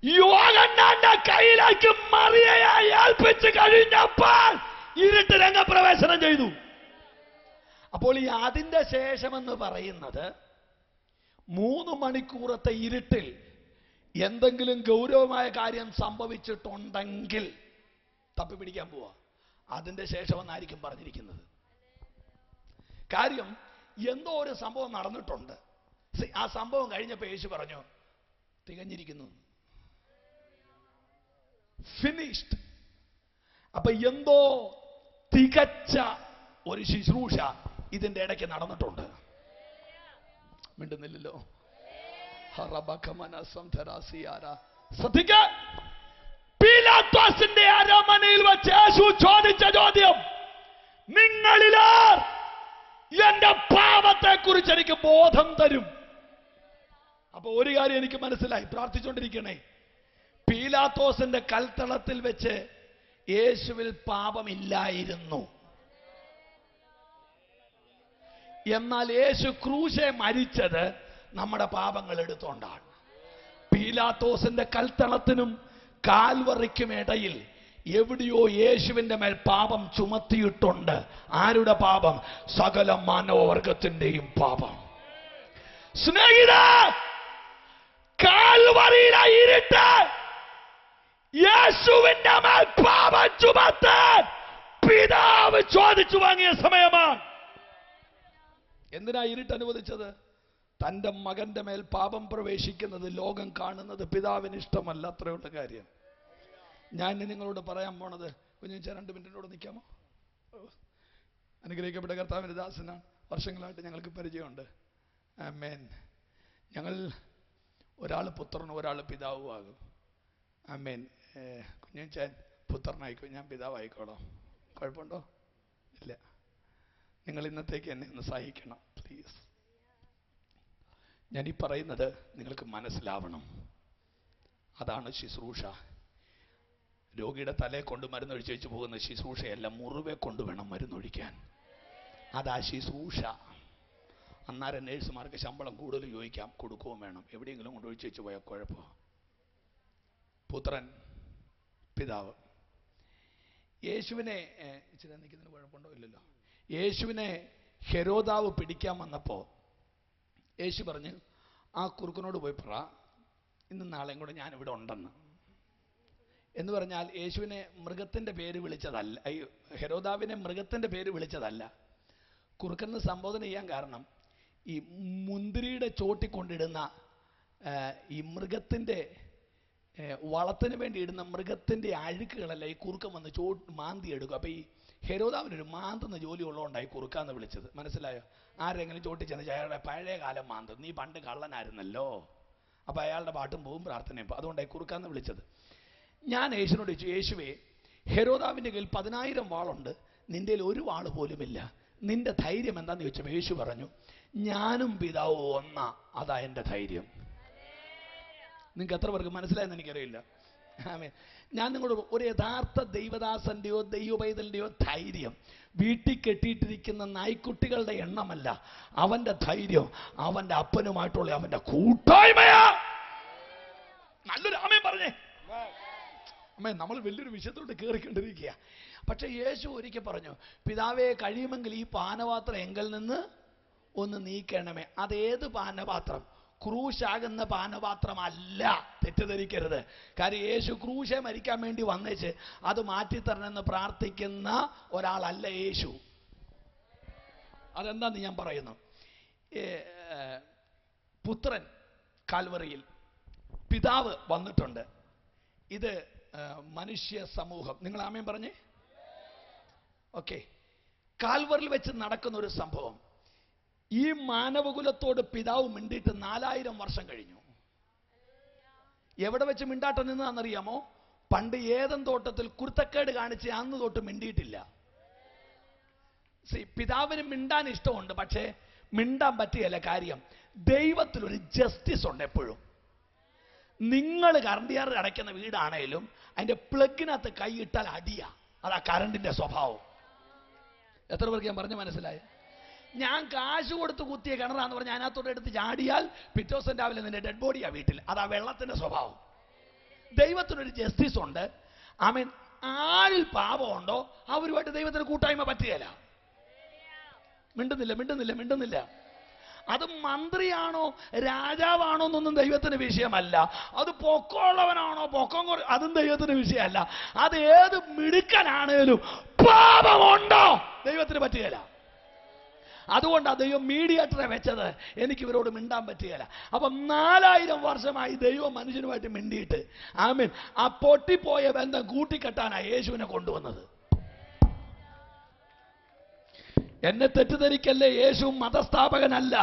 യോഹന്നാന്റെ കയ്യിലേക്ക് മറിയയെ ഏൽപ്പിച്ചു കഴിഞ്ഞപ്പോൾ ഇരുട്ട് രംഗപ്രവേശനം ചെയ്തു. അപ്പോൾ ഈ അതിന്റെ ശേഷമെന്ന് പറയുന്നത് 3 മണിക്കൂറത്തെ ഇരുട്ടിൽ എന്തെങ്കിലും ഗൗരവമായ കാര്യം സംഭവിച്ചിട്ടുണ്ടെങ്കിൽ തപ്പിപ്പിടിക്കാൻ പോവാ. അതിന്റെ ശേഷമെന്നായിരിക്കും പറഞ്ഞിരിക്കുന്നത്. കാര്യം എന്തോ ഒരു സംഭവം നടന്നിട്ടുണ്ട്. ആ സംഭവം കഴിഞ്ഞപ്പോൾ യേശു പറഞ്ഞു, തികഞ്ഞിരിക്കുന്നു, ഫിനിഷ്ഡ്. അപ്പൊ എന്തോ തികച്ച ഒരു ശുശ്രൂഷ ഇതിന്റെ ഇടയ്ക്ക് നടന്നിട്ടുണ്ട്. മിണ്ടുന്നില്ലല്ലോ. ശ്രദ്ധിക്കാൻ, പീലാത്തോസിന്റെ അരമനയിൽ വെച്ച് യേശു ചോദിച്ച ചോദ്യം, നിങ്ങളിലാർ എന്റെ പാപത്തെ കുറിച്ച് എനിക്ക് ബോധം തരും. അപ്പൊ ഒരു കാര്യം എനിക്ക് മനസ്സിലായി, പ്രാർത്ഥിച്ചുകൊണ്ടിരിക്കണേ. പീലാത്തോസിന്റെ കൽത്തളത്തിൽ വെച്ച് യേശുവിൽ പാപമില്ലായിരുന്നു. എന്നാൽ യേശു ക്രൂശെ മരിച്ചത് നമ്മുടെ പാപങ്ങൾ എടുത്തോണ്ടാണ്. പീലാത്തോസിന്റെ കൽത്തളത്തിനും കാൽവറിക്കും ഇടയിൽ എവിടെയോ യേശുവിന്റെ മേൽ പാപം ചുമത്തിയിട്ടുണ്ട്. ആരുടെ പാപം? സകല മാനവവർഗത്തിന്റെയും പാപം. സ്നേഹിത, കാൽവറിയിലെ ഇരുട്ട് യേശുവിന്റെ മേൽ പാപം ചുമത്താൻ പിതാവ് ചോദിച്ചു വാങ്ങിയ സമയമാണ്. എന്തിനാ ഇരുട്ട് അനുവദിച്ചത്? തന്റെ മകന്റെ മേൽ പാപം പ്രവേശിക്കുന്നത് ലോകം കാണുന്നത് പിതാവിന് ഇഷ്ടമല്ല. അത്രയുള്ള കാര്യം. ഞാൻ നിങ്ങളോട് പറയാൻ പോണത്, കുഞ്ഞുച്ചാ 2 മിനിറ്റിനോട് നിൽക്കാമോ? അനുഗ്രഹിക്കപ്പെട്ട കർത്താവിന്റെ ദാസനാണ്. വർഷങ്ങളായിട്ട് ഞങ്ങൾക്ക് പരിചയമുണ്ട്. ആമേൻ. ഞങ്ങൾ ഒരാൾ പുത്രനും ഒരാൾ പിതാവും ആകും. ആമേൻ. കുഞ്ഞുച്ചാൻ പുത്രനായിക്കോ, ഞാൻ പിതാവായിക്കോളാം. കുഴപ്പമുണ്ടോ? ഇല്ല. നിങ്ങൾ ഇന്നത്തേക്ക് എന്നെ ഒന്ന് സഹിക്കണം പ്ലീസ്. ഞാൻ ഈ പറയുന്നത് നിങ്ങൾക്ക് മനസ്സിലാവണം. അതാണ് ശുശ്രൂഷ. രോഗിയുടെ തലയെ കൊണ്ട് മരുന്നൊഴിച്ച് വെച്ച് പോകുന്ന ശുശ്രൂഷയല്ല, മുറിവെ കൊണ്ട് വേണം മരുന്നൊഴിക്കാൻ. അതാ ശുശ്രൂഷ. അന്നേരം നേഴ്സുമാർക്ക് ശമ്പളം കൂടുതൽ ചോദിക്കാം, കൊടുക്കുകയും വേണം. എവിടെയെങ്കിലും കൊണ്ട് ഒഴിച്ച് വെച്ച് പോയാൽ കുഴപ്പം. പുത്രൻ, പിതാവ്. യേശുവിനെ ഇച്ചിരി നിൽക്കുന്നതിന് കുഴപ്പമുണ്ടോ? ഇല്ലല്ലോ. യേശുവിനെ ഹെരോദാവ് പിടിക്കാൻ വന്നപ്പോൾ യേശു പറഞ്ഞ്, ആ കുറുക്കനോട് പോയി പറ, ഇന്നും നാളെയും കൂടെ ഞാനിവിടെ ഉണ്ടെന്ന്. എന്ന് പറഞ്ഞാൽ യേശുവിനെ മൃഗത്തിന്റെ പേര് വിളിച്ചതല്ല, ഹെരോദാവിനെ മൃഗത്തിന്റെ പേര് വിളിച്ചതല്ല. കുറുക്കന് സംബോധന ചെയ്യാൻ കാരണം ഈ മുന്തിരിയുടെ ചോട്ടിക്കൊണ്ടിടുന്ന ഈ മൃഗത്തിന്റെ വളത്തിന് വേണ്ടി ഇടുന്ന മൃഗത്തിന്റെ അഴുക്കുകളല്ല ഈ കുറുക്കൻ വന്ന് മാന്തി എടുക്കും. അപ്പൊ ഈ ഹെരോദാവിനൊരു മാന്തുന്ന ജോലി ഉള്ളതുകൊണ്ടായി കുറുക്കാന്ന് വിളിച്ചത്. മനസ്സിലായോ? ആരെങ്കിലും ചോട്ടിച്ചെന്ന് അയാളുടെ പഴയ കാലം മാന്തും, നീ പണ്ട് കള്ളനായിരുന്നല്ലോ, അപ്പൊ അയാളുടെ പാട്ടും പോവും പ്രാർത്ഥനയും പോവും, അതുകൊണ്ടായി കുറുക്കാന്ന് വിളിച്ചത്. ഞാൻ യേശുവിനോട് ചോദിച്ചു, യേശുവേ, ഹെരോദാവിന്റെ കയ്യിൽ 10,000 വാളുണ്ട്, നിന്റെ ഒരു വാള് പോലുമില്ല, നിന്റെ ധൈര്യം എന്താന്ന് ചോദിച്ചപ്പോൾ യേശു പറഞ്ഞു, ഞാനും പിതാവും ഒന്നാ, അതാ എൻ്റെ ധൈര്യം. നിങ്ങൾക്ക് എത്ര പേർക്ക് മനസ്സിലായെന്ന് എനിക്കറിയില്ല. ആമേൻ. ഞാൻ നിങ്ങളോട് ഒരു യഥാർത്ഥ ദൈവദാസന്റെയോ ദൈവപൈതലിന്റെയോ ധൈര്യം വീട്ടിൽ കെട്ടിയിട്ടിരിക്കുന്ന നായ്ക്കുട്ടികളുടെ എണ്ണമല്ല, അവന്റെ ധൈര്യം അവന്റെ അപ്പനുമായിട്ടുള്ള അവന്റെ കൂട്ടായ്മയാ. നല്ലൊരു ആമേൻ പറഞ്ഞേ. അമ്മേ, നമ്മൾ വലിയൊരു വിഷയത്തോട്ട് കയറിക്കൊണ്ടിരിക്കുക. പക്ഷെ യേശു ഒരിക്കൽ പറഞ്ഞു, പിതാവേ കഴിയുമെങ്കിൽ ഈ പാനപാത്രം എങ്കിൽ നിന്ന് ഒന്ന് നീക്കണമേ. അതേത് പാനപാത്രം? ക്രൂശാകുന്ന പാനപാത്രമല്ല, തെറ്റിദ്ധരിക്കരുത്. കാര്യം യേശു ക്രൂശെ മരിക്കാൻ വേണ്ടി വന്നേച്ച് അത് മാറ്റിത്തരണമെന്ന് പ്രാർത്ഥിക്കുന്ന ഒരാളല്ല യേശു. അതെന്താന്ന് ഞാൻ പറയുന്നു. പുത്രൻ കാൽവറിയിൽ, പിതാവ് വന്നിട്ടുണ്ട്. ഇത് മനുഷ്യ സമൂഹം, നിങ്ങൾ ആമേൻ പറഞ്ഞേ. ഓക്കെ, കാൽവറിൽ വെച്ച് നടക്കുന്ന ഒരു സംഭവം. ഈ മാനവകുലത്തോട് പിതാവ് മിണ്ടിയിട്ട് 4000 വർഷം കഴിഞ്ഞു. എവിടെ വെച്ച് മിണ്ടാട്ടം നിന്നറിയാമോ? പണ്ട് ഏദൻ തോട്ടത്തിൽ കുരുത്തക്കേട് കാണിച്ച് അന്ന് തൊട്ട് മിണ്ടിയിട്ടില്ല. പിതാവിന് മിണ്ടാൻ ഇഷ്ടമുണ്ട്, പക്ഷേ മിണ്ടാൻ പറ്റിയല്ല. കാര്യം ദൈവത്തിലൊരു ജസ്റ്റിസ് ഉണ്ട് എപ്പോഴും. നിങ്ങൾ കറണ്ടിയാർ അടയ്ക്കുന്ന വീടാണേലും അതിന്റെ പ്ലഗിനകത്ത് കൈയിട്ടാൽ അടിയാ. അതാ കറണ്ടിന്റെ സ്വഭാവം. എത്ര പേർക്ക് ഞാൻ പറഞ്ഞ് മനസ്സിലായി? ഞാൻ കാശ് കൊടുത്ത് കുത്തിയ കിണറാന്ന് പറഞ്ഞാൽ അതിനകത്തോട്ട് എടുത്ത് ചാടിയാൽ പിറ്റേ ദിവസം രാവിലെ നിന്റെ ഡെഡ് ബോഡിയാ വീട്ടിൽ. അതാ വെള്ളത്തിന്റെ സ്വഭാവം. ദൈവത്തിനൊരു ജസ്റ്റിസ് ഉണ്ട്. ആമേൻ. ആരിൽ പാപമുണ്ടോ അവരുമായിട്ട് ദൈവത്തിന് കൂട്ടായ്മ പറ്റുകയില്ല. മിണ്ടുന്നില്ല. അത് മന്ത്രിയാണോ രാജാവാണോ എന്നൊന്നും ദൈവത്തിന് വിഷയമല്ല. അത് പൊക്കമുള്ളവനാണോ അതും ദൈവത്തിന് വിഷയമല്ല. അത് ഏത് മിടുക്കനാണേലും പാപമുണ്ടോ ദൈവത്തിന് പറ്റുകയില്ല. അതുകൊണ്ടാണ് ദൈവം മീഡിയേറ്ററെ വെച്ചത്. എനിക്ക് ഇവരോട് മിണ്ടാൻ പറ്റുകയില്ല. അപ്പം 4000 വർഷമായി ദൈവം മനുഷ്യനുമായിട്ട് മിണ്ടിയിട്ട്, ആമേൻ, ആ പൊട്ടിപ്പോയ ബന്ധം കൂട്ടിക്കെട്ടാനാണ് യേശുവിനെ കൊണ്ടുവന്നത്. എന്നെ തെറ്റിദ്ധരിക്കല്ലേ, യേശു മതസ്ഥാപകനല്ല.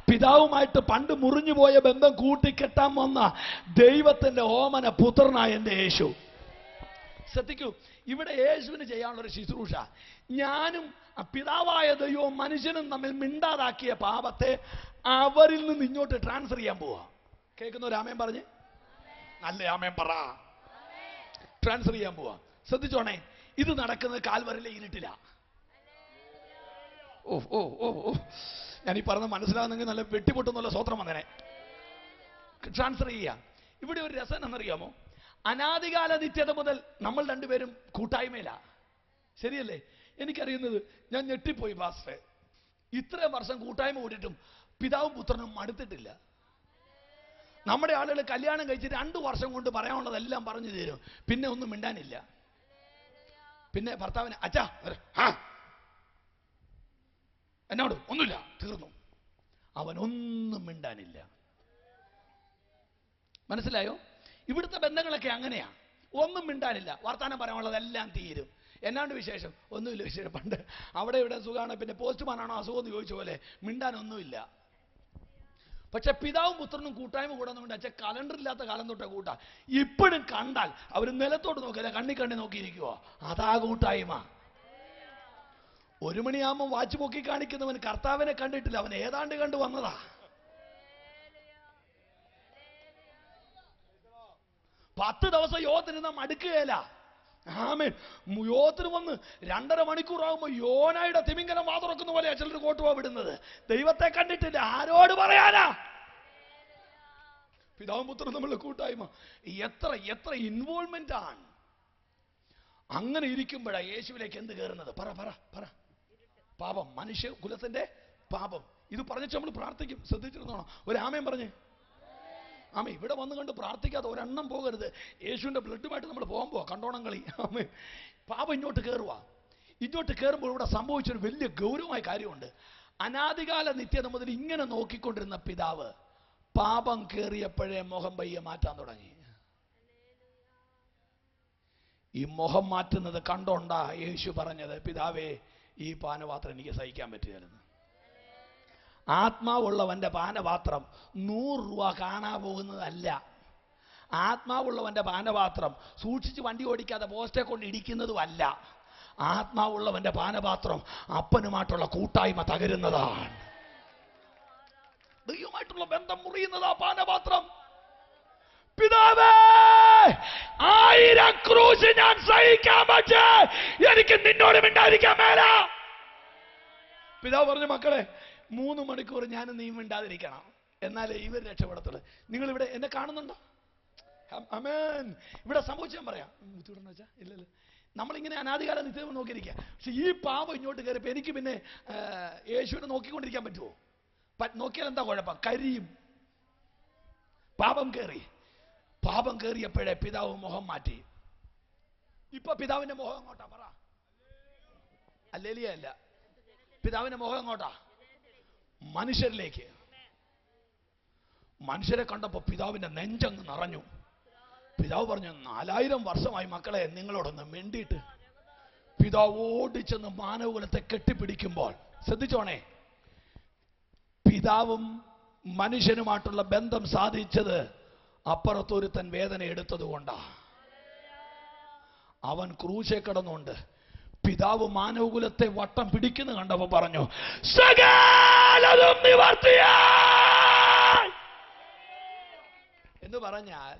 പിതാവുമായിട്ട് പണ്ട് മുറിഞ്ഞുപോയ ബന്ധം കൂട്ടിക്കെട്ടാൻ വന്ന ദൈവത്തിന്റെ ഓമന പുത്രനായ എൻ്റെ യേശു. ശ്രദ്ധിക്കൂ, ഇവിടെ യേശുവിന് ചെയ്യാനുള്ള ഒരു ശുശ്രൂഷ. ഞാനും പിതാവായ ദൈവവും മനുഷ്യനും തമ്മിൽ മിണ്ടാതാക്കിയ പാപത്തെ അവരിൽ നിന്ന് ഇങ്ങോട്ട് ട്രാൻസ്ഫർ ചെയ്യാൻ പോവാ. കേൾക്കുന്നവർ ആമേൻ പറഞ്ഞ് നല്ല ആമേൻ പറ. ട്രാൻസ്ഫർ ചെയ്യാൻ പോവാ. ശ്രദ്ധിച്ചോണേ, ഇത് നടക്കുന്നത് കാൽവറിയിലെ ഇരുട്ടിലാ. ഞാൻ ഈ പറഞ്ഞ മനസ്സിലാകുന്നെങ്കിൽ നല്ല വെട്ടിപ്പൊട്ടുന്നുള്ള സ്വത്രം വന്നേനെ. ട്രാൻസ്ഫർ ചെയ്യാം. ഇവിടെ ഒരു രസം എന്നറിയാമോ? അനാദികാല നിത്യത മുതൽ നമ്മൾ രണ്ടുപേരും കൂട്ടായ്മയിലാ. ശരിയല്ലേ? എനിക്കറിയുന്നത്, ഞാൻ ഞെട്ടിപ്പോയി പാസ്റ്ററെ. ഇത്രയും വർഷം കൂട്ടായ്മ കൂടിയിട്ടും പിതാവും പുത്രനും അടുത്തിട്ടില്ല. നമ്മുടെ ആളുകൾ കല്യാണം കഴിച്ച് 2 വർഷം കൊണ്ട് പറയാനുള്ളതെല്ലാം പറഞ്ഞു തരും, പിന്നെ ഒന്നും മിണ്ടാനില്ല. പിന്നെ ഭർത്താവിന് അച്ഛാ എന്നോട് ഒന്നുമില്ല, തീർന്നു. അവനൊന്നും മിണ്ടാനില്ല. മനസ്സിലായോ? ഇവിടുത്തെ ബന്ധങ്ങളൊക്കെ അങ്ങനെയാ. ഒന്നും മിണ്ടാനില്ല. വർത്താനം പറയാനുള്ളതെല്ലാം തീരും. എന്നാണ്ട് വിശേഷം? ഒന്നുമില്ല വിശേഷം. പണ്ട് അവിടെ ഇവിടെ സുഖമാണ്, പിന്നെ പോസ്റ്റ്മാനാണോ അസുഖം എന്ന് ചോദിച്ച പോലെ മിണ്ടാനൊന്നുമില്ല. പക്ഷെ പിതാവും പുത്രനും കൂട്ടായ്മ കൂടാന്ന് അച്ഛൻ കലണ്ടറില്ലാത്ത കാലം തൊട്ടേ കൂട്ടാ. ഇപ്പോഴും കണ്ടാൽ അവർ നിലത്തോട്ട് നോക്കില്ല, കണ്ണി നോക്കിയിരിക്കുവോ. അതാ കൂട്ടായ്മ. 1 മണിയാകുമ്പോൾ വാച്ച് പൊക്കി കാണിക്കുന്നവൻ കർത്താവിനെ കണ്ടിട്ടില്ല, അവൻ ഏതാണ്ട് കണ്ടു വന്നതാ. പത്ത് ദിവസം യോത്തിന് മടുക്കുകയില്ല. ആമേൻ. യോത്തിന് വന്ന് 2.5 മണിക്കൂറാകുമ്പോൾ യോനായുടെ തിമിംഗലം വാതുറക്കുന്ന പോലെ ചിലർ കോട്ടുവാ വിടുന്നത്. ദൈവത്തെ കണ്ടിട്ടില്ല, ആരോട് പറയാനാ? പിതാവും പുത്രനും തമ്മിലുള്ള കൂട്ടായ്മ എത്ര ഇൻവോൾവ്മെന്റ് ആണ്. അങ്ങനെ ഇരിക്കുമ്പോഴാണ് യേശുവിലേക്ക് എന്ത് കയറുന്നത്? പറ. പാപം, മനുഷ്യ കുലത്തിന്റെ പാപം. ഇത് പറഞ്ഞിട്ട് നമ്മൾ പ്രാർത്ഥിക്കും. ശ്രദ്ധിച്ചിരുന്നോണം. ഒരു ആമേൻ പറഞ്ഞേ. ആമേ. ഇവിടെ വന്ന് കണ്ട് പ്രാർത്ഥിക്കാതെ ഒരെണ്ണം പോകരുത്. യേശുവിന്റെ ബ്ലഡുമായിട്ട് നമ്മൾ പോകുമ്പോ കണ്ടോണം കളി. ആമേ. പാപം ഇങ്ങോട്ട് കയറുക. ഇങ്ങോട്ട് കയറുമ്പോൾ ഇവിടെ സംഭവിച്ചൊരു വലിയ ഗൗരവമായ കാര്യമുണ്ട്. അനാദികാല നിത്യത മുതൽ ഇങ്ങനെ നോക്കിക്കൊണ്ടിരുന്ന പിതാവ് പാപം കയറിയപ്പോഴേ മുഖം പയ്യെ മാറ്റാൻ തുടങ്ങി. ഈ മുഖം മാറ്റുന്നത് കണ്ടോണ്ടാ യേശു പറഞ്ഞത്, പിതാവേ, ഈ പാനപാത്രം എനിക്ക് സഹിക്കാൻ പറ്റുകയായിരുന്നു. ആത്മാവുള്ളവന്റെ പാനപാത്രം 100 രൂപ കാണാൻ പോകുന്നതല്ല. ആത്മാവുള്ളവന്റെ പാനപാത്രം സൂക്ഷിച്ച് വണ്ടി ഓടിക്കാതെ പോസ്റ്റെ കൊണ്ട് ഇടിക്കുന്നതുമല്ല. ആത്മാവുള്ളവന്റെ പാനപാത്രം അപ്പനുമായിട്ടുള്ള കൂട്ടായ്മ തകരുന്നതാണ്. ദൈവമായിട്ടുള്ള ബന്ധം മുറിയുന്നതാ പാനപാത്രം. പിതാവേ, 1000 ക്രൂശ് ഞാൻ സഹിക്കാൻ പറ്റേ, എനിക്ക് നിന്നോട് മിണ്ടാതിരിക്കാൻ മേല. പിതാവ് പറഞ്ഞു, മക്കളെ 3 മണിക്കൂർ ഞാനും നീ മിണ്ടാതിരിക്കണം, എന്നാലേ ഇവർ രക്ഷപ്പെടത്തുള്ളൂ. നിങ്ങൾ ഇവിടെ എന്നെ കാണുന്നുണ്ടോ? ആമേൻ. ഇവിടെ സംഭവിച്ചാൽ പറയാം, ബുദ്ധിമുട്ടെന്ന് വെച്ചാൽ ഇല്ലല്ലോ. നമ്മളിങ്ങനെ അനാദികാലം നിത്യം നോക്കിയിരിക്കുക. പക്ഷെ ഈ പാപം ഇങ്ങോട്ട് കയറിയപ്പോൾ എനിക്ക് പിന്നെ യേശുവിനെ നോക്കിക്കൊണ്ടിരിക്കാൻ പറ്റുമോ? നോക്കിയാൽ എന്താ കുഴപ്പം? കരിയും. പാപം കയറിയപ്പോഴേ പിതാവ് മുഖം മാറ്റി. ഇപ്പൊ പിതാവിന്റെ മുഖം എങ്ങോട്ടാ? പറ. അല്ലേലിയ അല്ല, പിതാവിന്റെ മുഖം എങ്ങോട്ടാ? മനുഷ്യരിലേക്ക്. മനുഷ്യരെ കണ്ടപ്പോ പിതാവിന്റെ നെഞ്ചങ്ങ് നിറഞ്ഞു. പിതാവ് പറഞ്ഞു, 4000 വർഷമായി മക്കളെ നിങ്ങളോടൊന്ന് മിണ്ടിയിട്ട്. പിതാവ് ഓടിച്ചെന്ന് മാനവകുലത്തെ കെട്ടിപ്പിടിക്കുമ്പോൾ ശ്രദ്ധിച്ചോണേ, പിതാവും മനുഷ്യനുമായിട്ടുള്ള ബന്ധം സാധിച്ചത് അപ്പുറത്തൊരുത്തൻ വേദന എടുത്തത് കൊണ്ടാ. അവൻ ക്രൂശെ കിടന്നുകൊണ്ട് പിതാവ് മാനവകുലത്തെ വട്ടം പിടിക്കുന്നു കണ്ടപ്പോ പറഞ്ഞു, സകലതും നിവർത്തിയായി എന്ന് പറഞ്ഞാൽ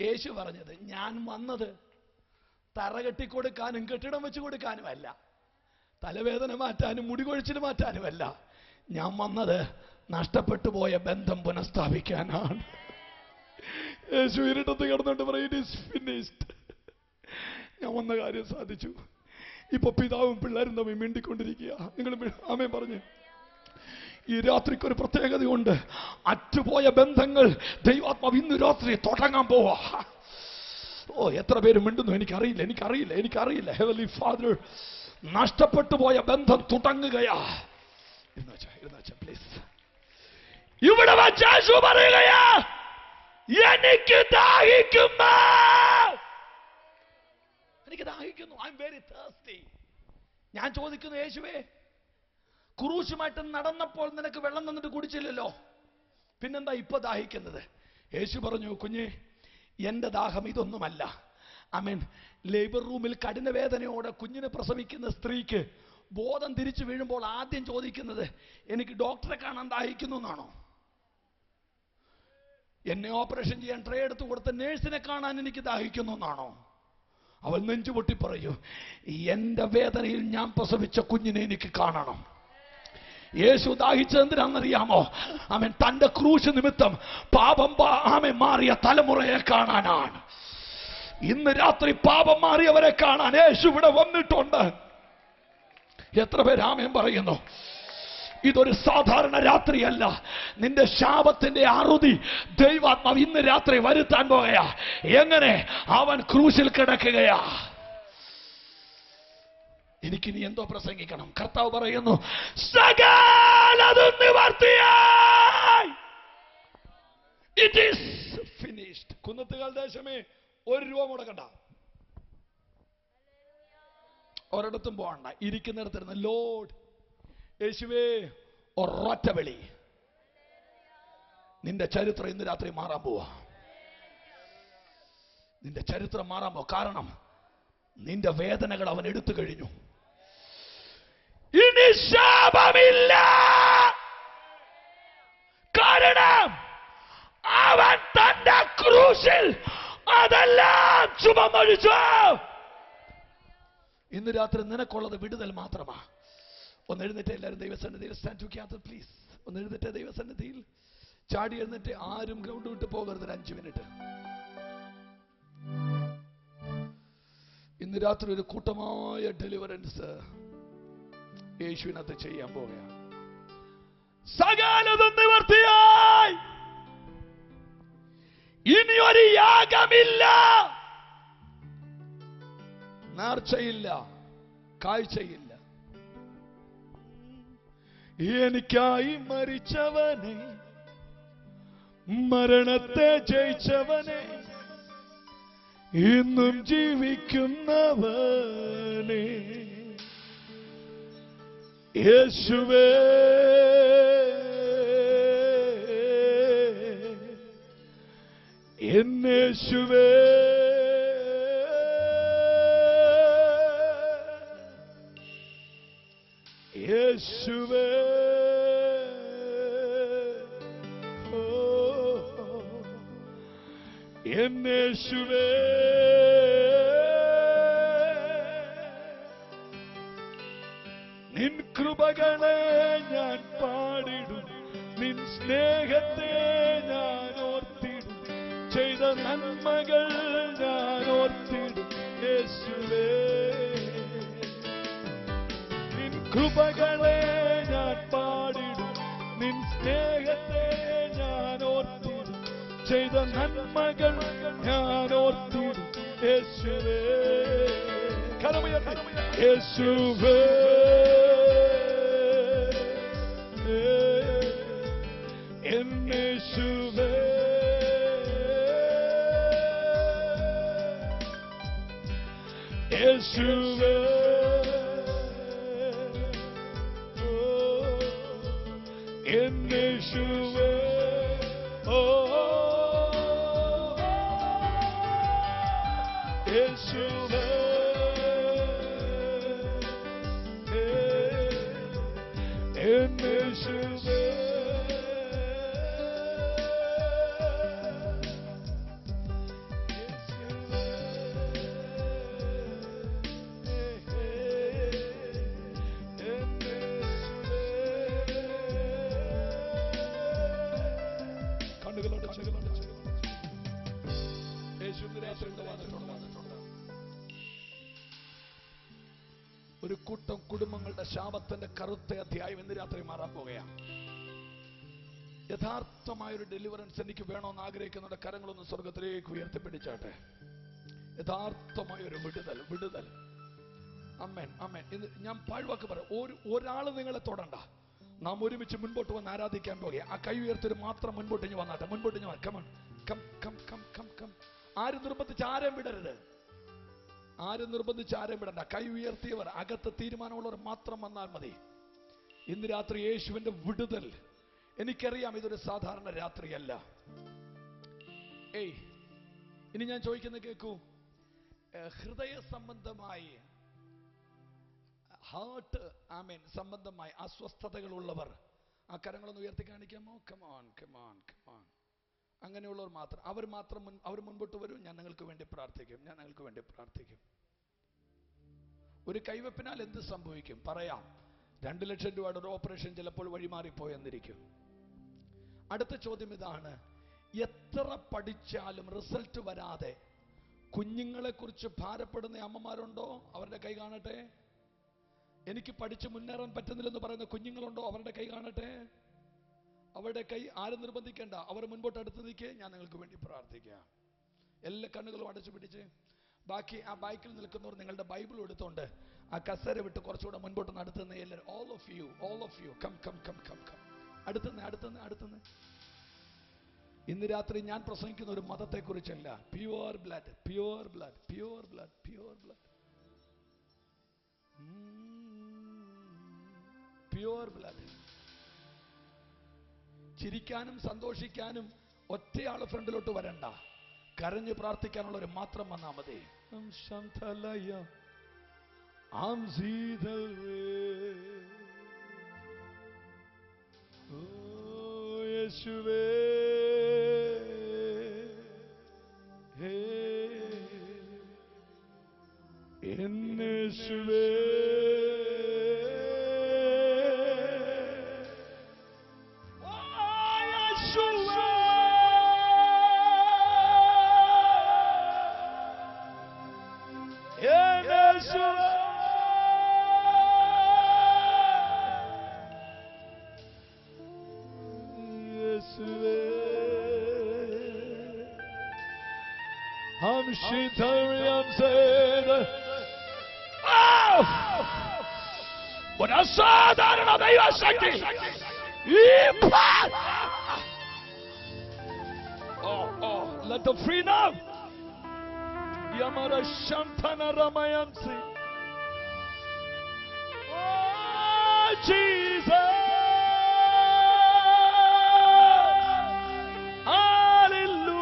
യേശു പറഞ്ഞത്, ഞാൻ വന്നത് തറ കെട്ടിക്കൊടുക്കാനും കെട്ടിടം വെച്ച് കൊടുക്കാനുമല്ല, തലവേദന മാറ്റാനും മുടി കൊഴിച്ചിൽ മാറ്റാനുമല്ല. ഞാൻ വന്നത് നഷ്ടപ്പെട്ടു പോയ ബന്ധം പുനഃസ്ഥാപിക്കാനാണ്. യേശു ഇരുട്ടത്ത് കിടന്നുകൊണ്ട് പറയും, ഇറ്റ് ഈസ് ഫിനിഷ്ഡ്. ഞാൻ വന്ന കാര്യം സാധിച്ചു. ഇപ്പൊ പിതാവും പിള്ളേരും തമ്മിൽ മിണ്ടിക്കൊണ്ടിരിക്കുക. നിങ്ങൾ ആമേൻ പറഞ്ഞു. ഈ രാത്രിക്ക് ഒരു പ്രത്യേകതയുണ്ട്. അറ്റുപോയ ബന്ധങ്ങൾ ദൈവാത്മാവ് ഇന്ന് രാത്രി തുടങ്ങാൻ പോവാ. ഓ, എത്ര പേര് മിണ്ടുന്നു എനിക്കറിയില്ല. ഹെവൻലി ഫാദർ, നഷ്ടപ്പെട്ടു പോയ ബന്ധം തുടങ്ങുകയാ. പ്ലീസ്. ഇവിടെ വച്ചു പറയുകയാ, എനിക്ക് ദാഹിക്കുന്നു. I'm very thirsty. ഞാൻ ചോദിക്കുന്നു, യേശുവേ, ക്രൂശുമായിട്ട് നടന്നപ്പോൾ നിനക്ക് വെള്ളം തന്നിട്ട് കുടിച്ചില്ലല്ലോ, പിന്നെന്താ ഇപ്പൊ ദാഹിക്കുന്നത്? യേശു പറഞ്ഞു, കുഞ്ഞെ, എന്റെ ദാഹം ഇതൊന്നുമല്ല. ആമേൻ. ലേബർ റൂമിൽ കഠിന വേദനയോടെ കുഞ്ഞിനെ പ്രസവിക്കുന്ന സ്ത്രീക്ക് ബോധം തിരിച്ചു വീഴുമ്പോൾ ആദ്യം ചോദിക്കുന്നത്, എനിക്ക് ഡോക്ടറെ കാണാൻ ദാഹിക്കുന്നു എന്നാണോ? എന്നെ ഓപ്പറേഷൻ ചെയ്യാൻ ട്രേ എടുത്തു കൊടുത്ത നേഴ്സിനെ കാണാൻ എനിക്ക് ദാഹിക്കുന്നു എന്നാണോ? അവൾ നെഞ്ചുപൊട്ടി പറയൂ, എന്റെ വേദനയിൽ ഞാൻ പ്രസവിച്ച കുഞ്ഞിനെ എനിക്ക് കാണണം. യേശു ദാഹിച്ചത് എന്തിനാണെന്നറിയാമോ? അവൻ തന്റെ ക്രൂശ് നിമിത്തം പാപം മാറിയ തലമുറയെ കാണാനാണ്. ഇന്ന് രാത്രി പാപം മാറിയവരെ കാണാൻ യേശു ഇവിടെ വന്നിട്ടുണ്ട്. എത്ര പേര് ആമേൻ പറയുന്നു? ഇതൊരു സാധാരണ രാത്രിയല്ല. നിന്റെ ശാപത്തിന്റെ അറുതി ദൈവാത്മാവ് ഇന്ന് രാത്രി വരുത്താൻ പോകുകയാ. എങ്ങനെ? അവൻ ക്രൂശിൽ കിടക്കുകയാ. എനിക്കിനി എന്തോ പ്രസംഗിക്കണം. കർത്താവ് പറയുന്നു, സകലതും നിവർത്തിയായി. It is finished. കുന്നത്തുകാൽ ദേശമേ, 1 രൂപ മുടക്കണ്ട, ഒരിടത്തും പോകണ്ട, ഇരിക്കുന്നിടത്തിരുന്ന് ലോഡ് യേശുവേ ഒരൊറ്റ വിളി. നിന്റെ ചരിത്രം ഇന്ന് രാത്രി മാറാൻ പോവാ. നിന്റെ ചരിത്രം മാറാൻ പോവാ. കാരണം നിന്റെ വേദനകൾ അവൻ എടുത്തു കഴിഞ്ഞു. ഇനി ശാപമില്ല. കാരണം അവൻ തന്റെ ക്രൂശിൽ അതെല്ലാം ചുമന്നൊഴിച്ചു. ഇന്ന് രാത്രി നിനക്കുള്ളത് വിടുതൽ മാത്രമാ. ഒന്ന് എഴുന്നേറ്റ് എല്ലാവരും ദൈവസന്നിധിയിൽ സ്റ്റാൻഡ് ടുഗദർ പ്ലീസ്. ഒന്ന് എഴുന്നേറ്റ് ദൈവസന്നിധിയിൽ ചാടി എഴുന്നേറ്റ്. ആരും ഗ്രൗണ്ട് വിട്ട് പോകരുത്. 5 മിനിറ്റ്. ഇന്ന് രാത്രി ഒരു കൂട്ടമായ ഡെലിവറൻസ് യേശുവിനകത്ത് ചെയ്യാൻ പോവുകയാണ്. സകലതും നിവർത്തിയായി. ഇനി ഒരു യാഗമില്ല, നേർച്ചയില്ല, കാഴ്ചയില്ല. എനിക്കായി മരിച്ചവനെ, മരണത്തെ ജയിച്ചവനെ, ഇന്നും ജീവിക്കുന്നവനെ, യേശുവേ, എന്നേശുവേ, യേശുവേ എന്നേശുവേ നിൻ കൃപകളെ ഞാൻ പാടിടും, നിൻ സ്നേഹത്തെ ഞാൻ ഓർത്തിടും, ചെയ്ത നന്മകൾ ഞാൻ ഓർത്തിടും യേശുവേ. നിൻ കൃപകളെ ഞാൻ പാടിടും, നിൻ സ്നേഹത്തെ ഞാൻ ഓർത്തിടും, ചെയ്ത നന്മകൾ ഞാൻ ഓർത്തിടും യേശുവേ. യേശുവേ എന്നേശുവേ യേശുവേ എന്നേശുവേ യേശുവേ എന്നേശുവേ ഒരു കൂട്ടം കുടുംബങ്ങളുടെ ശാപത്തിന്റെ കറുത്ത അധ്യായം ഇന്ന് രാത്രി മാറാൻ പോകുകയാണ്. യഥാർത്ഥമായൊരു ഡെലിവറൻസ് എനിക്ക് വേണമെന്ന് ആഗ്രഹിക്കുന്നവരുടെ കരങ്ങളൊന്ന് സ്വർഗത്തിലേക്ക് ഉയർത്തിപ്പിടിച്ചാട്ടെ. യഥാർത്ഥമായൊരു വിടുതൽ വിടുതൽ. അമ്മേൻ അമ്മേൻ. ഇന്ന് ഞാൻ പാഴ്വാക്ക് പറയാം, ഒരാള് നിങ്ങളെ തൊടണ്ട. നാം ഒരുമിച്ച് മുൻപോട്ട് വന്ന് ആരാധിക്കാൻ പോകുക. ആ കൈ ഉയർത്തി മാത്രം മുൻപോട്ട് ഇഞ്ഞ് വന്നാട്ടെ. മുൻപോട്ട് ഇഞ്ഞ് come on come come come come come. ആരും നിർബന്ധിച്ച് ആരെയും വിടരുത്. ആരും നിർബന്ധിച്ച് ആരെയും വിടണ്ട. കൈ ഉയർത്തിയവർ, അകത്ത് തീരുമാനമുള്ളവർ മാത്രം വന്നാൽ മതി. ഇന്ന് രാത്രി യേശുവിന്റെ വിടുതൽ. എനിക്കറിയാം ഇതൊരു സാധാരണ രാത്രിയല്ല. ഇനി ഞാൻ ചോദിക്കുന്നത് കേൾക്കൂ. ഹൃദയ സംബന്ധമായി, ഹാർട്ട് സംബന്ധമായി അസ്വസ്ഥതകളുള്ളവർ ആ കരങ്ങളൊന്ന് ഉയർത്തി കാണിക്കാമോ? Come on come on come on. അങ്ങനെയുള്ളവർ മാത്രം, അവർ മുൻപോട്ട് വരും. ഞാൻ നിങ്ങൾക്ക് വേണ്ടി പ്രാർത്ഥിക്കും. ഞാൻ നിങ്ങൾക്ക് വേണ്ടി പ്രാർത്ഥിക്കും. ഒരു കൈവെപ്പിനാൽ എന്ത് സംഭവിക്കും പറയാം. 2 ലക്ഷം രൂപയുടെ ഒരു ഓപ്പറേഷൻ ചിലപ്പോൾ വഴിമാറിപ്പോയെന്നിരിക്കും. അടുത്ത ചോദ്യം ഇതാണ്, എത്ര പഠിച്ചാലും റിസൾട്ട് വരാതെ കുഞ്ഞുങ്ങളെ കുറിച്ച് ഭാരപ്പെടുന്ന അമ്മമാരുണ്ടോ? അവരുടെ കൈ കാണട്ടെ. എനിക്ക് പഠിച്ച് മുന്നേറാൻ പറ്റുന്നില്ലെന്ന് പറയുന്ന കുഞ്ഞുങ്ങളുണ്ടോ? അവരുടെ കൈ കാണട്ടെ. അവരുടെ കൈ ആരും നിർബന്ധിക്കേണ്ട. അവർ മുൻപോട്ട് അടുത്ത് നിൽക്കേ. ഞാൻ നിങ്ങൾക്ക് വേണ്ടി പ്രാർത്ഥിക്കാം. എല്ലാ കണ്ണുകളും അടച്ചു പിടിച്ച്. ബാക്കി ആ ബൈക്കിൽ നിൽക്കുന്നവർ നിങ്ങളുടെ ബൈബിൾ എടുത്തോണ്ട് ആ കസേര വിട്ട് കുറച്ചുകൂടെ മുൻപോട്ട് നടത്തുന്ന എല്ലാവരും, all of you come അടുത്തുനിന്ന്. ഇന്ന് രാത്രി ഞാൻ പ്രസംഗിക്കുന്ന ഒരു മതത്തെ കുറിച്ചല്ല. Pure blood. ചിരിക്കാനും സന്തോഷിക്കാനും ഒറ്റയാള് ഫ്രണ്ടിലോട്ട് വരണ്ട. കരഞ്ഞു പ്രാർത്ഥിക്കാനുള്ളവർ മാത്രം വന്നാൽ മതി. യേശുവേ എന്നേശുവേ ഒരു അസാധാരണ ദൈവശക്തി. Let the free now. Yamara Shantana Ramayansi. Oh, Jesus. Hallelujah.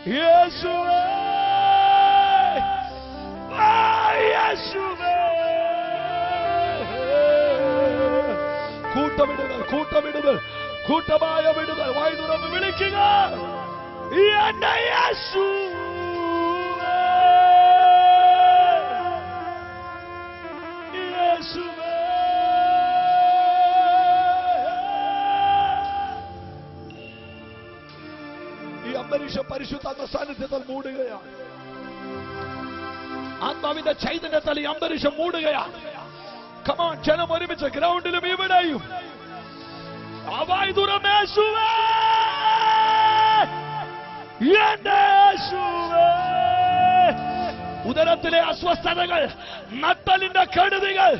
Yes, കൂട്ടവിടുതൽ, കൂട്ടമായ വിടുതൽ. വായ് തുറന്ന് വിളിക്കുക, എന്റെ യേശുവേ, യേശുവേ. ഈ അന്തരീക്ഷം പരിശുദ്ധാത്മ സാന്നിധ്യത്താൽ മൂടുകയാണ്. ആത്മാവിന്റെ ചൈതന്യത്താൽ ഈ അന്തരീക്ഷം മൂടുകയാണ്. കമാൻ, ജനം ഒരുമിച്ച് ഗ്രൗണ്ടിലും ഇവിടെയും വായ് തുറന്ന് യേശുവേ, എന്റെ യേശുവേ. ഉദരത്തിലെ അസ്വസ്ഥതകൾ, നട്ടലിന്റെ കെടുതികൾ,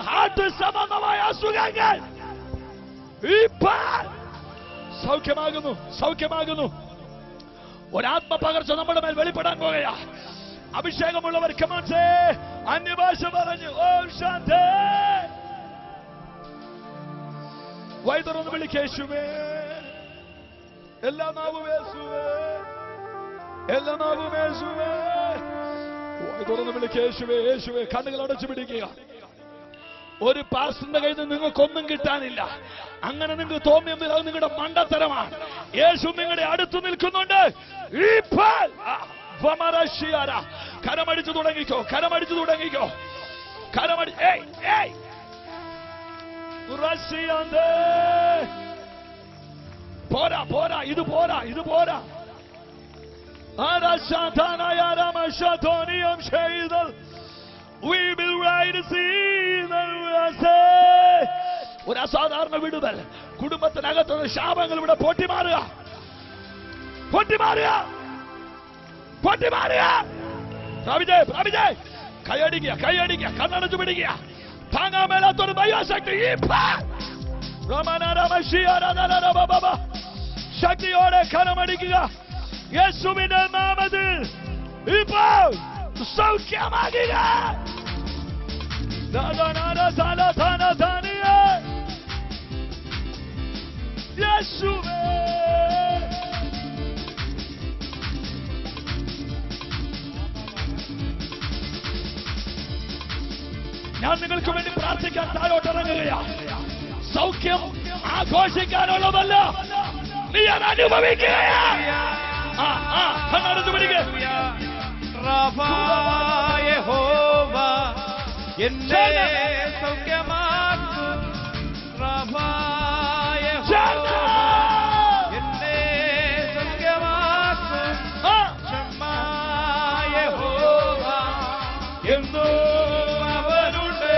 ഹാർട്ട് സംബന്ധമായ അസുഖങ്ങൾ ഇപ്പോൾ സൗഖ്യമാകുന്നു, സൗഖ്യമാകുന്നു. ഒരാത്മപകർച്ച നമ്മുടെ മേൽ വെളിപ്പെടാൻ പോകുകയാ. അഭിഷേകമുള്ളവർ കമാൻസേ അന്യഭാഷ പറഞ്ഞു ഓം ശാന്തി. വായ് തുറന്ന് വിളിക്കുക, യേശുവേ. എല്ലാ നാവും യേശുവേ, എല്ലാ നാവും യേശുവേ. വായ് തുറന്ന് വിളിക്കുക, യേശുവേ, യേശുവേ. കണ്ണുകൾ അടച്ചു പിടിക്കുക. ഒരു പാസ്റ്ററിന്റെ കയ്യിൽ നിന്ന് നിങ്ങൾക്കൊന്നും കിട്ടാനില്ല. അങ്ങനെ നിങ്ങൾക്ക് തോന്നിയെങ്കിൽ അത് നിങ്ങളുടെ മണ്ടത്തരമാണ്. യേശു നിങ്ങളുടെ അടുത്ത് നിൽക്കുന്നുണ്ട്. കരമടിച്ചു തുടങ്ങിക്കോ, കരമടിച്ചു തുടങ്ങിക്കോ, കരമടി. പോരാ, പോരാ, ഇത് പോരാ, ഇത് പോരാ. ഒരു അസാധാരണ വിടുതൽ. കുടുംബത്തിനകത്തുള്ള ശാപങ്ങൾ ഇവിടെ പൊട്ടിമാറുക, പൊട്ടിമാറുക, പൊട്ടിമാറുക. പ്രാപിച്ചേ, പ്രാപിച്ചേ. കൈയടിക്കുക, കൈയടിക്കുക, കണ്ണടച്ചു പിടിക്കുക. താങ്ങാൻ മേലാത്തൊരു ദൈവശക്തി ശക്തിയോടെ കരമടിക്കുക. യേശുവിന്റെ നാമത്തിൽ ഇപ്പോൾ സൗഖ്യമാകുക. യേശുവേ, ഞാൻ നിങ്ങൾക്ക് വേണ്ടി പ്രാർത്ഥിക്കാൻ താഴോട്ടിറങ്ങുകയാ. സൗഖ്യം ആഘോഷിക്കാനുള്ളതല്ല, നീ അത് അനുഭവിക്കുകയാ. കണ്ണടച്ചു പിടിക്കുക. എന്നെ സൗഖ്യമാക്കും, എന്നെ സൗഖ്യമാക്കും. എന്നും അവനുണ്ട്,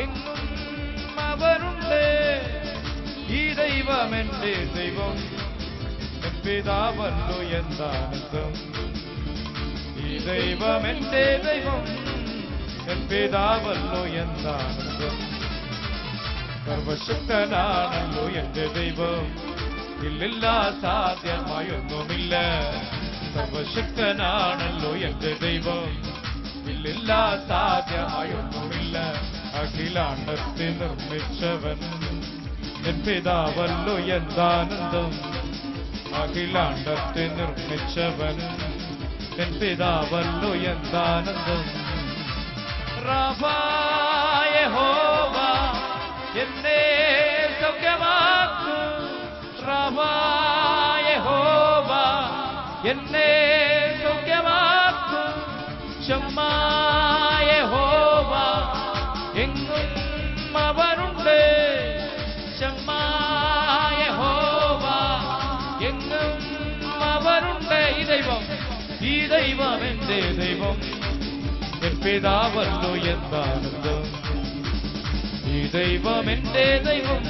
എങ്ങും അവനുണ്ട്. ഈ ദൈവം എന്റെ ദൈവം, എൻ പിതാവല്ലോ എന്താനന്ദം. ഈ ദൈവം എന്റെ ദൈവം, എൻ പിതാവല്ലോ എന്താനന്ദം. സർവശക്തനാണല്ലോ എന്റെ ദൈവം, ഇല്ലില്ല സാധ്യമായൊന്നുമില്ല. സർവശക്തനാണല്ലോ എന്റെ ദൈവം, ഇല്ലില്ല സാധ്യമായൊന്നുമില്ല. അഖിലാണ്ടത്തെ നിർമ്മിച്ചവൻ എൻ പിതാവല്ലോ എന്താനന്ദം. അഖിലാണ്ടത്തെ നിർമ്മിച്ചവൻ എൻ പിതാവല്ലോ എന്താനന്ദം. യഹോവ എന്നെ സൗഖ്യമാക്കും. യഹോവ എന്നെ സൗഖ്യമാക്കും. യഹോവ എങ്ങും അവനുണ്ട്. യഹോവ എങ്ങും അവനുണ്ട്. ഈ ദൈവം, ഈ ദൈവം എന്റെ ദൈവം, എൻ പിതാവല്ലോ എന്താനന്ദം. ഈ ദൈവം എന്റെ ദൈവം,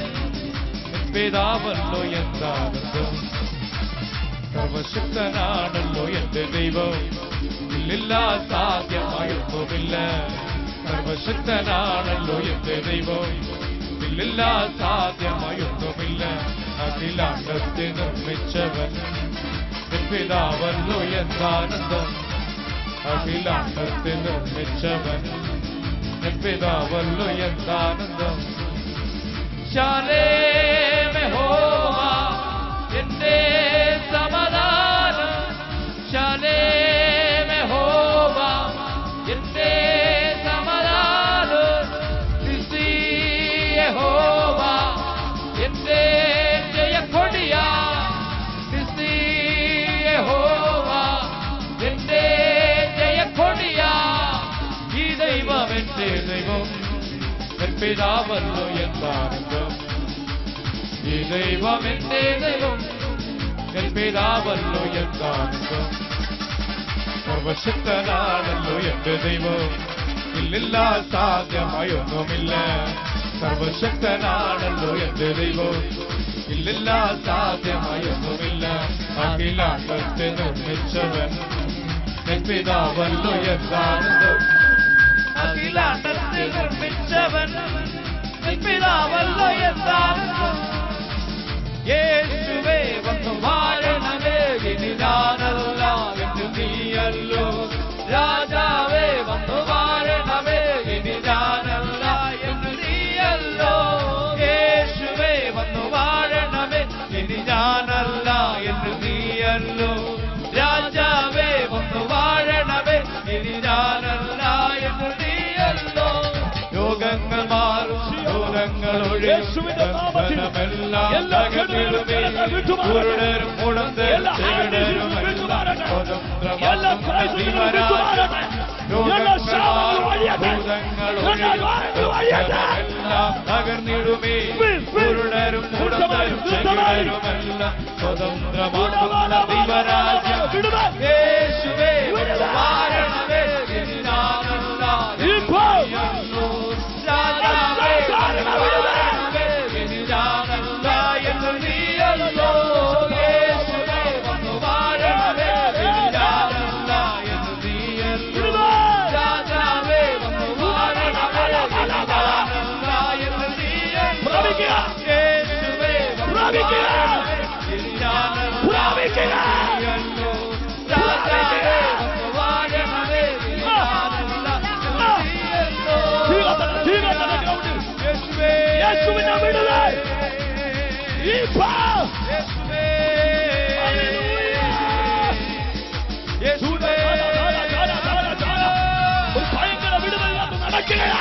എൻ പിതാവല്ലോ എന്താനന്ദം. സർവശക്തനാണല്ലോ എന്റെ ദൈവം, ഇല്ലില്ല സാധ്യമായൊന്നുമില്ല. സർവശക്തനാണല്ലോ എന്റെ ദൈവം, ഇല്ലില്ല സാധ്യമായൊന്നുമില്ല. അഖിലാണ്ടത്തെ നിർമ്മിച്ചവൻ എൻ പിതാവല്ലോ എന്താനന്ദം. അഖിലാണ്ടത്തെ നിർമ്മിച്ചവൻ എൻ പിതാവല്ലോ എന്താനന്ദം. ശാലേം യഹോവ എന്റെ സമാധാനം. ശാലേം യഹോവ എന്റെ സമാധാനം. പിതാവല്ലോ എന്താനന്ദം. ഈ ദൈവം എന്റെ ദൈവം, എൻ പിതാവല്ലോ എന്താനന്ദം. സർവശക്തനാണല്ലോ എന്റെ ദൈവം, ഇല്ലില്ല സാധ്യമായി ഒന്നുമില്ല. സർവശക്തനാണല്ലോ എന്റെ ദൈവം, ഇല്ലില്ല സാധ്യമായി ഒന്നുമില്ല. അഖിലാണ്ടത്തെ നിർമ്മിച്ചവൻ എൻ പിതാവല്ലോ എന്താനന്ദം. അഖിലാണ്ടത്തെ നിർമ്മിച്ചവൻ എൻ പിതാവല്ലോ എന്താനന്ദം. യേശുവേ വന്നു വാഴണമേ, ഇനി ഞാനല്ല എന്ന് നീയല്ലോ. രാജാവേ വന്നു വാഴണമേ, ഇനി ഞാനല്ല എന്ന് നീയല്ലോ. യേശുവേ വന്നു വാഴണമേ, ഇനി ഞാനല്ല എന്ന് നീയല്ലോ. രാജാവേ വന്നു വാഴണമേ, ഇനി ഞാനല്ല എന്ന് നീയല്ലോ. രോഗങ്ങൾ മാറും, രോഗങ്ങൾ ഒഴിയും, ബന്ധനമെല്ലാം തകർന്നിടുമേ. കുരുടരും മുടന്തരും ചെവിടരും എല്ലാം സ്വതന്ത്രമാകും ദൈവരാജ്യം. രോഗങ്ങൾ മാറും, ഭൂതങ്ങൾ ഒഴിയും, ബന്ധനമെല്ലാം തകർന്നിടുമേ. കുരുടരും മുടന്തരും ചെവിടരും എല്ലാം സ്വതന്ത്രമാകുന്ന ദൈവരാജ്യം. യേശുവേ വാരണമേ, ഇനി ഞാനല്ല എന്ന് രാജാവേ വാരണമേ, ഇനി ഞാനല്ല എന്ന് നീയല്ലോ. യേശുവേ വന്നു വാരണമേ, ഇനി ഞാനല്ല എന്ന് നീയല്ലോ. രാജാവേ വന്നു വാരണമേ, ഇനി ഞാനല്ല എന്ന് നീയല്ലോ. യേശുവേ വന്നു വാരണമേ, ഇനി ഞാനല്ല എന്ന് നീയല്ലോ. രാജാവേ വന്നു വാരണമേ, ഇനി ഞാനല്ല എന്ന് നീയല്ലോ. യേശുവിനെ വിടുതൽ. ഒരു ഭയങ്കര വിടുതൽ നടക്കുകയാണ്.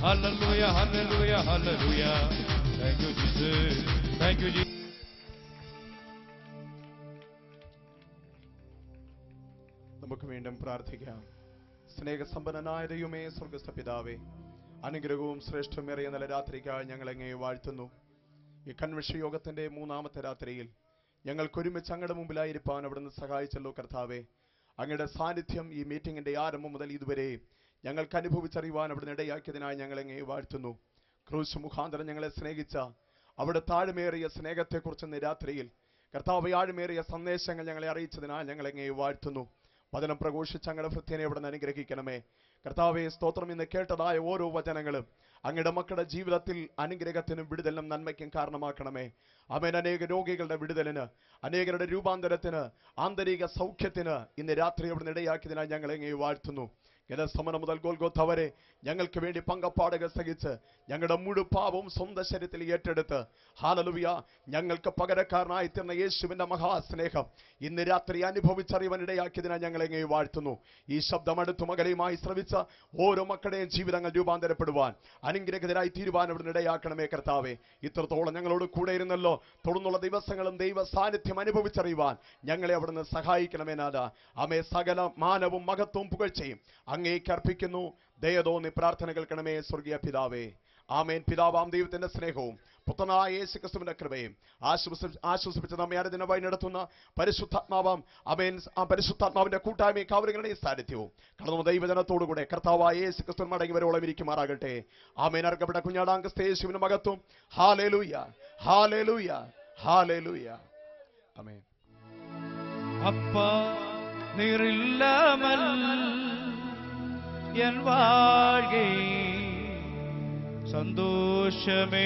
Hallelujah, hallelujah, hallelujah. Thank you, Jesus. Thank you, Jesus. നമുക്ക് വീണ്ടും പ്രാർത്ഥിക്കാം. സ്നേഹസമ്പന്നനായ ദൈവമേ, സ്വർഗ്ഗസ്ഥ പിതാവേ, അനുഗ്രഹവും ശ്രേഷ്ഠമേറിയ നല്ല രാത്രിക്കായി ഞങ്ങൾ അങ്ങയെ വാഴ്ത്തുന്നു. ഈ കൺവെൻഷൻ യോഗത്തിന്റെ 3ാമത്തെ രാത്രിയിൽ ഞങ്ങൾക്ക് ഒരുമിച്ച് അങ്ങയുടെ മുമ്പിലായിരിക്കാൻ അവിടുന്ന് സഹായിച്ചല്ലോ കർത്താവേ. അങ്ങയുടെ സാന്നിധ്യം ഈ മീറ്റിംഗിന്റെ ആരംഭം മുതൽ ഇതുവരെ ഞങ്ങൾക്ക് അനുഭവിച്ചറിയുവാൻ അവിടുന്ന് ഇടയാക്കിയതിനായി ഞങ്ങൾ അങ്ങയെ വാഴ്ത്തുന്നു. ക്രൂശ് മുഖാന്തരം ഞങ്ങളെ സ്നേഹിച്ച അവിടെ താഴ്മേറിയ സ്നേഹത്തെക്കുറിച്ച് ഇന്ന് രാത്രിയിൽ കർത്താവ് ആഴ്മേറിയ സന്ദേശങ്ങൾ ഞങ്ങളെ അറിയിച്ചതിനാൽ ഞങ്ങൾ അങ്ങയെ വാഴ്ത്തുന്നു. വചനം പ്രഘോഷിച്ച് അങ്ങയുടെ ഭൃത്യനെ അവിടുന്ന് അനുഗ്രഹിക്കണമേ കർത്താവെ. സ്തോത്രം. ഇന്ന് കേട്ടതായ ഓരോ വചനങ്ങളും അങ്ങയുടെ മക്കളുടെ ജീവിതത്തിൽ അനുഗ്രഹത്തിനും വിടുതലിനും നന്മയ്ക്കും കാരണമാക്കണമേ. ആമേൻ. അനേക രോഗികളുടെ വിടുതലിന്, അനേകരുടെ രൂപാന്തരത്തിന്, ആന്തരിക സൗഖ്യത്തിന് ഇന്ന് രാത്രി അവിടുന്ന് ഇടയാക്കിയതിനാൽ ഞങ്ങൾ അങ്ങയെ വാഴ്ത്തുന്നു. ഗതസമനം മുതൽ ഗോൽഗോഥ വരെ ഞങ്ങൾക്ക് വേണ്ടി പങ്കപ്പാടുകൾ സഹിച്ച് ഞങ്ങളുടെ മുഴുവൻ പാപവും സ്വന്തം ശരീരത്തിൽ ഏറ്റെടുത്ത് ഹല്ലേലൂയ ഞങ്ങൾക്ക് പകരക്കാരനായി തീർന്ന യേശുവിന്റെ മഹാസ്നേഹം ഇന്ന് രാത്രി അനുഭവിച്ചറിയാൻ ഇടയാക്കിയതിനാൽ ഞങ്ങളെ അങ്ങേ വാഴ്ത്തുന്നു. ഈ ശബ്ദം അടുത്തു മകലയുമായി ശ്രവിച്ച ഓരോ മക്കളുടെയും ജീവിതങ്ങൾ രൂപാന്തരപ്പെടുവാൻ, അനുഗ്രഹിതരായി തീരുവാൻ അവിടുന്ന് ഇടയാക്കണമേ കർത്താവേ. ഇത്രത്തോളം ഞങ്ങളോട് കൂടെ ഇരുന്നല്ലോ. തുടർന്നുള്ള ദിവസങ്ങളും ദൈവ സാന്നിധ്യം അനുഭവിച്ചറിയുവാൻ ഞങ്ങളെ അവിടുന്ന് സഹായിക്കണമേ നാഥ. ആമേ. സകല മാനവും മഹത്വവും പുകഴ്ചയും അങ്ങേക്ക് അർപ്പിക്കുന്നു. ദയ തോന്നി പ്രാർത്ഥന കേൾക്കണമേ സ്വർഗീയ പിതാവേ. ആമേൻ. പിതാവാം ദൈവത്തിന്റെ സ്നേഹവും പുത്രനായ യേശുക്രിസ്തുവിന്റെ കൃപയും ആശ്വസിപ്പിച്ച് നമ്മെ അനുദിനമായി നടത്തുന്ന പരിശുദ്ധാത്മാവാം ആമേൻ പരിശുദ്ധാത്മാവിന്റെ കൂട്ടായ്മയും കാവലുകളുടെ സാന്നിധ്യവും കടന്നു ദൈവജനത്തോടുകൂടെ കർത്താവായ യേശുക്രിസ്തു മടങ്ങി വരോളം ഇരിക്കുമാറാകട്ടെ. ആമേൻ. അർക്കപ്പെട്ട കുഞ്ഞാടാങ്കസ്ത യേശുവിന്റെ മഹത്വം. ഹല്ലേലൂയ, ഹല്ലേലൂയ, ഹല്ലേലൂയ. ആമേൻ. அப்பா நீரில்லாமல் என் வாழ்கை சந்தோஷமேதுமில்லை.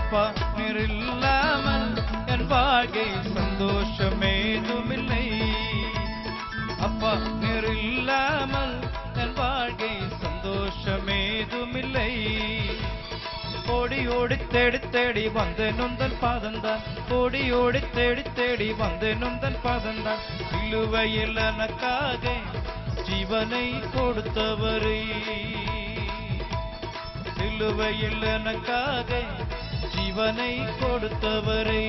அப்பா நீர் இல்லாமல் என் வாழ்க்கை சந்தோஷமேதுமில்லை. அப்பா நீர் இல்லாமல் என் வாழ்க்கை சந்தோஷமேதுமில்லை. ஓடி ஓடி தேடி தேடி வந்த நொந்தன் பாதந்தான், ஓடி ஓடி தேடி தேடி வந்த நொந்தன் பாதந்தான். சிலுவையில் எனக்காக ஜீவனை கொடுத்தவரே, சிலுவையில் எனக்காக ஜீவனை கொடுத்தவரே.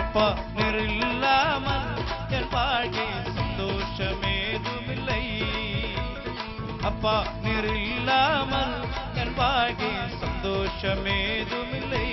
அப்பா நீர் இல்லாமல் என் வாழ்க்கை சந்தோஷமேதுமில்லை. அப்பா நீர் இல்லாமல் என் வாழ்க்கை சந்தோஷமேதுமில்லை.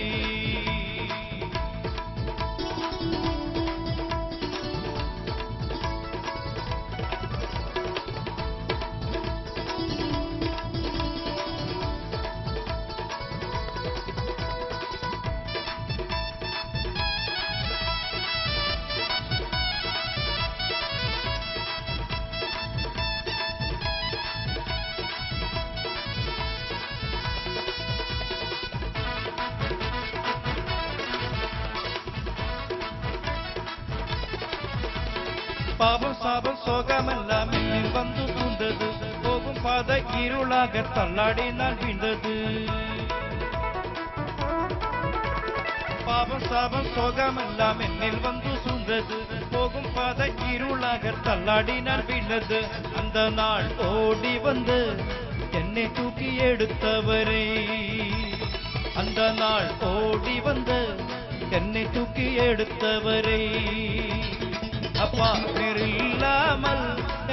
பாவம் சாபம் சோகமெல்லாம் என்னில் வந்து பூந்தது, போகும் பாதை இருளாக தள்ளாடி நான் வீழ்ந்தது. பாவம் சாபம் சோகமெல்லாம் என்னில் வந்து சூழ்ந்தது, போகும் பாதை இருளாக தள்ளாடி நான் வீழ்ந்தது. அந்த நாள் ஓடி வந்து என்னை தூக்கி எடுத்தவரே, அந்த நாள் ஓடி வந்து என்னை தூக்கி எடுத்தவரே. அப்பா நீர் இல்லாமல்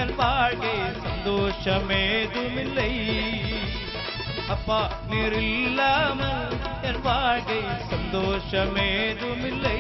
என் வாழ்க்கை சந்தோஷமேதுமில்லை. அப்பா நீர் இல்லாமல் என் வாழ்க்கை சந்தோஷமேதுமில்லை.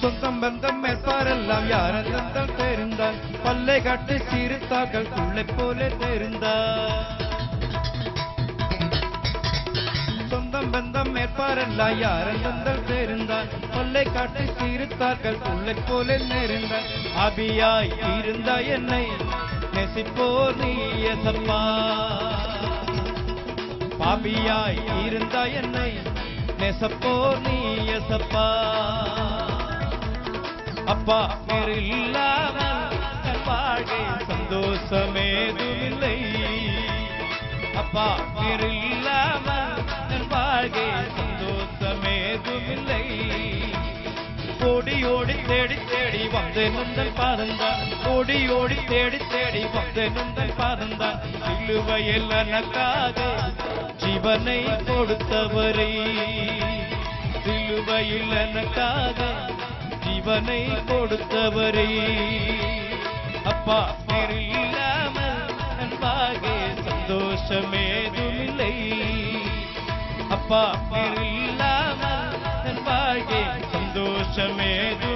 சொந்தம் பந்தம் மேற்பாரெல்லாம் யாரெல்லாம் தெரிந்தால், பல்லை காட்டு சிறுத்தாக்கள் புள்ளை போல தெரிந்தார். சொந்தம் பந்தம் மேற்பாரெல்லாம் யாரெல்லாம் தெரிந்தால், பல்லை காட்டு சிறுத்தாக்கள் புள்ளை போல நெறிந்தார். அபியாய் இருந்த என்னை நெசிப்போர் நீ ஏசப்பா, பாபியாய் இருந்த என்னை நெசப்போர் நீ ஏசப்பா. அப்பா நீர் இல்லாமல் என் வாழ்க்கை சந்தோஷமேதுமில்லை. அப்பா நீர் இல்லாமல் என் வாழ்க்கை சந்தோஷமேதுமில்லை. ஓடி ஓடி தேடி தேடி வந்த நுந்தன் பாதந்தான், ஓடி ஓடி தேடி தேடி வந்த நுந்தன் பாதந்தான். சிலுவையில் எனக்காக ஜீவனை கொடுத்தவரே, சிலுவையில் எனக்காக ஜீவனை கொடுத்தவரே. அப்பா நீர் இல்லாமல் என் வாழ்க்கை சந்தோஷமேதுமில்லை. அப்பா நீர் இல்லாமல் என் வாழ்க்கை சந்தோஷமேது